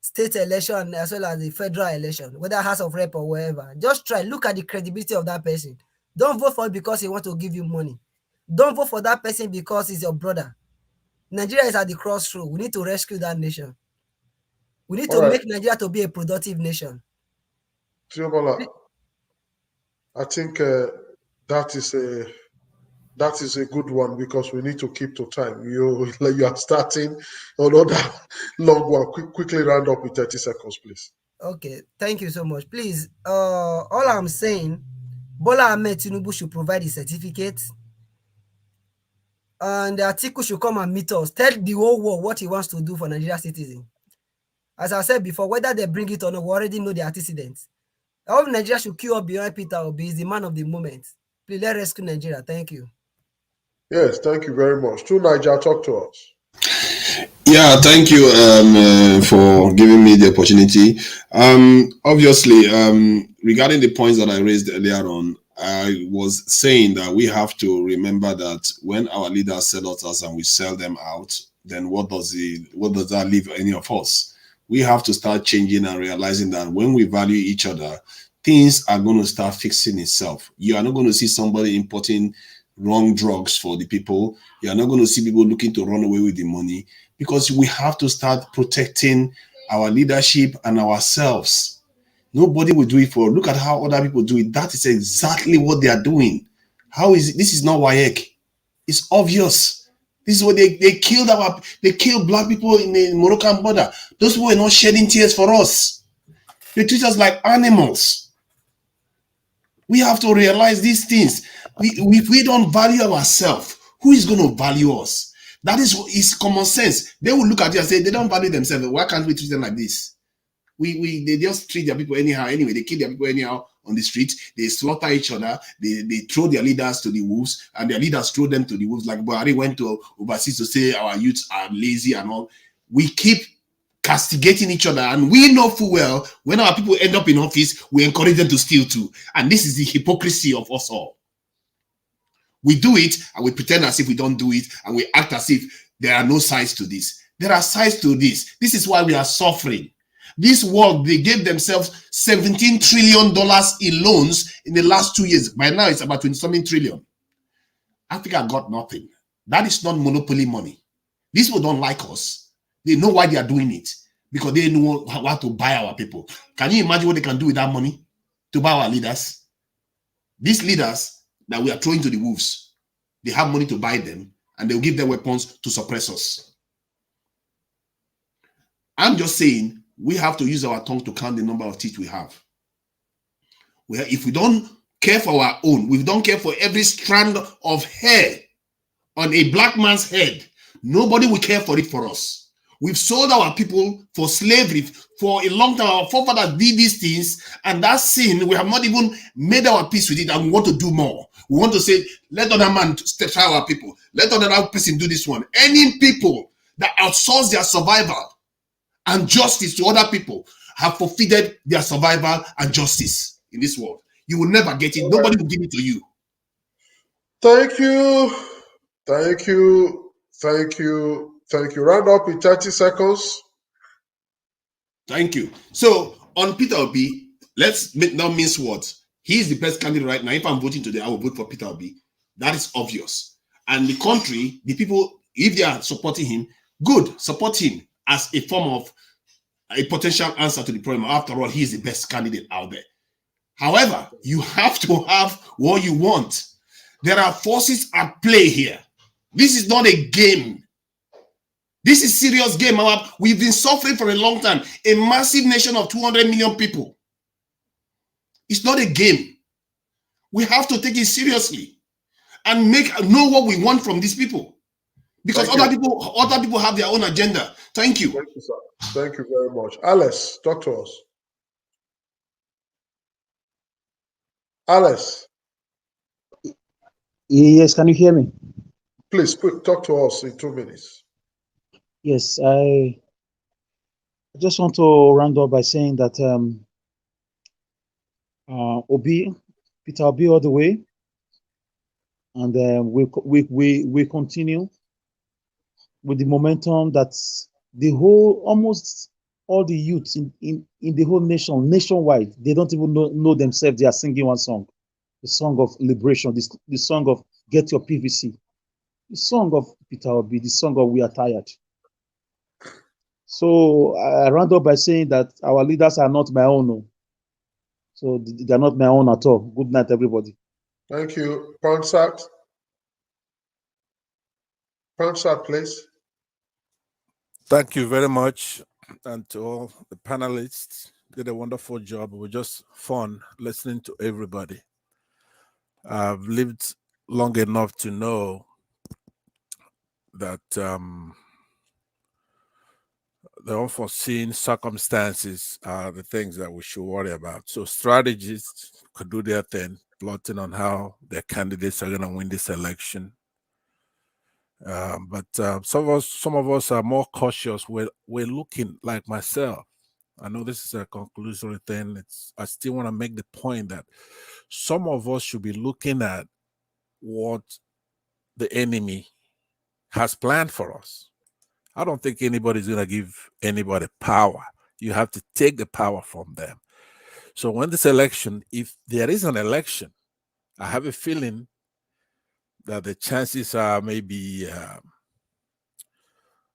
state election, as well as the federal election, whether House of Rep or wherever. Just try, look at the credibility of that person. Don't vote for it because he wants to give you money. Don't vote for that person because he's your brother. Nigeria is at the crossroad. We need to rescue that nation. We need to make Nigeria to be a productive nation. Tiobola, I think that is a good one because we need to keep to time. You are starting another long one. Quickly round up with 30 seconds, please. Okay, thank you so much. Please, all I'm saying, Bola Ahmed Tinubu should provide the certificate, and Atiku should come and meet us. Tell the whole world what he wants to do for Nigeria citizens. As I said before, whether they bring it or not, we already know the antecedents. All Nigeria should queue up behind Peter Obi. He's the man of the moment. Please, let's rescue Nigeria. Thank you. Yes, thank you very much. To Niger, talk to us. Yeah, thank you for giving me the opportunity. Obviously, regarding the points that I raised earlier on, I was saying that we have to remember that when our leaders sell us and we sell them out, then what does that leave any of us? We have to start changing and realizing that when we value each other, things are going to start fixing itself. You are not going to see somebody importing wrong drugs for the people. You are not going to see people looking to run away with the money, because we have to start protecting our leadership and ourselves. Nobody will do it for. Look at how other people do it. That is exactly what they are doing. How is it? This is not Wike. It's obvious. This is what they killed black people in the Moroccan border. Those people were not shedding tears for us. They treat us like animals. We have to realize these things. If we don't value ourselves, who is going to value us? That is common sense. They will look at you and say, they don't value themselves. Why can't we treat them like this? They just treat their people anyhow. Anyway, they kill their people anyhow on the street. They slaughter each other. They throw their leaders to the wolves, and their leaders throw them to the wolves. Like Buhari went to overseas to say our youths are lazy and all. We keep castigating each other, and we know full well when our people end up in office, we encourage them to steal too. And this is the hypocrisy of us all. We do it and we pretend as if we don't do it, and we act as if there are no sides to this. There are sides to this. This is why we are suffering. This world, they gave themselves $17 trillion in loans in the last 2 years. By now, it's about 20-something trillion. Africa got nothing. That is not monopoly money. These people don't like us. They know why they are doing it, because they know how to buy our people. Can you imagine what they can do with that money to buy our leaders? These leaders that we are throwing to the wolves, they have money to buy them, and they'll give them weapons to suppress us. I'm just saying, we have to use our tongue to count the number of teeth we have. If we don't care for our own, we don't care for every strand of hair on a black man's head, nobody will care for it for us. We've sold our people for slavery for a long time. Our forefathers did these things, and that sin, we have not even made our peace with it, and we want to do more. We want to say, let other man try our people. Let other person do this one. Any people that outsource their survival and justice to other people have forfeited their survival and justice in this world. You will never get it. Nobody will give it to you. Thank you. Thank you. Thank you. Thank you. Round up in 30 seconds. Thank you. So on Peter Obi, let's not mince words. He's the best candidate right now. If I'm voting today, I will vote for Peter Obi. That is obvious. And the country, the people, if they are supporting him, good, support him as a form of a potential answer to the problem. After all, he is the best candidate out there. However, you have to have what you want. There are forces at play here. This is not a game. This is serious game. We've been suffering for a long time. A massive nation of 200 million people. It's not a game. We have to take it seriously and know what we want from these people. Because other people have their own agenda. Thank you. Thank you, sir. Thank you very much. Alice, talk to us. Alice. Yes, can you hear me? Please talk to us in 2 minutes. Yes, I just want to round up by saying that Peter Obi all the way, and we continue with the momentum that almost all the youths in the whole nationwide, they don't even know themselves. They are singing one song, the song of liberation, the song of get your PVC, the song of Peter Obi, the song of we are tired. So I round up by saying that our leaders are not my own. So they're not my own at all. Good night, everybody. Thank you. Ponsat. Ponsat, please. Thank you very much. And to all the panelists, did a wonderful job. It was just fun listening to everybody. I've lived long enough to know that the unforeseen circumstances are the things that we should worry about. So strategists could do their thing, plotting on how their candidates are going to win this election. But some of us are more cautious. We're looking, like myself. I know this is a conclusory thing. I still want to make the point that some of us should be looking at what the enemy has planned for us. I don't think anybody's going to give anybody power. You have to take the power from them. So when this election, if there is an election, I have a feeling that the chances are maybe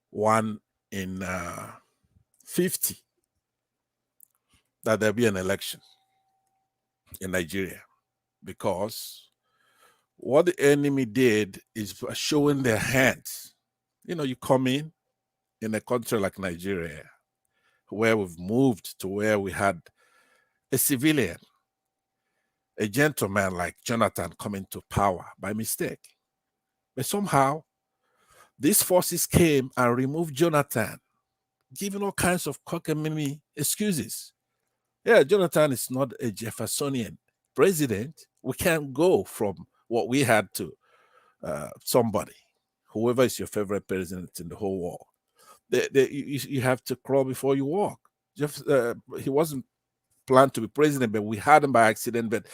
1 in 50 that there'll be an election in Nigeria, because what the enemy did is showing their hands. You come in a country like Nigeria, where we've moved to where we had a civilian, a gentleman like Jonathan coming to power by mistake. But somehow, these forces came and removed Jonathan, giving all kinds of cockamamie excuses. Yeah, Jonathan is not a Jeffersonian president. We can't go from what we had to somebody, whoever is your favorite president in the whole world. You have to crawl before you walk. He wasn't planned to be president, but we had him by accident. But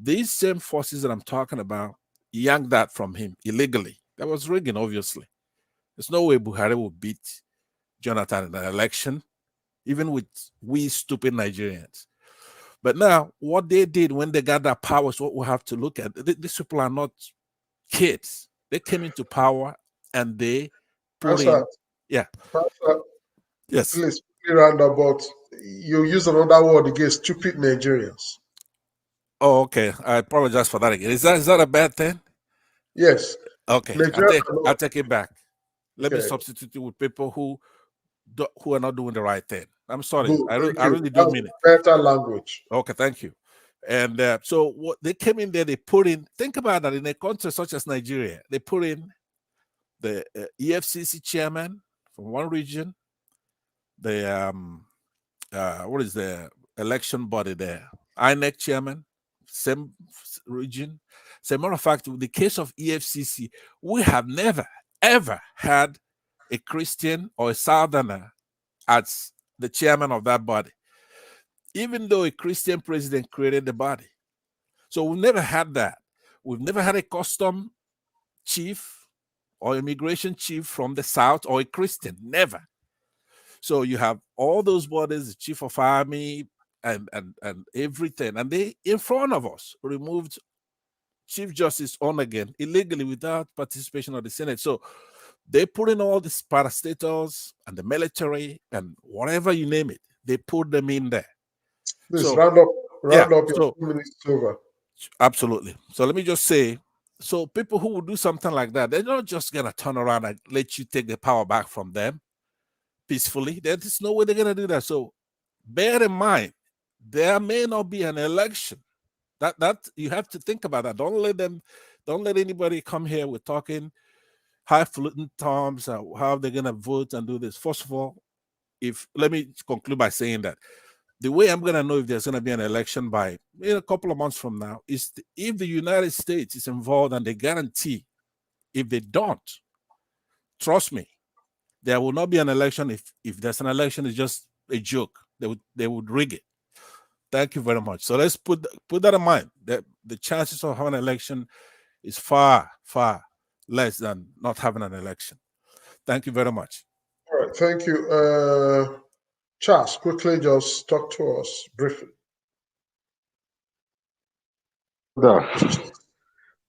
these same forces that I'm talking about yanked that from him illegally. That was rigging, obviously. There's no way Buhari will beat Jonathan in an election, even with we stupid Nigerians. But now, what they did when they got that power is what we have to look at. These people are not kids. They came into power and they put in. Yeah. Yes. Please, round about. You use another word against stupid Nigerians. Oh, okay. I apologize for that again. Is that a bad thing? Yes. Okay. I take it back. Let me substitute it with people who are not doing the right thing. I'm sorry. Good. I really do mean it. Better language. Okay, thank you. And so what they came in there, they put in. Think about that in a country such as Nigeria, they put in the EFCC chairman from one region, the what is the election body there, INEC chairman, same region. As a matter of fact, with the case of EFCC, we have never ever had a Christian or a Southerner as the chairman of that body, even though a Christian president created the body. So we've never had that. We've never had a custom chief or immigration chief from the South or a Christian. Never. So you have all those bodies, the chief of army and everything, and they in front of us removed Chief Justice on again illegally without participation of the Senate. So they put in all these parastatals and the military and whatever you name it, they put them in there. Please So round up your so 2 minutes over. absolutely. So let me just say, so people who will do something like that, they're not just gonna turn around and let you take the power back from them peacefully. There's no way they're gonna do that. So bear in mind, there may not be an election. That you have to think about that. Don't let anybody come here with talking highfalutin terms how they're gonna vote and do this. First of all, let me conclude by saying that the way I'm gonna know if there's gonna be an election by a couple of months from now is if the United States is involved, and they guarantee if they don't, trust me, there will not be an election. If there's an election, it's just a joke. They would rig it. Thank you very much. So let's put that in mind, that the chances of having an election is far, far less than not having an election. Thank you very much. All right, thank you. Charles, quickly just talk to us briefly.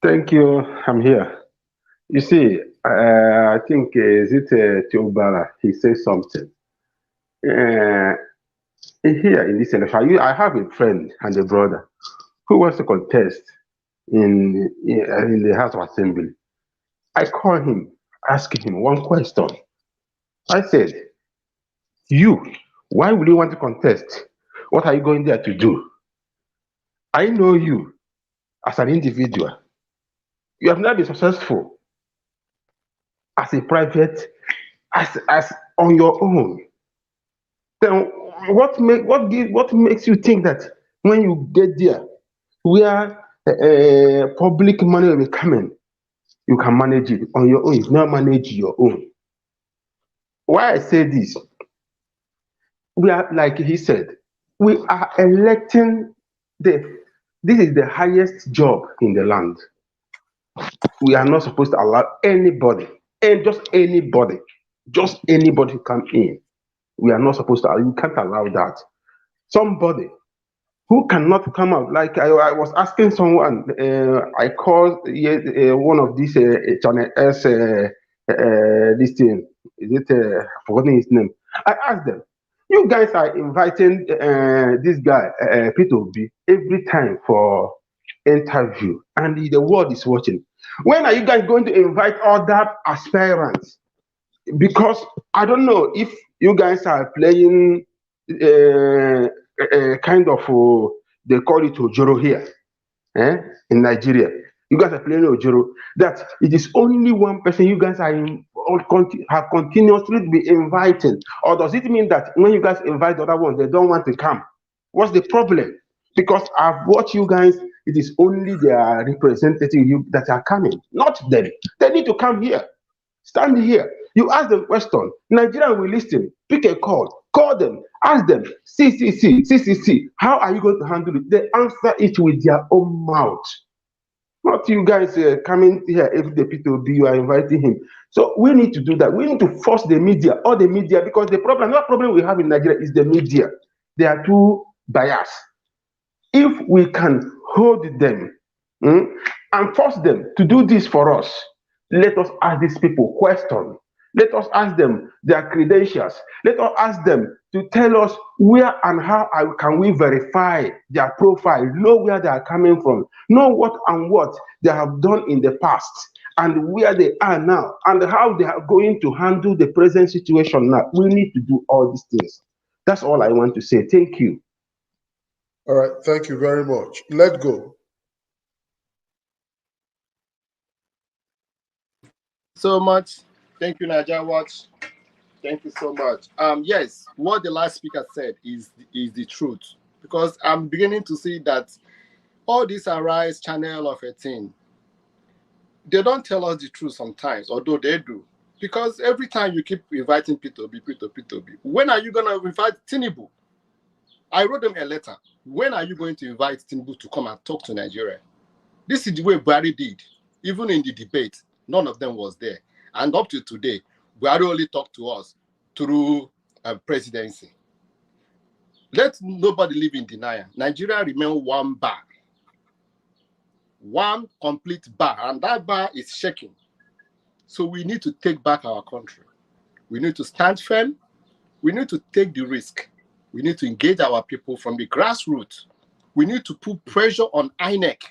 Thank you. I'm here. You see, I think is it Teobara? He says something. Here in this election, I have a friend and a brother who wants to contest in the House of Assembly. I call him, asking him one question. I said, "You, why would you want to contest? What are you going there to do? I know you as an individual. You have not been successful as a private, as on your own. Then what makes you think that when you get there, where public money will be coming, you can manage it on your own? You not manage your own. Why I say this? We are, like he said, we are electing this is the highest job in the land. We are not supposed to allow anybody, and just anybody to come in. We are not supposed to. You can't allow that. Somebody who cannot come out, like I was asking someone. I called one of these Channel S. This thing, is it? Forgetting his name. I asked them, you guys are inviting this guy Peter Obi every time for interview, and the world is watching. When are you guys going to invite other aspirants? Because I don't know if you guys are playing kind of they call it Ojoro here in Nigeria. You guys are playing Ojoro. That it is only one person you guys are have continuously be inviting, or does it mean that when you guys invite the other ones, they don't want to come? What's the problem? Because I've watched you guys. It is only their representatives that are coming, not them. They need to come here. Stand here. You ask them question. Nigerian will listen. Pick a call. Call them. Ask them. See. How are you going to handle it? They answer it with their own mouth. Not you guys coming here every day. People, you are inviting him. So we need to do that. We need to force the media, all the media, because the problem we have in Nigeria is the media. They are too biased. If we can hold them and force them to do this for us, let us ask these people questions. Let us ask them their credentials. Let us ask them to tell us where and how can we verify their profile, know where they are coming from, know what they have done in the past, and where they are now, and how they are going to handle the present situation now. We need to do all these things. That's all I want to say. Thank you. All right, thank you very much. Let's go. So much. Thank you, Naija Watch. Thank you so much. Yes, what the last speaker said is the truth, because I'm beginning to see that all this Arise channel of a thing, they don't tell us the truth sometimes, although they do. Because every time you keep inviting Peter Obi, when are you going to invite Tinubu? I wrote them a letter. When are you going to invite Tinubu to come and talk to Nigeria? This is the way Buhari did. Even in the debate, none of them was there. And up to today, Buhari only talked to us through presidency. Let nobody live in denial. Nigeria remain one bar, one complete bar, and that bar is shaking. So we need to take back our country. We need to stand firm. We need to take the risk. We need to engage our people from the grassroots. We need to put pressure on INEC.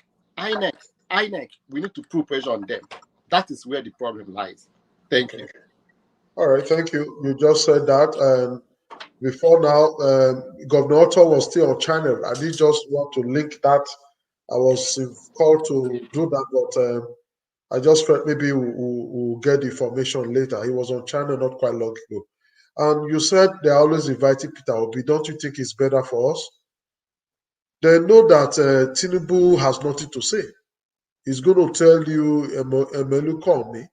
We need to put pressure on them. That is where the problem lies. Thank you. All right, thank you. You just said that. Before now, Governor Otto was still on channel. I did just want to link that. I was called to do that, but I just felt maybe we'll get the information later. He was on channel not quite long ago. And you said they're always inviting Peter Obi. Don't you think it's better for us? They know that Tinubu has nothing to say. He's going to tell you, Emelu, call me,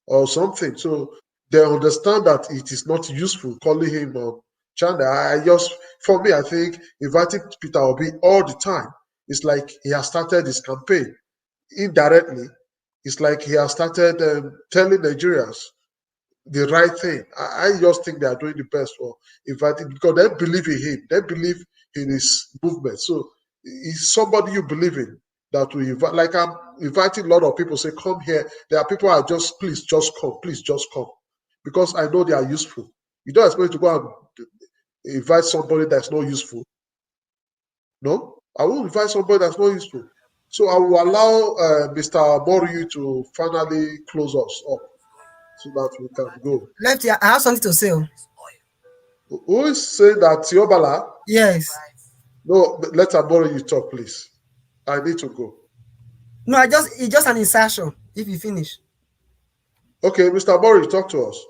or something. So they understand that it is not useful calling him on channel. For me, I think inviting Peter Obi all the time, it's like he has started his campaign. Indirectly, it's like he has started telling Nigerians the right thing. I just think they are doing the best for inviting, because they believe in him. They believe in his movement. So he's somebody you believe in that we invite. Like I'm inviting a lot of people, say, come here. There are people who are just, please just come, please just come. Because I know they are useful. You don't expect to go and invite somebody that's not useful. No, I will invite somebody that's not useful. So I will allow Mr. Moriyu to finally close us up so that we can go. Lefty, I have something to say. Who is saying that, Tiobala? Yes. No, let Moriyu talk, please. I need to go. No, it's just an insertion. If you finish. Okay, Mr. Moriyu, talk to us.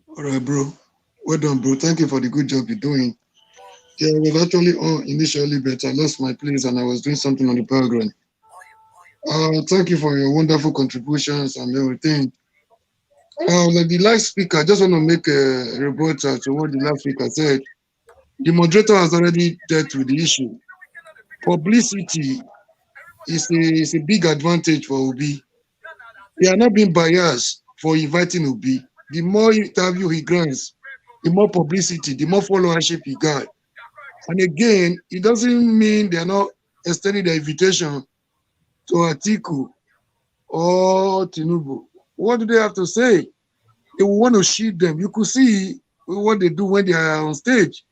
All right, bro. Well done, bro. Thank you for the good job you're doing. Yeah, I was actually on initially, but I lost my place and I was doing something on the background. Thank you for your wonderful contributions and everything. Like the last speaker, I just want to make a rebuttal to what the last speaker said. The moderator has already dealt with the issue. Publicity is a big advantage for Obi. They are not being biased for inviting Obi. The more interview he grants, the more publicity, the more followership he got. And again, it doesn't mean they are not extending the invitation to Atiku or Tinubu. What do they have to say? They want to shield them. You could see what they do when they are on stage.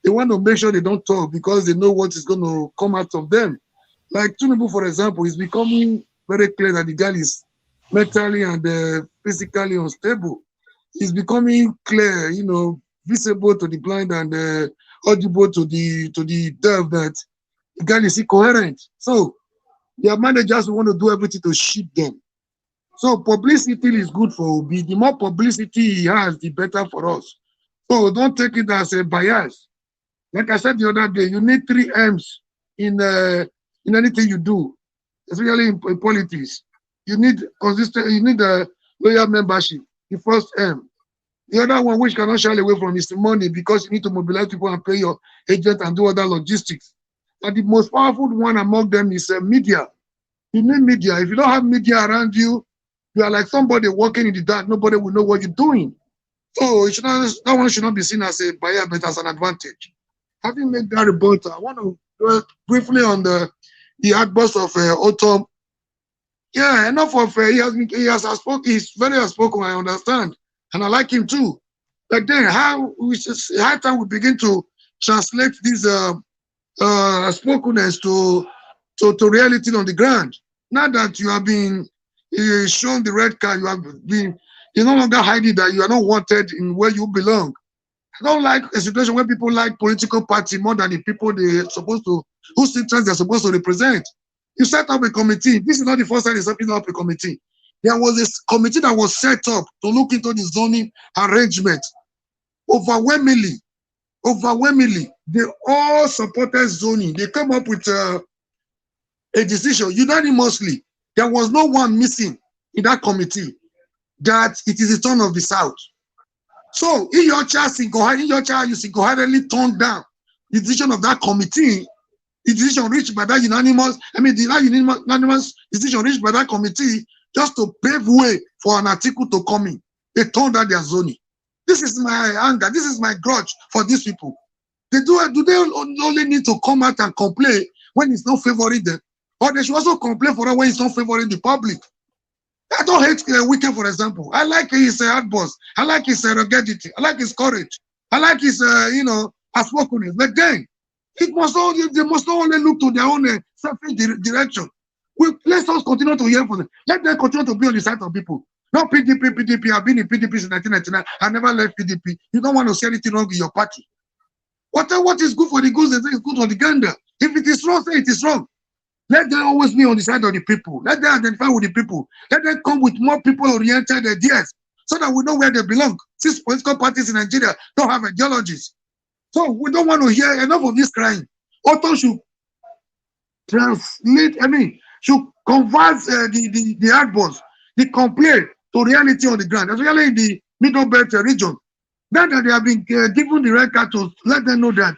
They want to make sure they don't talk because they know what is going to come out of them. Like Tinubu, for example, is becoming very clear that the guy is mentally and physically unstable. It's becoming clear, visible to the blind and audible to the deaf that the guy is incoherent. So their managers want to do everything to shield them. So publicity is good for Obi. The more publicity he has, the better for us. So don't take it as a bias. Like I said the other day, you need 3 M's in anything you do, especially in politics. You need consistent. You need a loyal membership. The first M. The other one, which cannot shy away from, is the money, because you need to mobilize people and pay your agent and do other logistics. And the most powerful one among them is media. You need media. If you don't have media around you, you are like somebody walking in the dark. Nobody will know what you're doing. So that one should not be seen as a bias, but as an advantage. Having made that rebuttal, I want to go briefly on the outburst of Autumn. Yeah, enough of he has spoken. He's very outspoken. I understand, and I like him too. But then, how time we begin to translate this spokenness to reality on the ground? Now that you have been shown the red card, you're no longer hiding that you are not wanted in where you belong. I don't like a situation where people like political party more than the people whose interests they're supposed to represent. You set up a committee. This is not the first time you're setting up a committee. There was a committee that was set up to look into the zoning arrangement. Overwhelmingly, they all supported zoning. They came up with a decision unanimously. There was no one missing in that committee that it is the turn of the South. So in your child, you single-handedly turned down the decision of that committee, the decision reached by that unanimous decision reached by that committee, just to pave way for an article to come in. They turned down their zoning. This is my anger. This is my grudge for these people. Do they only need to come out and complain when it's not favoring them? Or they should also complain for them when it's not favoring the public. I don't hate Wike, for example. I like his hard boss. I like his ruggedity. I like his courage. I like his, outspokenness. But then, they must not only look to their own selfish direction. Let us continue to hear from them. Let them continue to be on the side of people. Not PDP. I've been in PDP since 1999. I never left PDP. You don't want to see anything wrong in your party. What is good for the goose is good for the gander. If it is wrong, say it is wrong. Let them always be on the side of the people. Let them identify with the people. Let them come with more people-oriented ideas so that we know where they belong. Since political parties in Nigeria don't have ideologies. So we don't want to hear enough of this crying. Auto should should convert the hardballs, the complaint to reality on the ground, especially in the Middle Belt region. Now that they have been given the red card to let them know that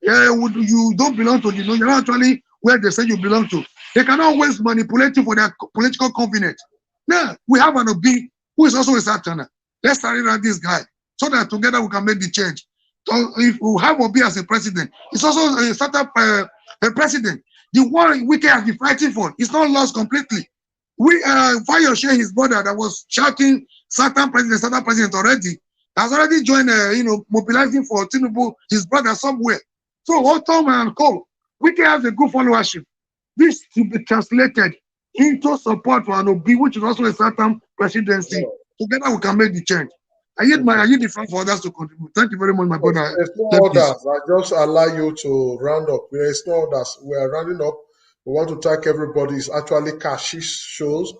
you don't belong to you're not actually where they say you belong to. They can always manipulate you for their political convenience. Now, we have an OB who is also a Satana. Let's study around this guy so that together we can make the change. So if we have OB as a president, it's also a startup president. The one Wike has been fighting for is not lost completely. Fayoshe, his brother that was shouting Satan president already, has already joined, mobilizing for Tinubu, his brother somewhere. So Autumn and Co. Wike has a good followership. This should be translated into support for an OB, which is also a certain presidency. Together we can make the change. I need the front for others to contribute. Thank you very much, my brother. There's no others. I just allow you to round up. There is no others. We are rounding up. We want to thank everybody. It's actually Kashish shows.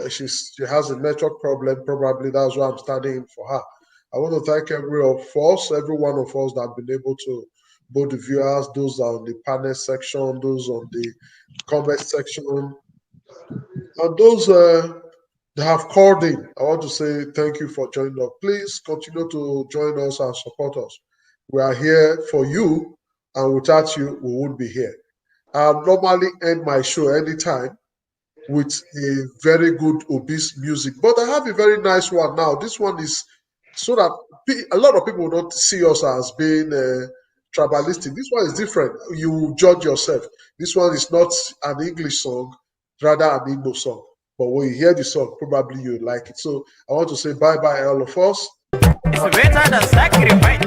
She has a network problem. Probably that's why I'm standing in for her. I want to thank every one of us that have been able to, both the viewers, those on the panel section, those on the comment section, and those that have called in. I want to say thank you for joining us. Please continue to join us and support us. We are here for you, and without you, we wouldn't be here. I normally end my show anytime with a very good obese music, but I have a very nice one now. This one is so that a lot of people don't see us as being tribalistic. This one is different. You judge yourself. This one is not an English song, rather an Igbo song. But when you hear the song, probably you like it. So I want to say bye-bye, all of us. It's better than sacrifice.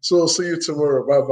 So see you tomorrow. Bye-bye.